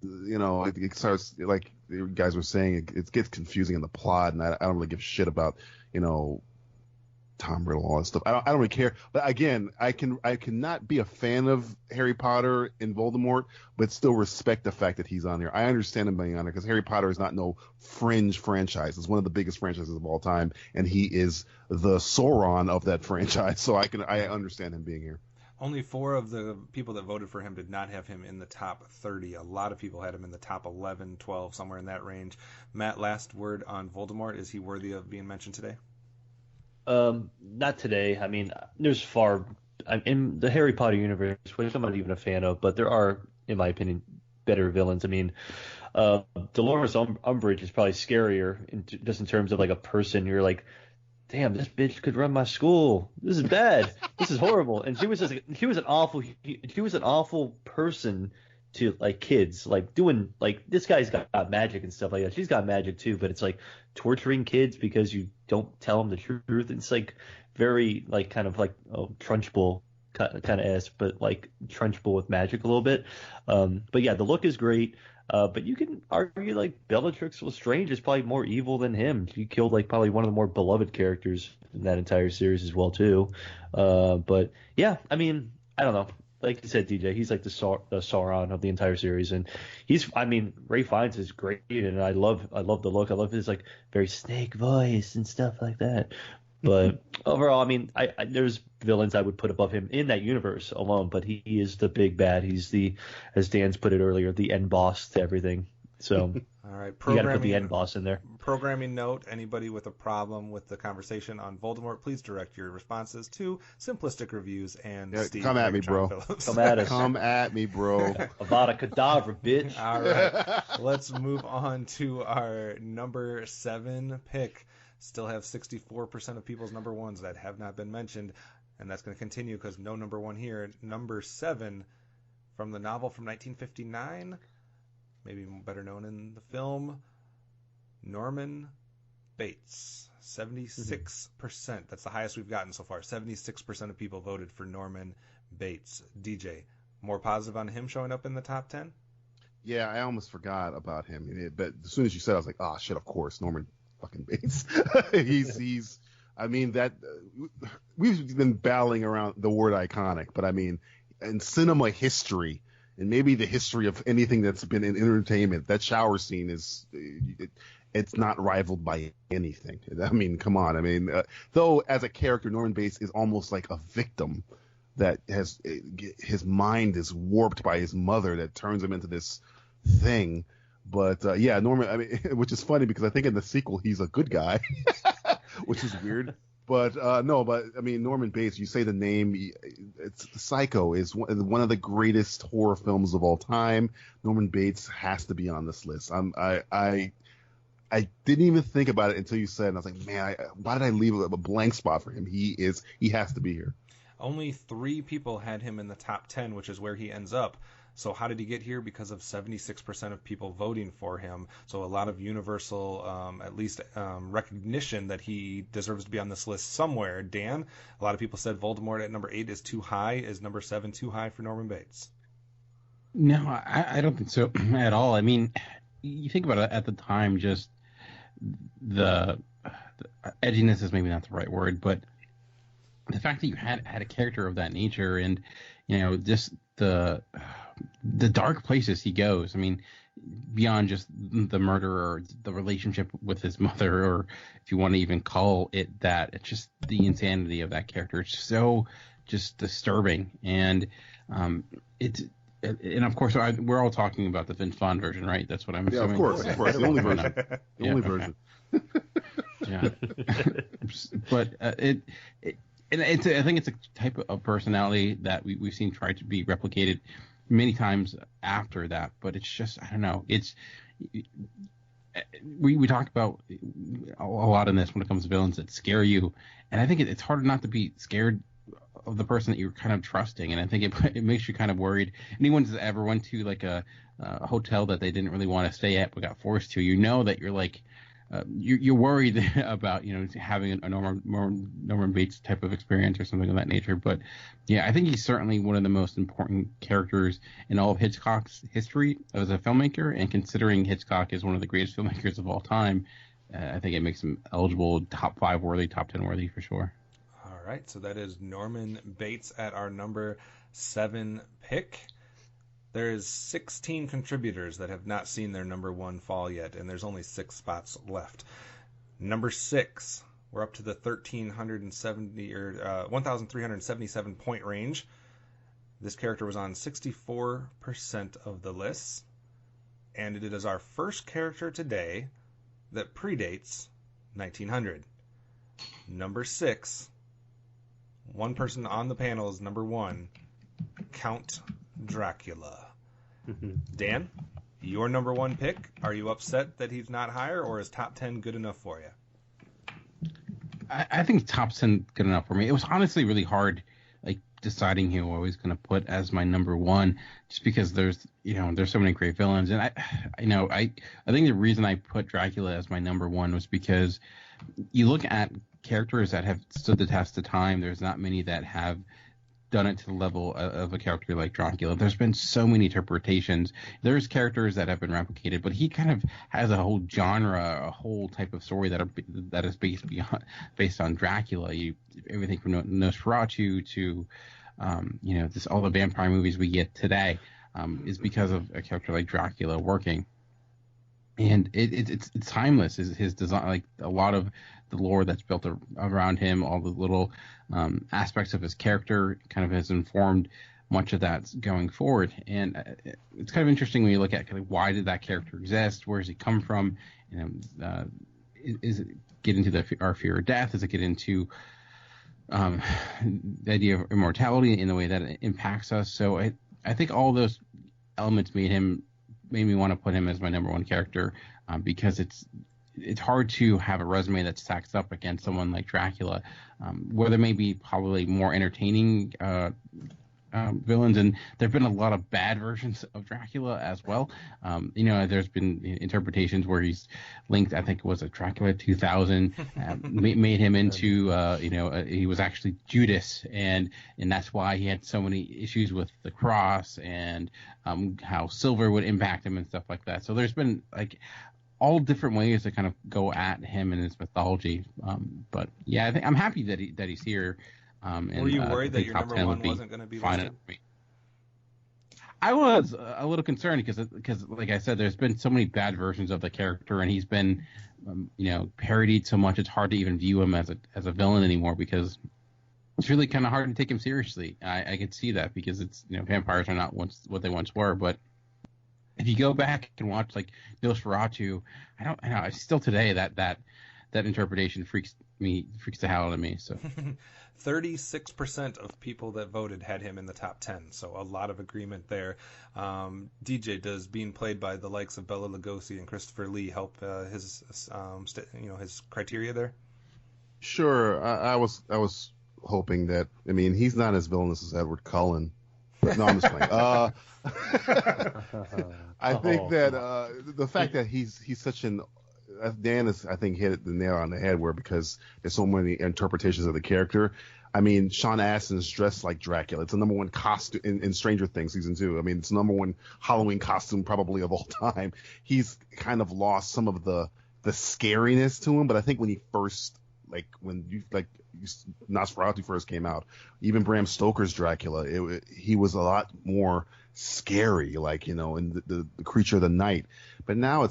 It starts like you guys were saying, it gets confusing in the plot, and I don't really give a shit about Tom Riddle, all that stuff. I don't really care. But again, I cannot be a fan of Harry Potter and Voldemort, but still respect the fact that he's on here. I understand him being on there because Harry Potter is not no fringe franchise. It's one of the biggest franchises of all time, and he is the Sauron of that franchise. So I understand him being here. Only 4 of the people that voted for him did not have him in the top 30. A lot of people had him in the top 11, 12, somewhere in that range. Matt, last word on Voldemort. Is he worthy of being mentioned today? Not today. I mean, in the Harry Potter universe, which I'm not even a fan of, but there are, in my opinion, better villains. I mean, Dolores Umbridge is probably scarier just in terms of like a person. You're like, damn, this bitch could run my school. This is bad. This is horrible. And she was an awful person to like kids, like doing like this guy's got magic and stuff like that. She's got magic too, but it's like torturing kids because you don't tell them the truth. It's like very like kind of like Trunchbull kind of esque, but like Trunchbull with magic a little bit. But yeah, the look is great. But you can argue like Bellatrix Lestrange is probably more evil than him. She killed like probably one of the more beloved characters in that entire series as well too. But yeah, I mean, I don't know. Like you said, DJ, he's like the Sauron of the entire series, and Ray Fiennes is great, and I love the look. I love his like very snake voice and stuff like that. But overall, I mean, there's villains I would put above him in that universe alone, but he is the big bad. He's as Dan's put it earlier, the end boss to everything. So all right, you got to put the end boss in there. Programming note: anybody with a problem with the conversation on Voldemort, please direct your responses to Simplistic Reviews and Steve. Come at me, bro. Phillips. Come at us. Come at me, bro. Avada Kedavra, bitch. All right, let's move on to our number 7 pick. Still have 64% of people's number ones that have not been mentioned, and that's going to continue because no number 1 here. Number 7 from the novel from 1959, maybe better known in the film, Norman Bates. 76%. That's the highest we've gotten so far. 76% of people voted for Norman Bates. DJ, more positive on him showing up in the top 10? Yeah, I almost forgot about him. But as soon as you said it, I was like, oh, shit, of course, Norman fucking Bates. he's I mean, that we've been battling around the word iconic, but I mean, in cinema history, and maybe the history of anything that's been in entertainment, that shower scene it's not rivaled by anything. I mean, come on. I mean, though as a character, Norman Bates is almost like a victim that his mind is warped by his mother that turns him into this thing. But yeah, Norman. I mean, which is funny because I think in the sequel he's a good guy, which is weird. But no, but I mean, Norman Bates. You say the name, it's Psycho is one of the greatest horror films of all time. Norman Bates has to be on this list. I didn't even think about it until you said, and I was like, man, why did I leave a blank spot for him? He has to be here. Only 3 people had him in the top 10, which is where he ends up. So how did he get here? Because of 76% of people voting for him. So a lot of universal, at least recognition that he deserves to be on this list somewhere. Dan, a lot of people said Voldemort at number 8 is too high. Is number 7 too high for Norman Bates? No, I don't think so at all. I mean, you think about it at the time, just the edginess is maybe not the right word, but the fact that you had a character of that nature and, just the dark places he goes. I mean, beyond just the murder or the relationship with his mother, or if you want to even call it that, it's just the insanity of that character. It's so just disturbing. And and of course, we're all talking about the Vince Vaughn version, right? That's what I'm assuming. Yeah, of course. The only version. The only version. Yeah. But I think it's a type of personality that we've seen try to be replicated many times after that. But it's just, I don't know. We talk about a lot in this when it comes to villains that scare you. And I think it's hard not to be scared of the person that you're kind of trusting. And I think it makes you kind of worried. Anyone who's ever went to like a hotel that they didn't really want to stay at but got forced to, that you're like, you're worried about having a Norman Bates type of experience or something of that nature. But yeah, I think he's certainly one of the most important characters in all of Hitchcock's history as a filmmaker. And considering Hitchcock is one of the greatest filmmakers of all time, I think it makes him eligible, top 5 worthy, top 10 worthy for sure. All right, so that is Norman Bates at our number 7 pick. There's 16 contributors that have not seen their number 1 fall yet, and there's only 6 spots left. Number 6, we're up to the 1,377 point range. This character was on 64% of the lists, and it is our first character today that predates 1900. Number 6, one person on the panel is number 1, Count Dracula. Dan, your number 1 pick. Are you upset that he's not higher, or is top 10 good enough for you? I think top 10 good enough for me. It was honestly really hard, deciding who I was going to put as my number 1, just because there's so many great villains, and I think the reason I put Dracula as my number 1 was because you look at characters that have stood the test of time. There's not many that have done it to the level of a character like Dracula. There's been so many interpretations. There's characters that have been replicated, but he kind of has a whole genre, a whole type of story that is based on Dracula. Everything from Nosferatu to all the vampire movies we get today is because of a character like Dracula working. And it's timeless. His design, a lot of the lore that's built around him, all the little aspects of his character, kind of has informed much of that going forward. And it's kind of interesting when you look at why did that character exist? Where does he come from? Is it get into our fear of death? Does it get into the idea of immortality in the way that it impacts us? So I think all those elements made me want to put him as my number 1 character, because it's hard to have a resume that stacks up against someone like Dracula, where there may be probably more entertaining villains, and there've been a lot of bad versions of Dracula as well. There's been interpretations where he's linked, I think it was a Dracula 2000, made him into, he was actually Judas, and that's why he had so many issues with the cross and how silver would impact him and stuff like that. So there's been all different ways to kind of go at him and his mythology. But yeah, I think I'm happy that he's here. Were you worried that your number 1 wasn't going to be listed? I was a little concerned because, like I said, there's been so many bad versions of the character, and he's been, parodied so much. It's hard to even view him as a villain anymore, because it's really kind of hard to take him seriously. I could see that, because it's vampires are not what they once were, but if you go back and watch like Nosferatu, I know still today that interpretation freaks the hell out of me. So 36% of people that voted had him in the top 10, so a lot of agreement there. DJ, does being played by the likes of Bela Lugosi and Christopher Lee help his criteria there? Sure, I was hoping that. I mean, he's not as villainous as Edward Cullen. But no, I'm just playing. I think that the fact that he's such an Dan has, I think, hit the nail on the head where because there's so many interpretations of the character. I mean, Sean Astin's dressed like Dracula. It's the number one costume in Stranger Things season 2. I mean, it's the number one Halloween costume probably of all time. He's kind of lost some of the scariness to him, but I think when he first Nosferatu first came out, even Bram Stoker's Dracula, he was a lot more scary, and the creature of the night. But now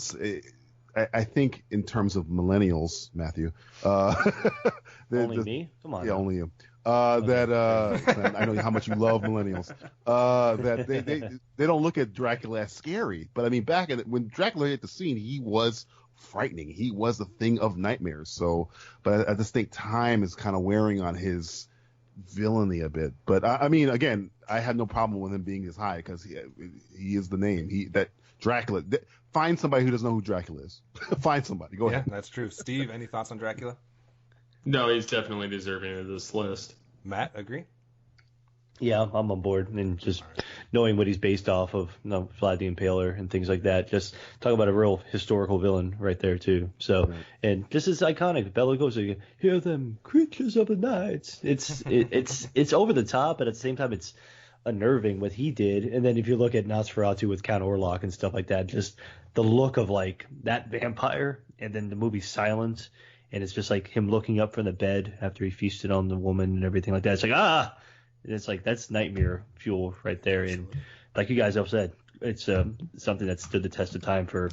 I think in terms of millennials, Matthew, only me? Come on. Yeah, only you. That I know how much you love millennials. That they don't look at Dracula as scary, but I mean, when Dracula hit the scene, he was frightening. He was a thing of nightmares. So, but I just think time is kind of wearing on his villainy a bit. But I mean, again, I have no problem with him being this high because he is the name. That Dracula. Find somebody who doesn't know who Dracula is. Find somebody. Go ahead. Yeah, that's true. Steve, any thoughts on Dracula? No, he's definitely deserving of this list. Matt, agree? Yeah, I'm on board. And just knowing what he's based off of, Vlad the Impaler and things like that, just talk about a real historical villain right there, too. So, and just as iconic, Bela Lugosi, hear them creatures of the night. It's over the top, but at the same time, it's unnerving what he did. And then if you look at Nosferatu with Count Orlok and stuff like that, just the look of like that vampire, and then the movie Silence, and it's just like him looking up from the bed after he feasted on the woman and everything like that. It's like, and it's like that's nightmare fuel right there. And like you guys have said, it's something that stood the test of time for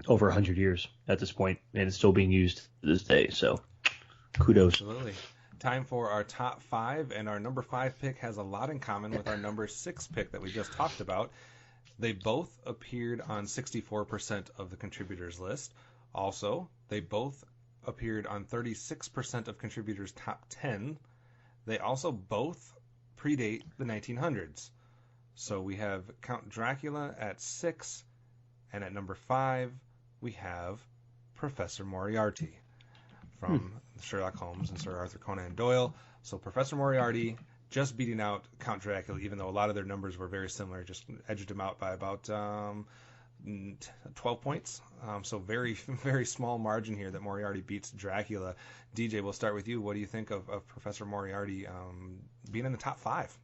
over 100 years at this point, and it's still being used to this day. So kudos. Absolutely. Time for our top 5, and our number 5 pick has a lot in common with our number 6 pick that we just talked about. They both appeared on 64% of the contributors list. Also, they both appeared on 36% of contributors' top 10. They also both predate the 1900s. So we have Count Dracula at 6, and at number 5, we have Professor Moriarty from Sherlock Holmes and Sir Arthur Conan Doyle. So Professor Moriarty just beating out Count Dracula, even though a lot of their numbers were very similar, just edged him out by about 12 points. So very, very small margin here that Moriarty beats Dracula. DJ, we'll start with you. What do you think of Professor Moriarty being in the top 5?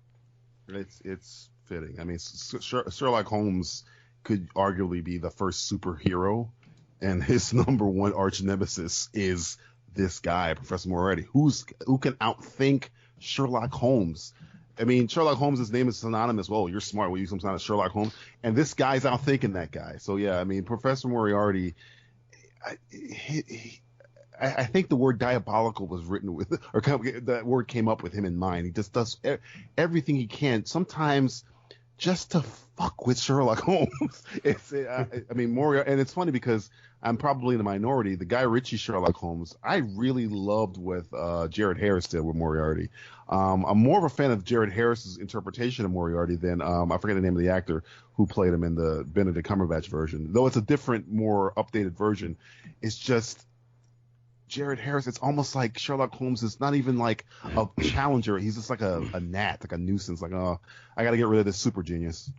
It's fitting. I mean, Sherlock Holmes could arguably be the first superhero, and his number one arch nemesis is this guy, Professor Moriarty, who can outthink Sherlock Holmes. I mean, Sherlock Holmes' name is synonymous. Well, you're smart. We use some kind of Sherlock Holmes, and this guy's outthinking that guy. So yeah, I mean, Professor Moriarty. I think the word diabolical was written with, or that word came up with him in mind. He just does everything he can, sometimes just to fuck with Sherlock Holmes. I mean, Moriarty, and it's funny because I'm probably in the minority. The Guy Ritchie Sherlock Holmes, I really loved what Jared Harris did with Moriarty. I'm more of a fan of Jared Harris's interpretation of Moriarty than I forget the name of the actor who played him in the Benedict Cumberbatch version. Though it's a different, more updated version, it's just Jared Harris. It's almost like Sherlock Holmes is not even like a challenger. He's just like a gnat, like a nuisance. Like, oh, I got to get rid of this super genius.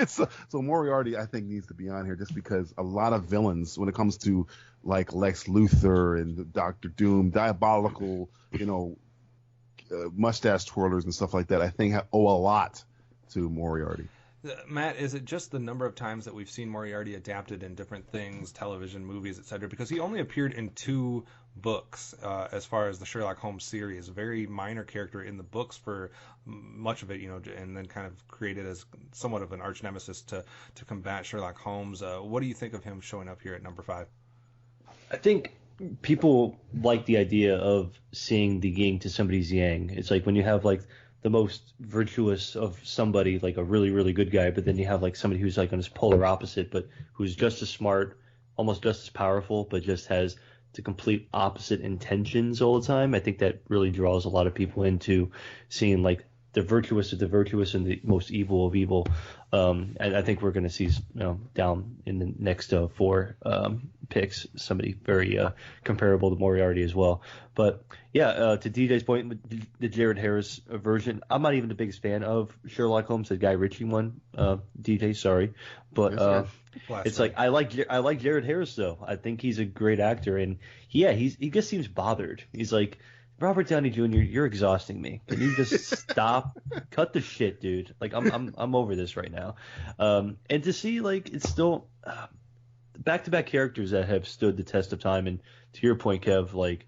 So Moriarty, I think, needs to be on here just because a lot of villains, when it comes to like Lex Luthor and Doctor Doom, diabolical, mustache twirlers and stuff like that, I think owe a lot to Moriarty. Matt, is it just the number of times that we've seen Moriarty adapted in different things, television, movies, etc.? Because he only appeared in 2 books as far as the Sherlock Holmes series, a very minor character in the books for much of it, and then kind of created as somewhat of an arch nemesis to combat Sherlock Holmes. What do you think of him showing up here at number 5? I think people like the idea of seeing the yin to somebody's yang. It's like when you have like the most virtuous of somebody, like a really, really good guy, but then you have like somebody who's like on his polar opposite, but who's just as smart, almost just as powerful, but just has the complete opposite intentions all the time. I think that really draws a lot of people into seeing like the virtuous of the virtuous and the most evil of evil. And I think we're going to see, down in the next 4 picks, somebody very comparable to Moriarty as well. But yeah, to DJ's point, the Jared Harris version, I'm not even the biggest fan of Sherlock Holmes, the Guy Ritchie one. DJ, sorry, but it's like I like Jared Harris though. I think he's a great actor, and he just seems bothered. He's like, Robert Downey Jr., you're exhausting me. Can you just stop? Cut the shit, dude. Like I'm over this right now. And to see like it's still back-to-back characters that have stood the test of time. And to your point, Kev, like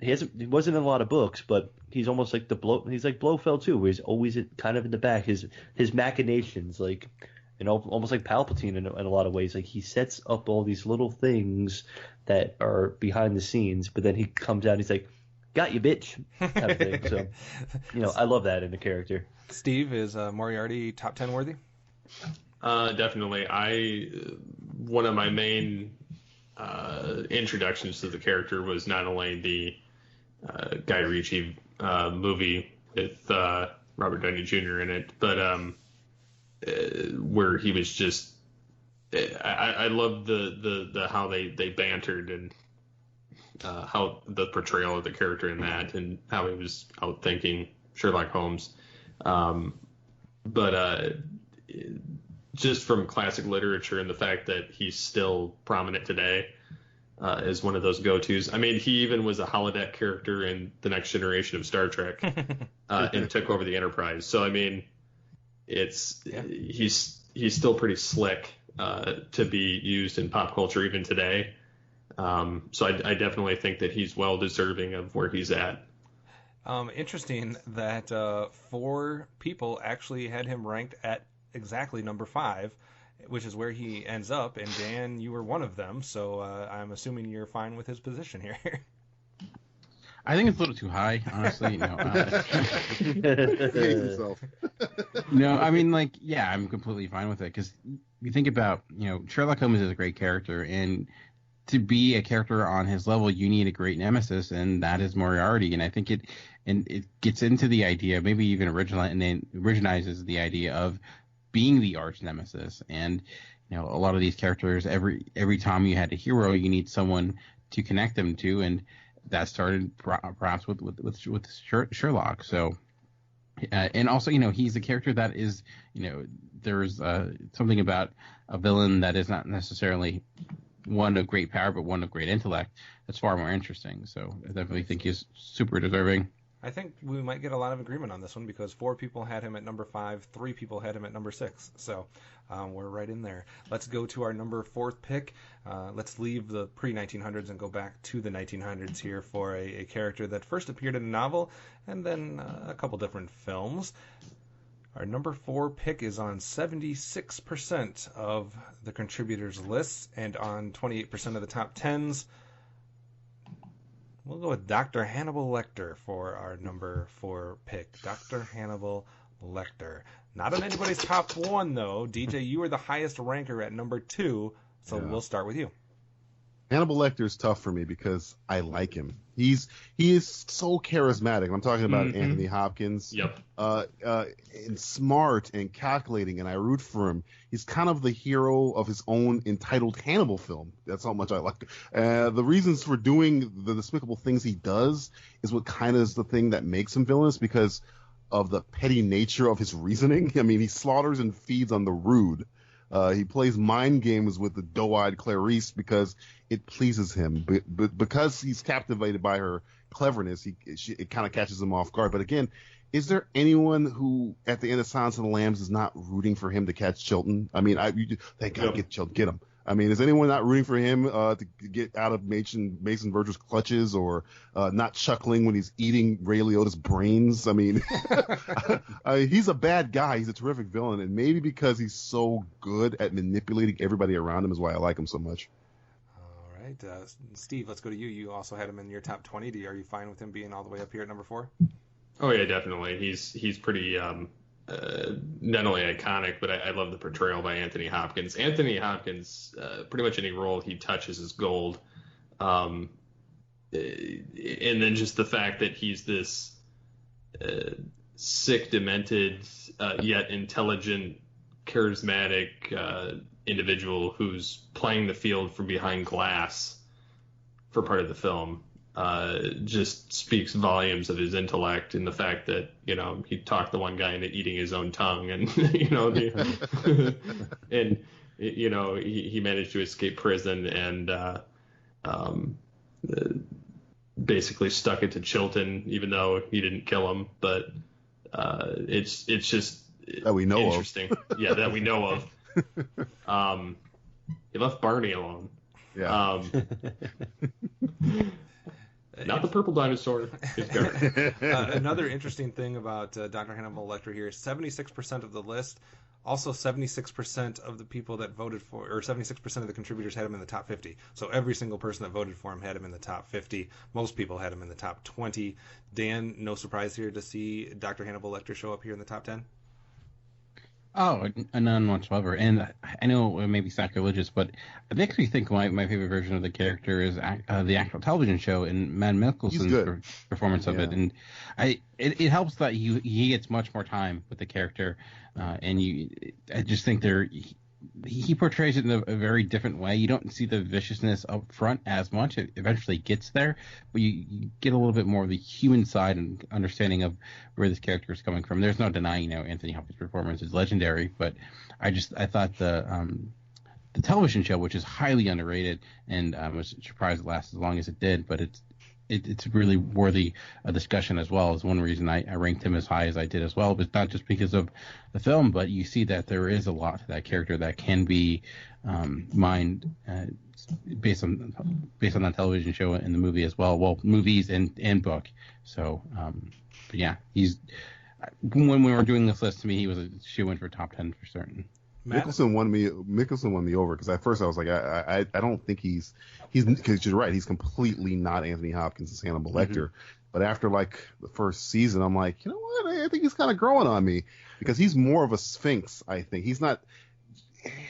he wasn't in a lot of books, but he's almost like he's like Blofeld too, where he's always kind of in the back. His machinations, like almost like Palpatine in a lot of ways. Like he sets up all these little things that are behind the scenes, but then he comes out and he's like, got you, bitch, kind of thing. So, I love that in a character. Steve, is Moriarty top 10 worthy? Definitely. One of my main introductions to the character was not only the Guy Ritchie movie with Robert Downey Jr. in it, but where he was just I loved the how they bantered and how the portrayal of the character in that and how he was outthinking Sherlock Holmes. But just from classic literature and the fact that he's still prominent today is one of those go-tos. I mean, he even was a holodeck character in the next generation of Star Trek and took over the Enterprise. So, I mean, he's still pretty slick to be used in pop culture even today. So I definitely think that he's well deserving of where he's at. Interesting that 4 people actually had him ranked at exactly number 5, which is where he ends up. And Dan, you were one of them, so I'm assuming you're fine with his position here. I think it's a little too high, honestly. No, I mean, like, yeah, I'm completely fine with it because you think about, Sherlock Holmes is a great character, and to be a character on his level, you need a great nemesis, and that is Moriarty. And I think it gets into the idea, maybe even originalizes the idea of being the arch nemesis. And a lot of these characters, every time you had a hero, you need someone to connect them to, and that started perhaps with Sherlock. So, and also, he's a character that is, there's something about a villain that is not necessarily one of great power, but one of great intellect. That's far more interesting. So I definitely think he's super deserving. I think we might get a lot of agreement on this one because 4 people had him at number 5, 3 people had him at number 6. So we're right in there. Let's go to our number 4th pick. Let's leave the pre-1900s and go back to the 1900s here for a character that first appeared in a novel and then a couple different films. Our number 4 pick is on 76% of the contributors' lists and on 28% of the top 10s. We'll go with Dr. Hannibal Lecter for our number 4 pick. Dr. Hannibal Lecter. Not on anybody's top 1, though. DJ, you are the highest ranker at number 2, so we'll start with you. Hannibal Lecter is tough for me because I like him. He is so charismatic. I'm talking about Anthony Hopkins. Yep. And smart and calculating, and I root for him. He's kind of the hero of his own entitled Hannibal film. That's how much I like. The reasons for doing the despicable things he does is what kind of is the thing that makes him villainous because of the petty nature of his reasoning. I mean, he slaughters and feeds on the rude. He plays mind games with the doe-eyed Clarice because it pleases him. But because he's captivated by her cleverness, it kind of catches him off guard. But again, is there anyone who, at the end of Silence of the Lambs, is not rooting for him to catch Chilton? I mean, thank God, get Chilton, get him. I mean, is anyone not rooting for him to get out of Mason Verger's clutches or not chuckling when he's eating Ray Liotta's brains? I mean, he's a bad guy. He's a terrific villain, and maybe because he's so good at manipulating everybody around him is why I like him so much. All right. Steve, let's go to you. You also had him in your top 20. Are you fine with him being all the way up here at number 4? Oh yeah, definitely. He's pretty not only iconic, but I love the portrayal by Anthony Hopkins. Anthony Hopkins, pretty much any role he touches is gold. And then just the fact that he's this sick, demented, yet intelligent, charismatic individual who's playing the field from behind glass for part of the film just speaks volumes of his intellect, and the fact that, you know, he talked the one guy into eating his own tongue, and you know, and you know, he managed to escape prison and basically stuck it to Chilton, even though he didn't kill him. But it's just that we know interesting. Yeah, that we know of. He left Barney alone. Yeah. Not the purple dinosaur. Another interesting thing about Dr. Hannibal Lecter here is 76% of the list, also 76% of the people that voted for, or 76% of the contributors had him in the top 50. So every single person that voted for him had him in the top 50. Most people had him in the top 20. Dan, no surprise here to see Dr. Hannibal Lecter show up here in the top 10? Oh, none whatsoever. And I know it may be sacrilegious, but I actually think my favorite version of the character is the actual television show and Matt Mikkelsen's performance of it. And it helps that he gets much more time with the character, and I just think he portrays it in a very different way. You don't see the viciousness up front as much. It eventually gets there, but you get a little bit more of the human side and understanding of where this character is coming from. There's no denying, Anthony Hopkins' performance is legendary, but I thought the television show, which is highly underrated, and I was surprised it lasted as long as it did, but it's really worthy of discussion as well. Is one reason I ranked him as high as I did as well, but not just because of the film, but you see that there is a lot to that character that can be mined based on that television show and the movie as well. Well, movies and book. So, but yeah, when we were doing this list, to me, he was a shoo-in for top 10 for certain. Mikkelsen won me over because at first I was like, I don't think he's because you're right, he's completely not Anthony Hopkins as Hannibal Lecter. But after like the first season, I'm like, you know what? I think he's kind of growing on me because he's more of a sphinx. I think he's not.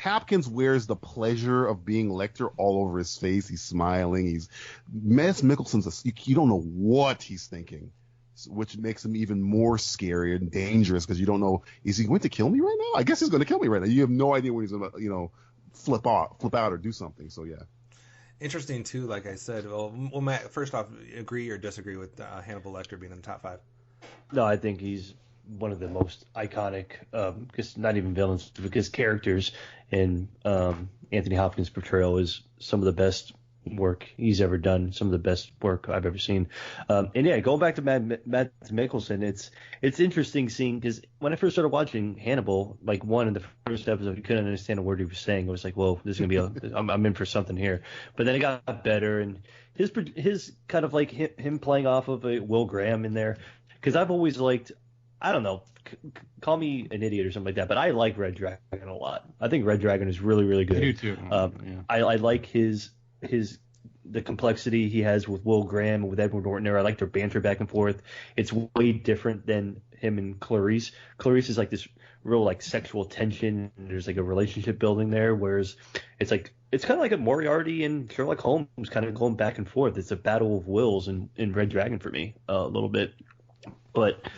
Hopkins wears the pleasure of being Lecter all over his face. He's smiling. Mads Mikkelsen's you don't know what he's thinking, which makes him even more scary and dangerous because you don't know, is he going to kill me right now? I guess he's going to kill me right now. You have no idea when he's going to, flip out or do something. So yeah. Interesting too, like I said. Well, Matt, first off, agree or disagree with Hannibal Lecter being in the top 5? No, I think he's one of the most iconic, because not even villains, because characters, and Anthony Hopkins' portrayal is some of the best work he's ever done, some of the best work I've ever seen. And yeah, going back to Matt Mikkelsen, it's interesting seeing, because when I first started watching Hannibal, like in the first episode, you couldn't understand a word he was saying. It was like, whoa, this is gonna be I'm in for something here. But then it got better, and his kind of like him playing off of a Will Graham in there, because I've always liked, I don't know, call me an idiot or something like that, but I like Red Dragon a lot. I think Red Dragon is really, really good. I do too. I like the complexity he has with Will Graham and with Edward Norton there. I like their banter back and forth. It's way different than him and Clarice. Clarice is like this real like sexual tension, and there's like a relationship building there, whereas it's kind of like a Moriarty and Sherlock Holmes kind of going back and forth. It's a battle of wills in Red Dragon for me a little bit, but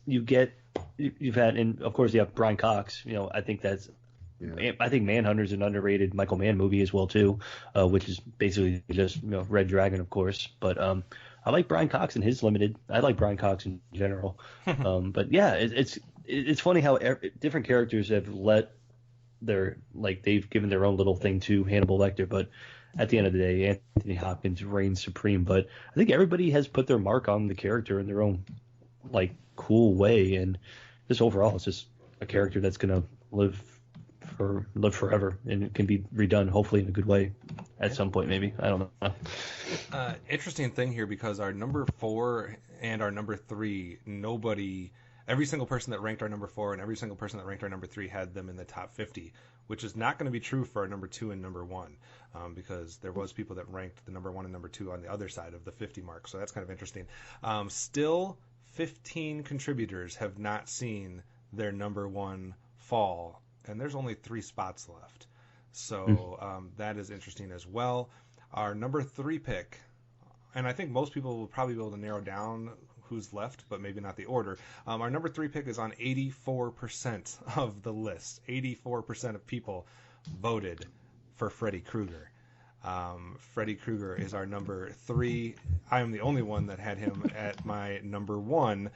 you've had, and of course you have Brian Cox. I think that's. Yeah. I think Manhunter's an underrated Michael Mann movie as well too, which is basically just Red Dragon, of course. But I like Brian Cox and his limited. I like Brian Cox in general. But yeah, it's funny how different characters have they've given their own little thing to Hannibal Lecter. But at the end of the day, Anthony Hopkins reigns supreme. But I think everybody has put their mark on the character in their own like cool way, and just overall, it's just a character that's gonna live forever, and it can be redone hopefully in a good way at some point, maybe. I don't know. Interesting thing here, because our number 4 and our number 3, every single person that ranked our number 4 and every single person that ranked our number 3 had them in the top 50, which is not going to be true for our number 2 and number 1, because there was people that ranked the number 1 and number 2 on the other side of the 50 mark. So that's kind of interesting. Still 15 contributors have not seen their number one fall, and there's only 3 spots left. So that is interesting as well. Our number 3 pick, and I think most people will probably be able to narrow down who's left, but maybe not the order. Our number 3 pick is on 84% of the list. 84% of people voted for Freddy Krueger. Freddy Krueger is our number 3. I am the only one that had him at my number 1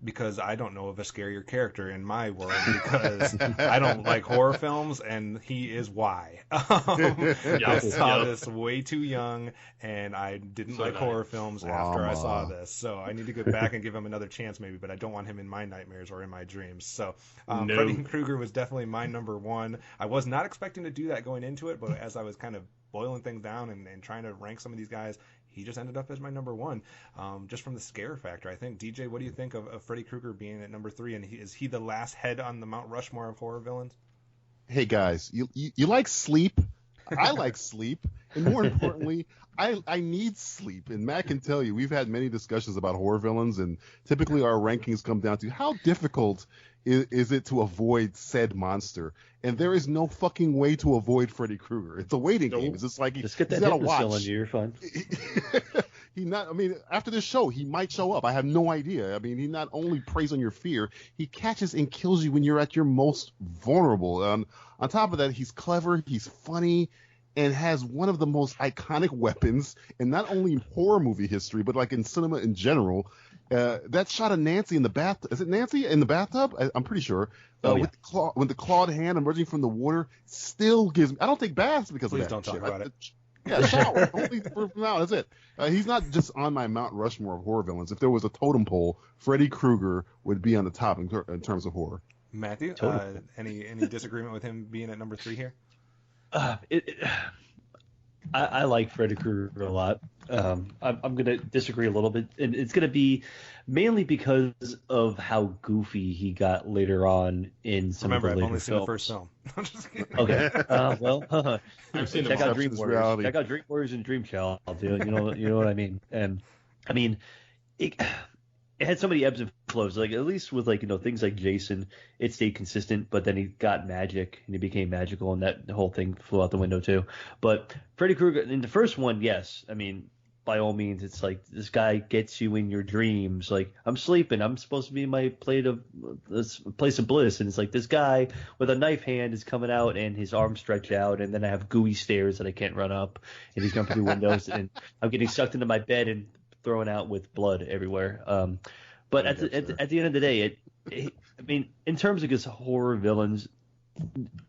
because I don't know of a scarier character in my world because I don't like horror films, and he is why. I saw this way too young, and I didn't like horror films after I saw this. So I need to go back and give him another chance maybe, but I don't want him in my nightmares or in my dreams. So Freddy Krueger was definitely my number 1. I was not expecting to do that going into it, but as I was kind of boiling things down and trying to rank some of these guys, he just ended up as my number 1, just from the scare factor, I think. DJ, what do you think of Freddy Krueger being at number 3, and is he the last head on the Mount Rushmore of horror villains? Hey guys, you like sleep? I like sleep, and more importantly, I need sleep. And Matt can tell you, we've had many discussions about horror villains, and typically our rankings come down to how difficult is it to avoid said monster. And there is no fucking way to avoid Freddy Krueger. It's a waiting game. It's just like just get that he's got to hypnosis watch. on you, you're fine. After this show, he might show up. I have no idea. I mean, he not only preys on your fear, he catches and kills you when you're at your most vulnerable. On top of that, he's clever, he's funny, and has one of the most iconic weapons in not only horror movie history, but like in cinema in general. That shot of Nancy in the bathtub. Is it Nancy in the bathtub? I'm pretty sure. With the clawed hand emerging from the water still gives me. I don't take baths because Please of that. Please don't talk about it. Yeah, shower. Only for now. That's it. He's not just on my Mount Rushmore of horror villains. If there was a totem pole, Freddy Krueger would be on the top in terms of horror. Matthew, any disagreement with him being at number 3 here? I like Freddy Krueger a lot. I'm going to disagree a little bit, and it's going to be mainly because of how goofy he got later on in some of the later films. Remember, I've only seen the first film. I'm just kidding. Okay. I've seen check out Dream Warriors. Check out Dream Warriors and Dream Child, dude. You know what I mean? And I mean, it had so many ebbs and flows. Like at least with things like Jason, it stayed consistent, but then he got magic and he became magical, and that whole thing flew out the window too. But Freddy Krueger in the first one, yes, I mean, by all means, it's like this guy gets you in your dreams. Like I'm sleeping, I'm supposed to be in my place of bliss, and it's like this guy with a knife hand is coming out and his arms stretch out, and then I have gooey stairs that I can't run up, and he's jumping through windows, and I'm getting sucked into my bed and thrown out with blood everywhere. But at the end of the day, I mean, in terms of his horror villains,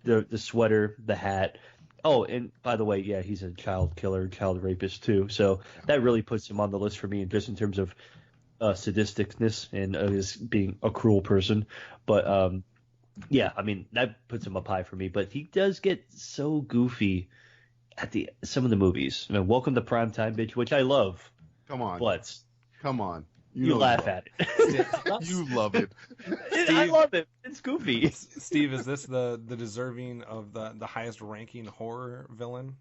the sweater, the hat. Oh, and by the way, yeah, he's a child killer, child rapist too. So that really puts him on the list for me, just in terms of sadisticness and his being a cruel person. But yeah, I mean, that puts him up high for me. But he does get so goofy at some of the movies. Welcome to Primetime, bitch, which I love. Come on. But come on. You laugh at it. You love it. I love it. It's goofy. Steve, is this the deserving of the highest ranking horror villain?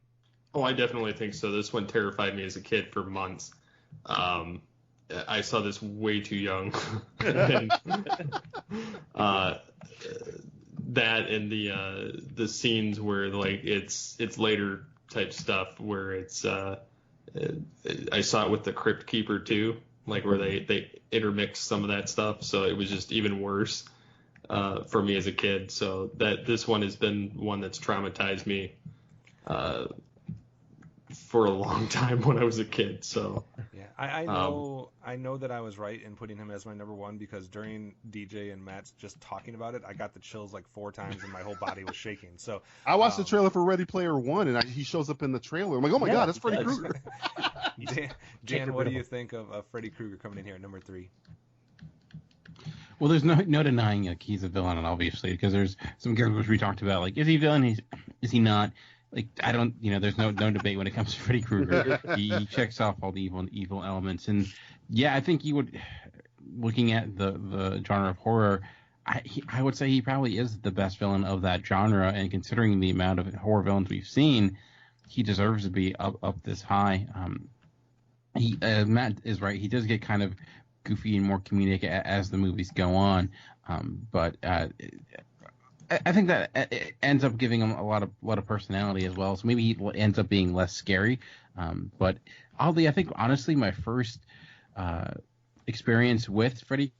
Oh, I definitely think so. This one terrified me as a kid for months. I saw this way too young. And, that and the scenes where like it's later type stuff where it's I saw it with the Crypt Keeper too, like where they intermix some of that stuff, so it was just even worse for me as a kid. So that this one has been one that's traumatized me for a long time when I was a kid. So yeah, I know that I was right in putting him as my number 1 because during DJ and Matt's just talking about it, I got the chills like 4 times and my whole body was shaking. So I watched the trailer for Ready Player One, and he shows up in the trailer. I'm like, oh my god, that's Freddy Krueger. Dan, what do you think of Freddy Krueger coming in here at number 3? Well, there's no denying like he's a villain, obviously, because there's some characters we talked about. Like, is he a villain? Is he not? Like, I don't, there's no debate when it comes to Freddy Krueger. He checks off all the evil elements, and yeah, I think he would. Looking at the genre of horror, I would say he probably is the best villain of that genre, and considering the amount of horror villains we've seen, he deserves to be up this high. Matt is right. He does get kind of goofy and more comedic as the movies go on. But I think that it ends up giving him a lot of personality as well. So maybe he ends up being less scary. But oddly, I think honestly, my first experience with Freddy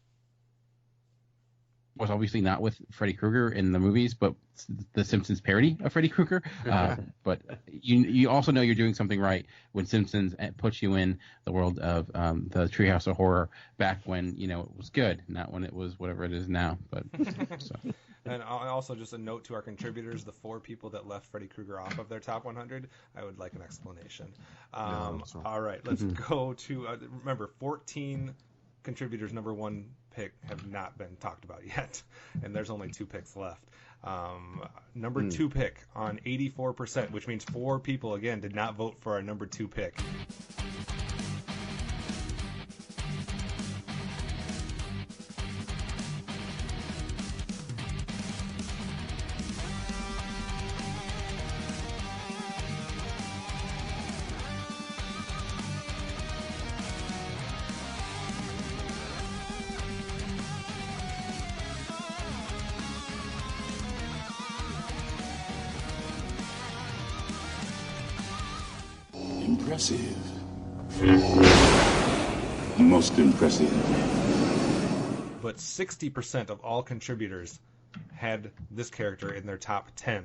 was obviously not with Freddy Krueger in the movies, but the Simpsons parody of Freddy Krueger. But you also know you're doing something right when Simpsons puts you in the world of the Treehouse of Horror back when it was good, not when it was whatever it is now. But so. And also just a note to our contributors, the 4 people that left Freddy Krueger off of their top 100, I would like an explanation. All right, let's go to, remember, 14 contributors' number 1 pick have not been talked about yet, and there's only 2 picks left. Number 2 pick on 84%, which means 4 people, again, did not vote for our number 2 pick. Impressive. Most impressive. But 60% of all contributors had this character in their top 10.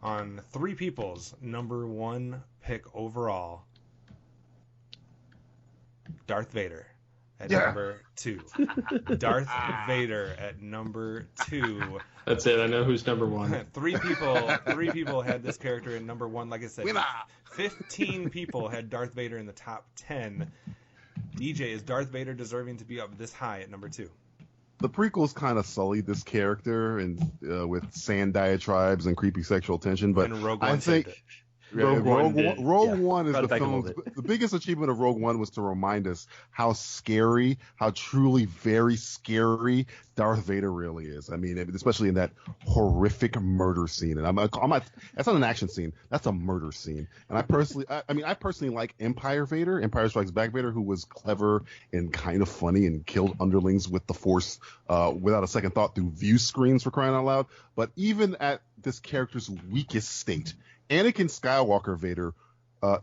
On 3 people's number 1 pick overall, Darth Vader at number 2. Darth Vader at number 2. That's it. I know who's number 1. 3 people had this character in number 1. Like I said, 15 people had Darth Vader in the top 10. DJ, is Darth Vader deserving to be up this high at number 2? The prequels kind of sullied this character and with sand diatribes and creepy sexual tension, but I think Rogue One is the film's the biggest achievement of Rogue One was to remind us how scary, how truly very scary Darth Vader really is. I mean, especially in that horrific murder scene. And I'm not, that's not an action scene. That's a murder scene. And I personally like Empire Vader, Empire Strikes Back Vader, who was clever and kind of funny and killed underlings with the Force without a second thought through view screens, for crying out loud. But even at this character's weakest state, Anakin Skywalker Vader,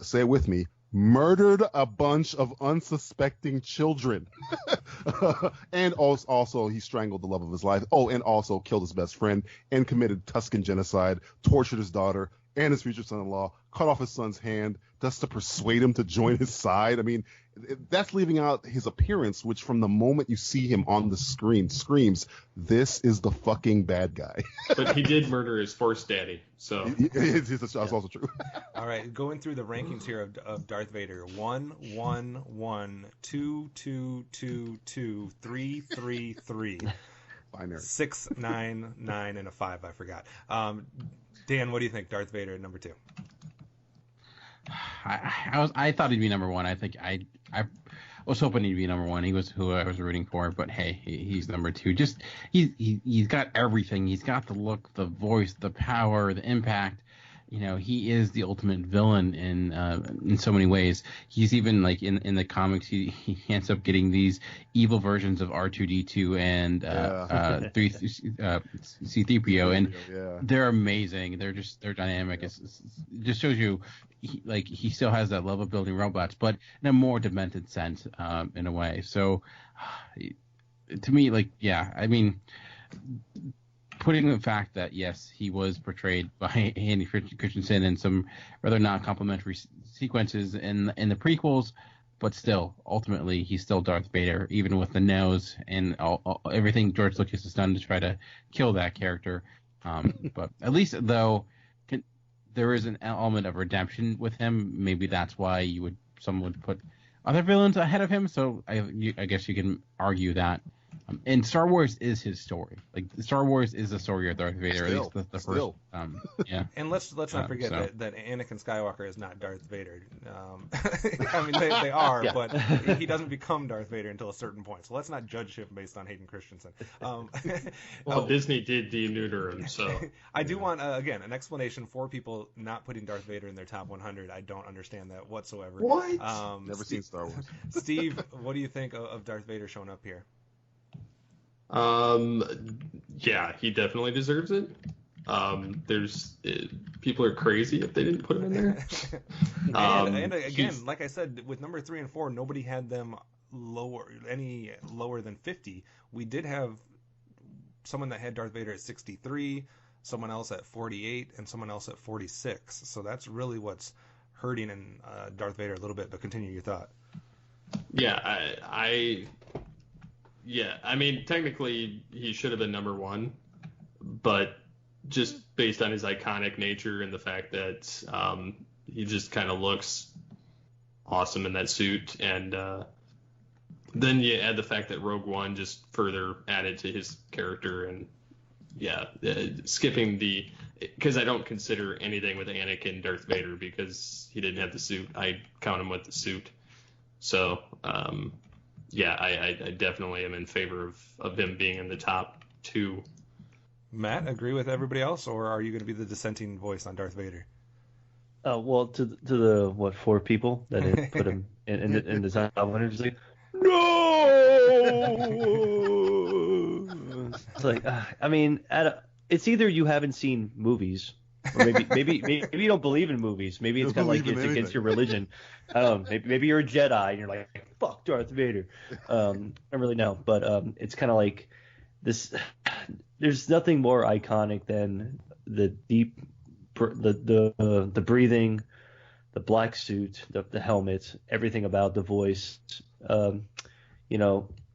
say it with me, murdered a bunch of unsuspecting children. And also he strangled the love of his life. Oh, and also killed his best friend and committed Tusken genocide, tortured his daughter and his future son-in-law, cut off his son's hand just to persuade him to join his side. I mean, that's leaving out his appearance, which from the moment you see him on the screen screams, this is the fucking bad guy. But he did murder his Force daddy, so. That's also true. All right, going through the rankings here of Darth Vader. 1, 1, 1, 2, 2, 2, 2, 3, 3, 3. Binary. 6, 9, 9, and a 5, I forgot. Dan, what do you think, Darth Vader at number 2? I thought he'd be number 1. I think I was hoping he'd be number 1. He was who I was rooting for, but hey, he's number 2. Just he's got everything. He's got the look, the voice, the power, the impact. He is the ultimate villain in so many ways. He's even like in the comics, he ends up getting these evil versions of R2D2 and C-3PO, and they're amazing. They're dynamic. It just shows you he still has that love of building robots, but in a more demented sense, in a way. So to me, I mean, putting the fact that, yes, he was portrayed by Andy Christensen in some rather non-complimentary sequences in the prequels, but still, ultimately, he's still Darth Vader, even with the nose and everything George Lucas has done to try to kill that character. But at least, though, there is an element of redemption with him. Maybe that's why someone would put other villains ahead of him, so I guess you can argue that. And Star Wars is his story. Like Star Wars is the story of Darth Vader. At least the first. Yeah. And let's not forget that Anakin Skywalker is not Darth Vader. I mean, they are, but he doesn't become Darth Vader until a certain point. So let's not judge him based on Hayden Christensen. Well, Disney did deneuter him, so I do want again an explanation for people not putting Darth Vader in their top 100. I don't understand that whatsoever. What? Never seen Star Wars. Steve, what do you think of Darth Vader showing up here? Yeah, he definitely deserves it. People are crazy if they didn't put him in there. and again, like I said, with number 3 and 4, nobody had them lower than 50. We did have someone that had Darth Vader at 63, someone else at 48, and someone else at 46. So that's really what's hurting in Darth Vader a little bit. But continue your thought. Yeah, I mean, technically he should have been number 1, but just based on his iconic nature and the fact that he just kind of looks awesome in that suit, and then you add the fact that Rogue One just further added to his character, and skipping because I don't consider anything with Anakin Darth Vader because he didn't have the suit. I count him with the suit. So, I definitely am in favor of him being in the top 2. Matt, agree with everybody else, or are you going to be the dissenting voice on Darth Vader? Well, to the 4 people that had put him in the top 100, just like, no! It's like, I mean, it's either you haven't seen movies, or maybe you don't believe in movies. Maybe it's kind of like it's against your religion. I don't know. Maybe you're a Jedi and you're like, fuck Darth Vader. I don't really know, but it's kind of like this. There's nothing more iconic than the deep, the breathing, the black suit, the helmet, everything about the voice.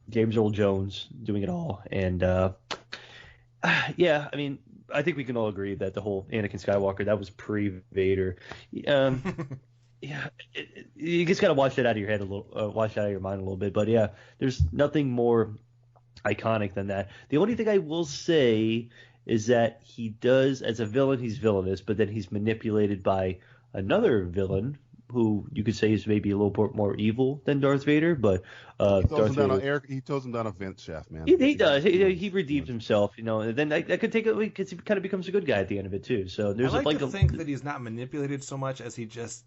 James Earl Jones doing it all, and I mean, I think we can all agree that the whole Anakin Skywalker, that was pre-Vader. You just gotta watch that out of your head a little, watch that out of your mind a little bit. But yeah, there's nothing more iconic than that. The only thing I will say is that he does, as a villain, he's villainous, but then he's manipulated by another villain who you could say is maybe a little bit more evil than Darth Vader, but he throws him down a vent shaft, man. He does. He redeems himself, and then that could take it because he kind of becomes a good guy at the end of it too. So there's I like to think that he's not manipulated so much as he just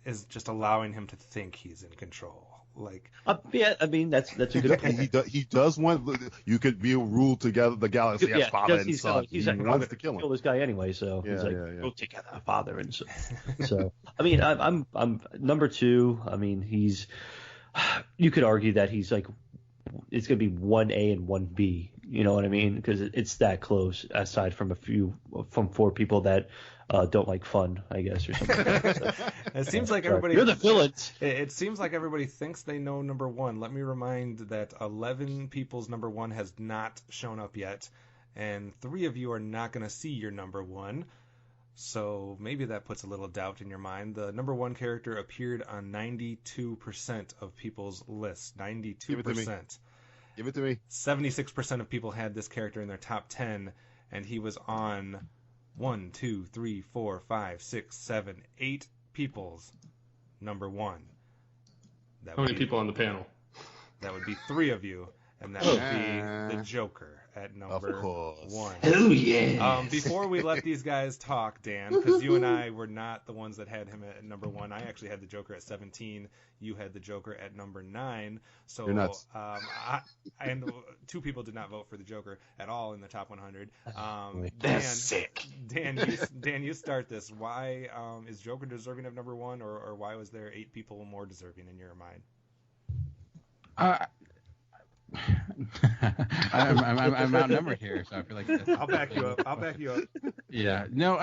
is just allowing him to think he's in control. Like, I mean that's a good point. He does want you could be ruled together the galaxy as father and son. He's like, wants to kill this guy anyway, so he's like, go together, father and son. So I mean, I'm number 2. I mean, he's, you could argue that he's like, it's gonna be 1A and 1B. You know what I mean? Because it's that close. Aside from 4 people that don't like fun, I guess, or something. So, it seems like everybody. You're the villains. It seems like everybody thinks they know number 1. Let me remind that 11 people's number 1 has not shown up yet, and 3 of you are not going to see your number 1. So maybe that puts a little doubt in your mind. The number 1 character appeared on 92% of people's lists. 92%. Give it to me. 76% of people had this character in their top 10, and he was on 1, 2, 3, 4, 5, 6, 7, 8 people's number 1. How many people on the panel? That would be 3 of you, and that would be the Joker at number 1. Oh, yeah. Before we let these guys talk, Dan, because you and I were not the ones that had him at number 1. I actually had the Joker at 17. You had the Joker at number 9. So you're nuts. And 2 people did not vote for the Joker at all in the top 100. That's sick. Dan, you start this. Why is Joker deserving of number 1, or why was there 8 people more deserving in your mind? I'm outnumbered here, so I feel like I'll back you up. Yeah. No,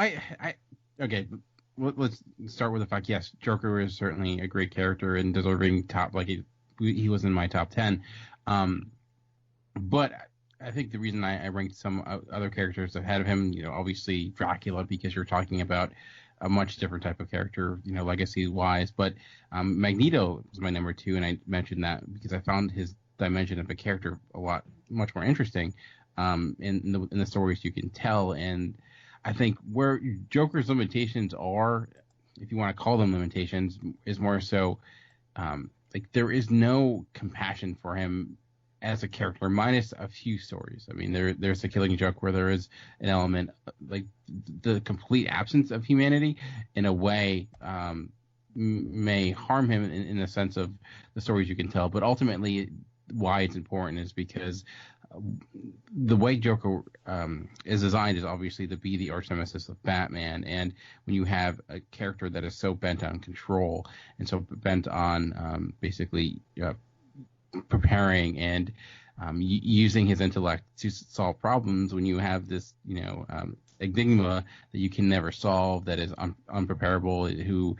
okay. Let's start with the fact. Yes, Joker is certainly a great character and deserving top. Like he was in my top 10. But I think the reason I ranked some other characters ahead of him, obviously Dracula, because you're talking about a much different type of character, legacy-wise. But Magneto was my number 2, and I mentioned that because I found his dimension of a character a lot much more interesting in the stories you can tell. And I think where Joker's limitations are, if you want to call them limitations, is more so like there is no compassion for him as a character, minus a few stories. I mean, there's a Killing Joke where there is an element like the complete absence of humanity in a way may harm him in the sense of the stories you can tell. But ultimately, why it's important is because the way Joker is designed is obviously to be the arch nemesis of Batman, and when you have a character that is so bent on control and so bent on basically preparing and using his intellect to solve problems, when you have this enigma that you can never solve, that is unpreparable, who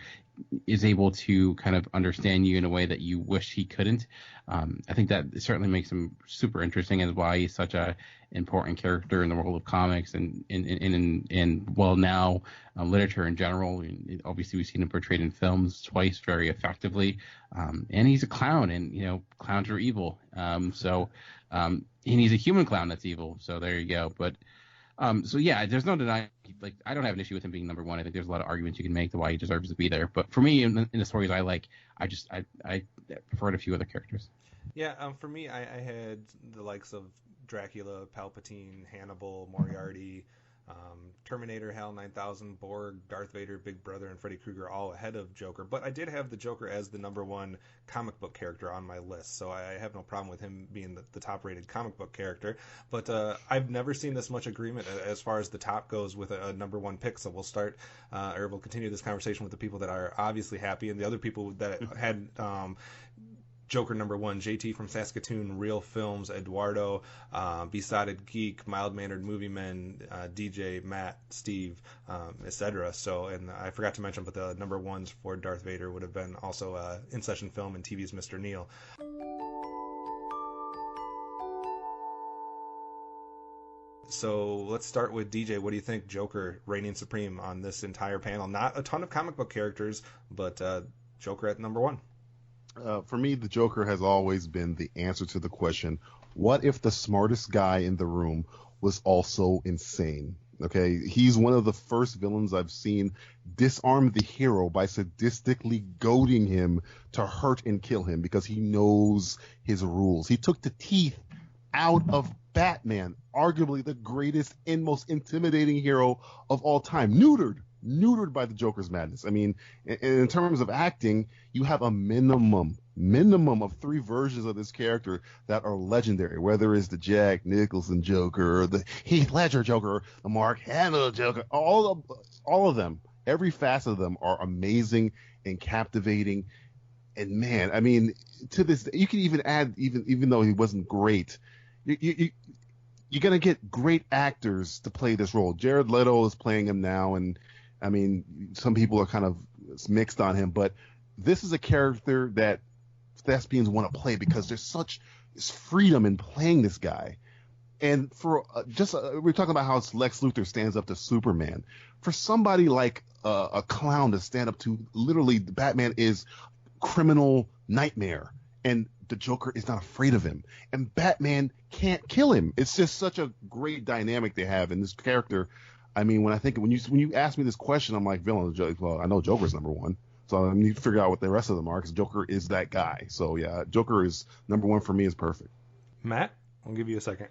is able to kind of understand you in a way that you wish he couldn't. I think that certainly makes him super interesting, and why he's such a important character in the world of comics and now literature in general. Obviously, we've seen him portrayed in films twice very effectively, and he's a clown, and clowns are evil. And he's a human clown that's evil. So there you go. But so yeah, there's no denying. Like, I don't have an issue with him being number one. I think there's a lot of arguments you can make to why he deserves to be there. But for me, in the stories I like, I preferred a few other characters. Yeah, for me, I had the likes of Dracula, Palpatine, Hannibal, Moriarty, Terminator, HAL 9000, Borg, Darth Vader, Big Brother, and Freddy Krueger all ahead of Joker. But I did have the Joker as the number one comic book character on my list, so I have no problem with him being the top-rated comic book character. But I've never seen this much agreement as far as the top goes with a number one pick. So we'll continue this conversation with the people that are obviously happy, and the other people that had Joker number one: JT from Saskatoon, Real Films, Eduardo, Besotted Geek, Mild Mannered Movie Men, DJ, Matt, Steve, etc. So, and I forgot to mention, but the number ones for Darth Vader would have been also In Session Film and TV's Mr. Neil. So let's start with DJ. What do you think Joker reigning supreme on this entire panel? Not a ton of comic book characters, but Joker at number one. For me, the Joker has always been the answer to the question, what if the smartest guy in the room was also insane? Okay, he's one of the first villains I've seen disarm the hero by sadistically goading him to hurt and kill him because he knows his rules. He took the teeth out of Batman, arguably the greatest and most intimidating hero of all time, neutered by the Joker's madness. I mean, in terms of acting, you have a minimum of 3 versions of this character that are legendary, whether it's the Jack Nicholson Joker or the Heath Ledger Joker, the Mark Hamill Joker, all of them, every facet of them are amazing and captivating. And man, I mean, to this day, you can even add, even though he wasn't great, you're going to get great actors to play this role. Jared Leto is playing him now, and I mean, some people are kind of mixed on him, but this is a character that thespians want to play because there's such freedom in playing this guy. And for we're talking about how Lex Luthor stands up to Superman. For somebody like a clown to stand up to, literally, Batman is criminal nightmare, and the Joker is not afraid of him, and Batman can't kill him. It's just such a great dynamic they have in this character. I mean, when you ask me this question, I'm like, villain. Well, I know Joker's number one, so I need to figure out what the rest of them are, because Joker is that guy. So yeah, Joker is number one for me. Is perfect. Matt, I'll give you a second.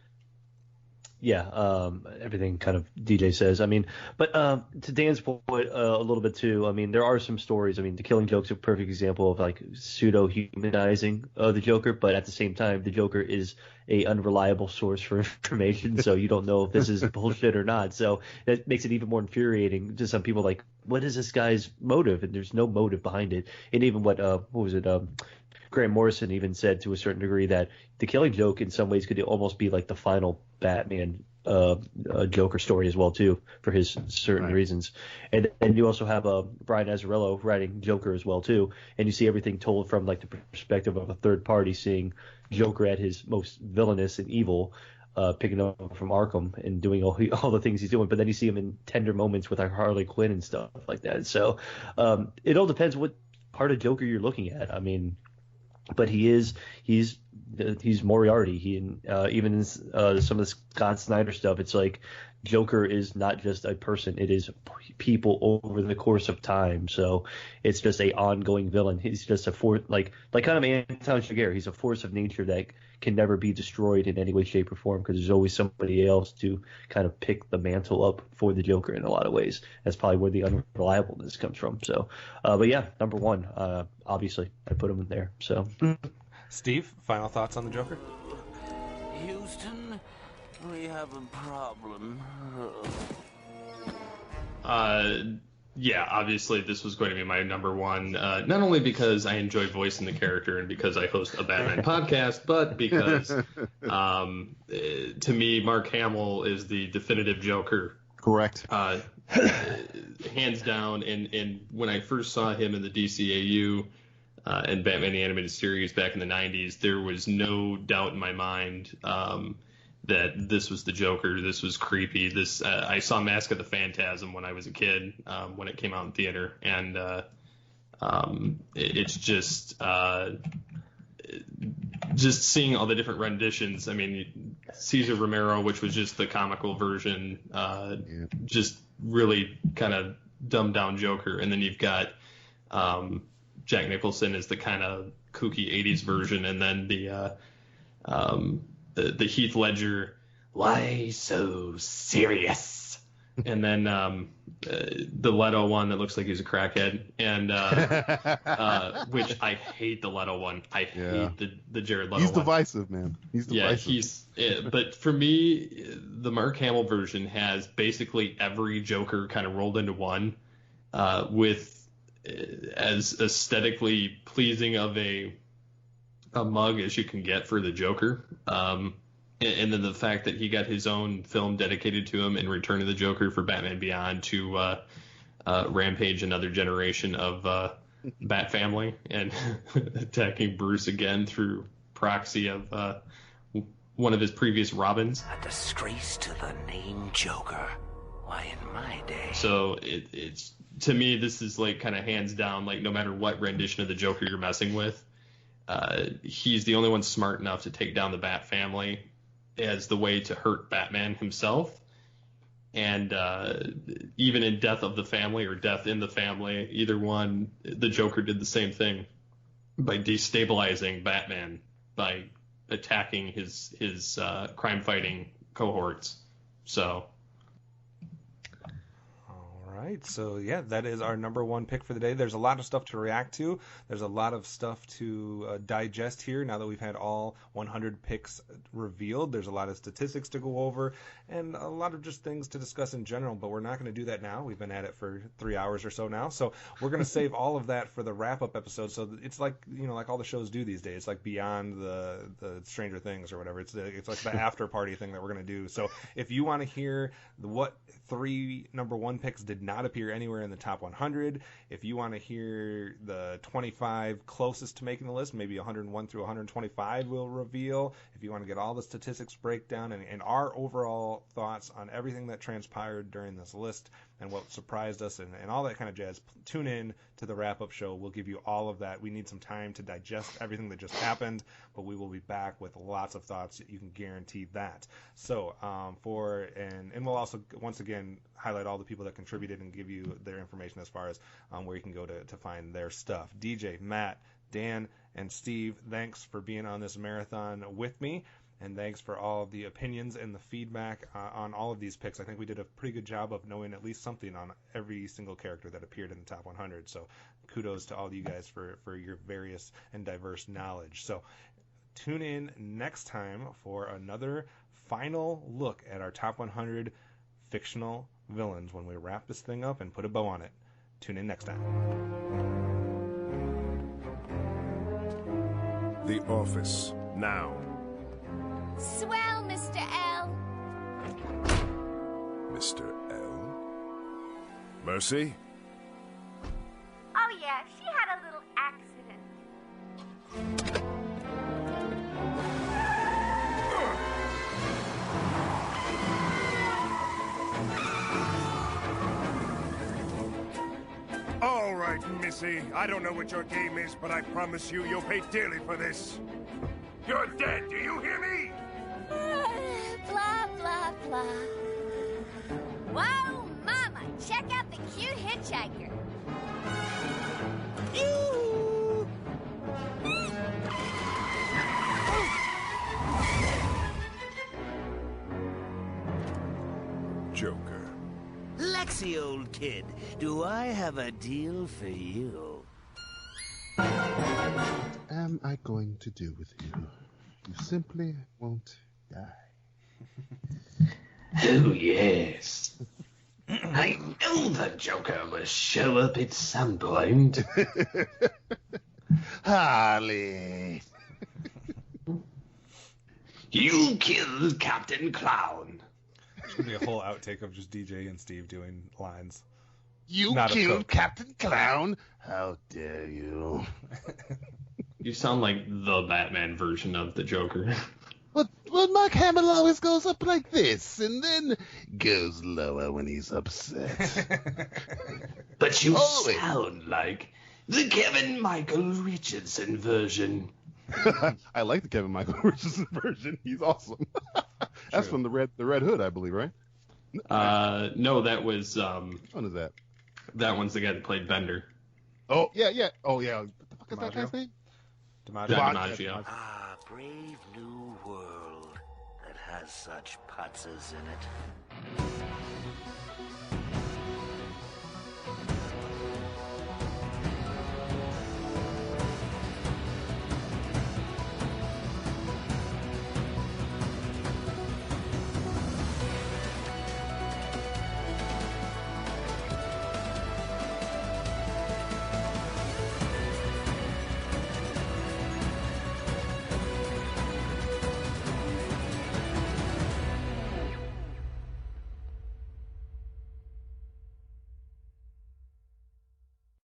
Yeah, everything kind of DJ says. I mean, but to Dan's point a little bit too, I mean, there are some stories. I mean, The Killing Joke's a perfect example of like pseudo-humanizing the Joker, but at the same time, the Joker is a unreliable source for information, so you don't know if this is bullshit or not. So that makes it even more infuriating to some people. Like, what is this guy's motive? And there's no motive behind it. And even what was it? Grant Morrison even said to a certain degree that The Killing Joke in some ways could almost be like the final Batman Joker story as well too, for his certain reasons. And you also have Brian Azzarello writing Joker as well too, and you see everything told from like the perspective of a third party, seeing Joker at his most villainous and evil, picking up from Arkham and doing all the things he's doing, but then you see him in tender moments with like Harley Quinn and stuff like that. So it all depends what part of Joker you're looking at. I mean, but he's Moriarty. Even in some of the Scott Snyder stuff, it's like Joker is not just a person; it is people over the course of time. So it's just a ongoing villain. He's just a force, like kind of Anton Chigurh. He's a force of nature that can never be destroyed in any way, shape, or form, because there's always somebody else to kind of pick the mantle up for the Joker in a lot of ways. That's probably where the unreliableness comes from. So, but yeah, number one, obviously, I put him in there. So, Steve, final thoughts on the Joker? Houston, we have a problem. Yeah, obviously this was going to be my number one, not only because I enjoy voicing the character and because I host a Batman podcast, but because to me, Mark Hamill is the definitive Joker. Correct. Hands down. And when I first saw him in the DCAU and Batman the Animated Series back in the 90s, there was no doubt in my mind that this was the Joker. This was creepy. I saw Mask of the Phantasm when I was a kid, when it came out in theater, and it's just seeing all the different renditions. I mean, Cesar Romero, which was just the comical version, just really kind of dumbed down Joker, and then you've got Jack Nicholson as the kind of kooky 80s version, and then the Heath Ledger, why so serious? And then the Leto one that looks like he's a crackhead, and which I hate the Leto one. I hate the Jared Leto one. He's divisive, man. He's divisive. But for me, the Mark Hamill version has basically every Joker kind of rolled into one, with as aesthetically pleasing of a mug as you can get for the Joker. And then the fact that he got his own film dedicated to him in Return of the Joker for Batman Beyond to rampage another generation of Bat family and attacking Bruce again through proxy of one of his previous Robins. A disgrace to the name Joker. Why, in my day. So it's to me, this is like kind of hands down, like no matter what rendition of the Joker you're messing with, he's the only one smart enough to take down the Bat family as the way to hurt Batman himself. And even in Death of the Family or Death in the Family, either one, the Joker did the same thing by destabilizing Batman, by attacking his crime-fighting cohorts. So... Right, so yeah, that is our number one pick for the day. There's a lot of stuff to react to. There's a lot of stuff to digest here now that we've had all 100 picks revealed. There's a lot of statistics to go over and a lot of just things to discuss in general, but we're not going to do that now. We've been at it for 3 hours or so now, so we're going to save all of that for the wrap-up episode. So it's like, like all the shows do these days. It's like beyond the Stranger Things or whatever. It's like the after party thing that we're going to do. So if you want to hear what 3 number one picks did not appear anywhere in the top 100. If you want to hear the 25 closest to making the list, maybe 101 through 125 will reveal. If you want to get all the statistics breakdown and our overall thoughts on everything that transpired during this list and what surprised us and all that kind of jazz, tune in to the wrap-up show. We'll give you all of that. We need some time to digest everything that just happened, but we will be back with lots of thoughts. You can guarantee that. So and we'll also once again highlight all the people that contributed and give you their information as far as where you can go to find their stuff. DJ, Matt, Dan, and Steve, thanks for being on this marathon with me. And thanks for all of the opinions and the feedback on all of these picks. I think we did a pretty good job of knowing at least something on every single character that appeared in the top 100. So kudos to all of you guys for your various and diverse knowledge. So tune in next time for another final look at our top 100 fictional villains when we wrap this thing up and put a bow on it. Tune in next time. The Office, now. Swell, Mr. L. Mr. L? Mercy? Oh, yeah, she had a little accident. All right. right, Missy. I don't know what your game is, but I promise you, you'll pay dearly for this. You're dead, do you hear me? Blah, blah, blah. Whoa, Mama, check out the cute hitchhiker. Joker. Lexi, old kid, do I have a deal for you? Am I going to do with you? You simply won't die. Oh, yes. I knew the Joker will show up at some point. Harley. You killed Captain Clown. There's going to be a whole outtake of just DJ and Steve doing lines. You Not killed Captain Clown? How dare you? You sound like the Batman version of the Joker. But Mark Hamill always goes up like this, and then goes lower when he's upset. But you Always. sound like the Kevin Michael Richardson version. I like the Kevin Michael Richardson version. He's awesome. That's from the Red Hood, I believe, right? No, that was. Which one is that? That one's the guy that played Bender. Oh yeah. Oh yeah. What the fuck is that guy's name? DiMaggio. Ah, brave new world that has such putzes in it.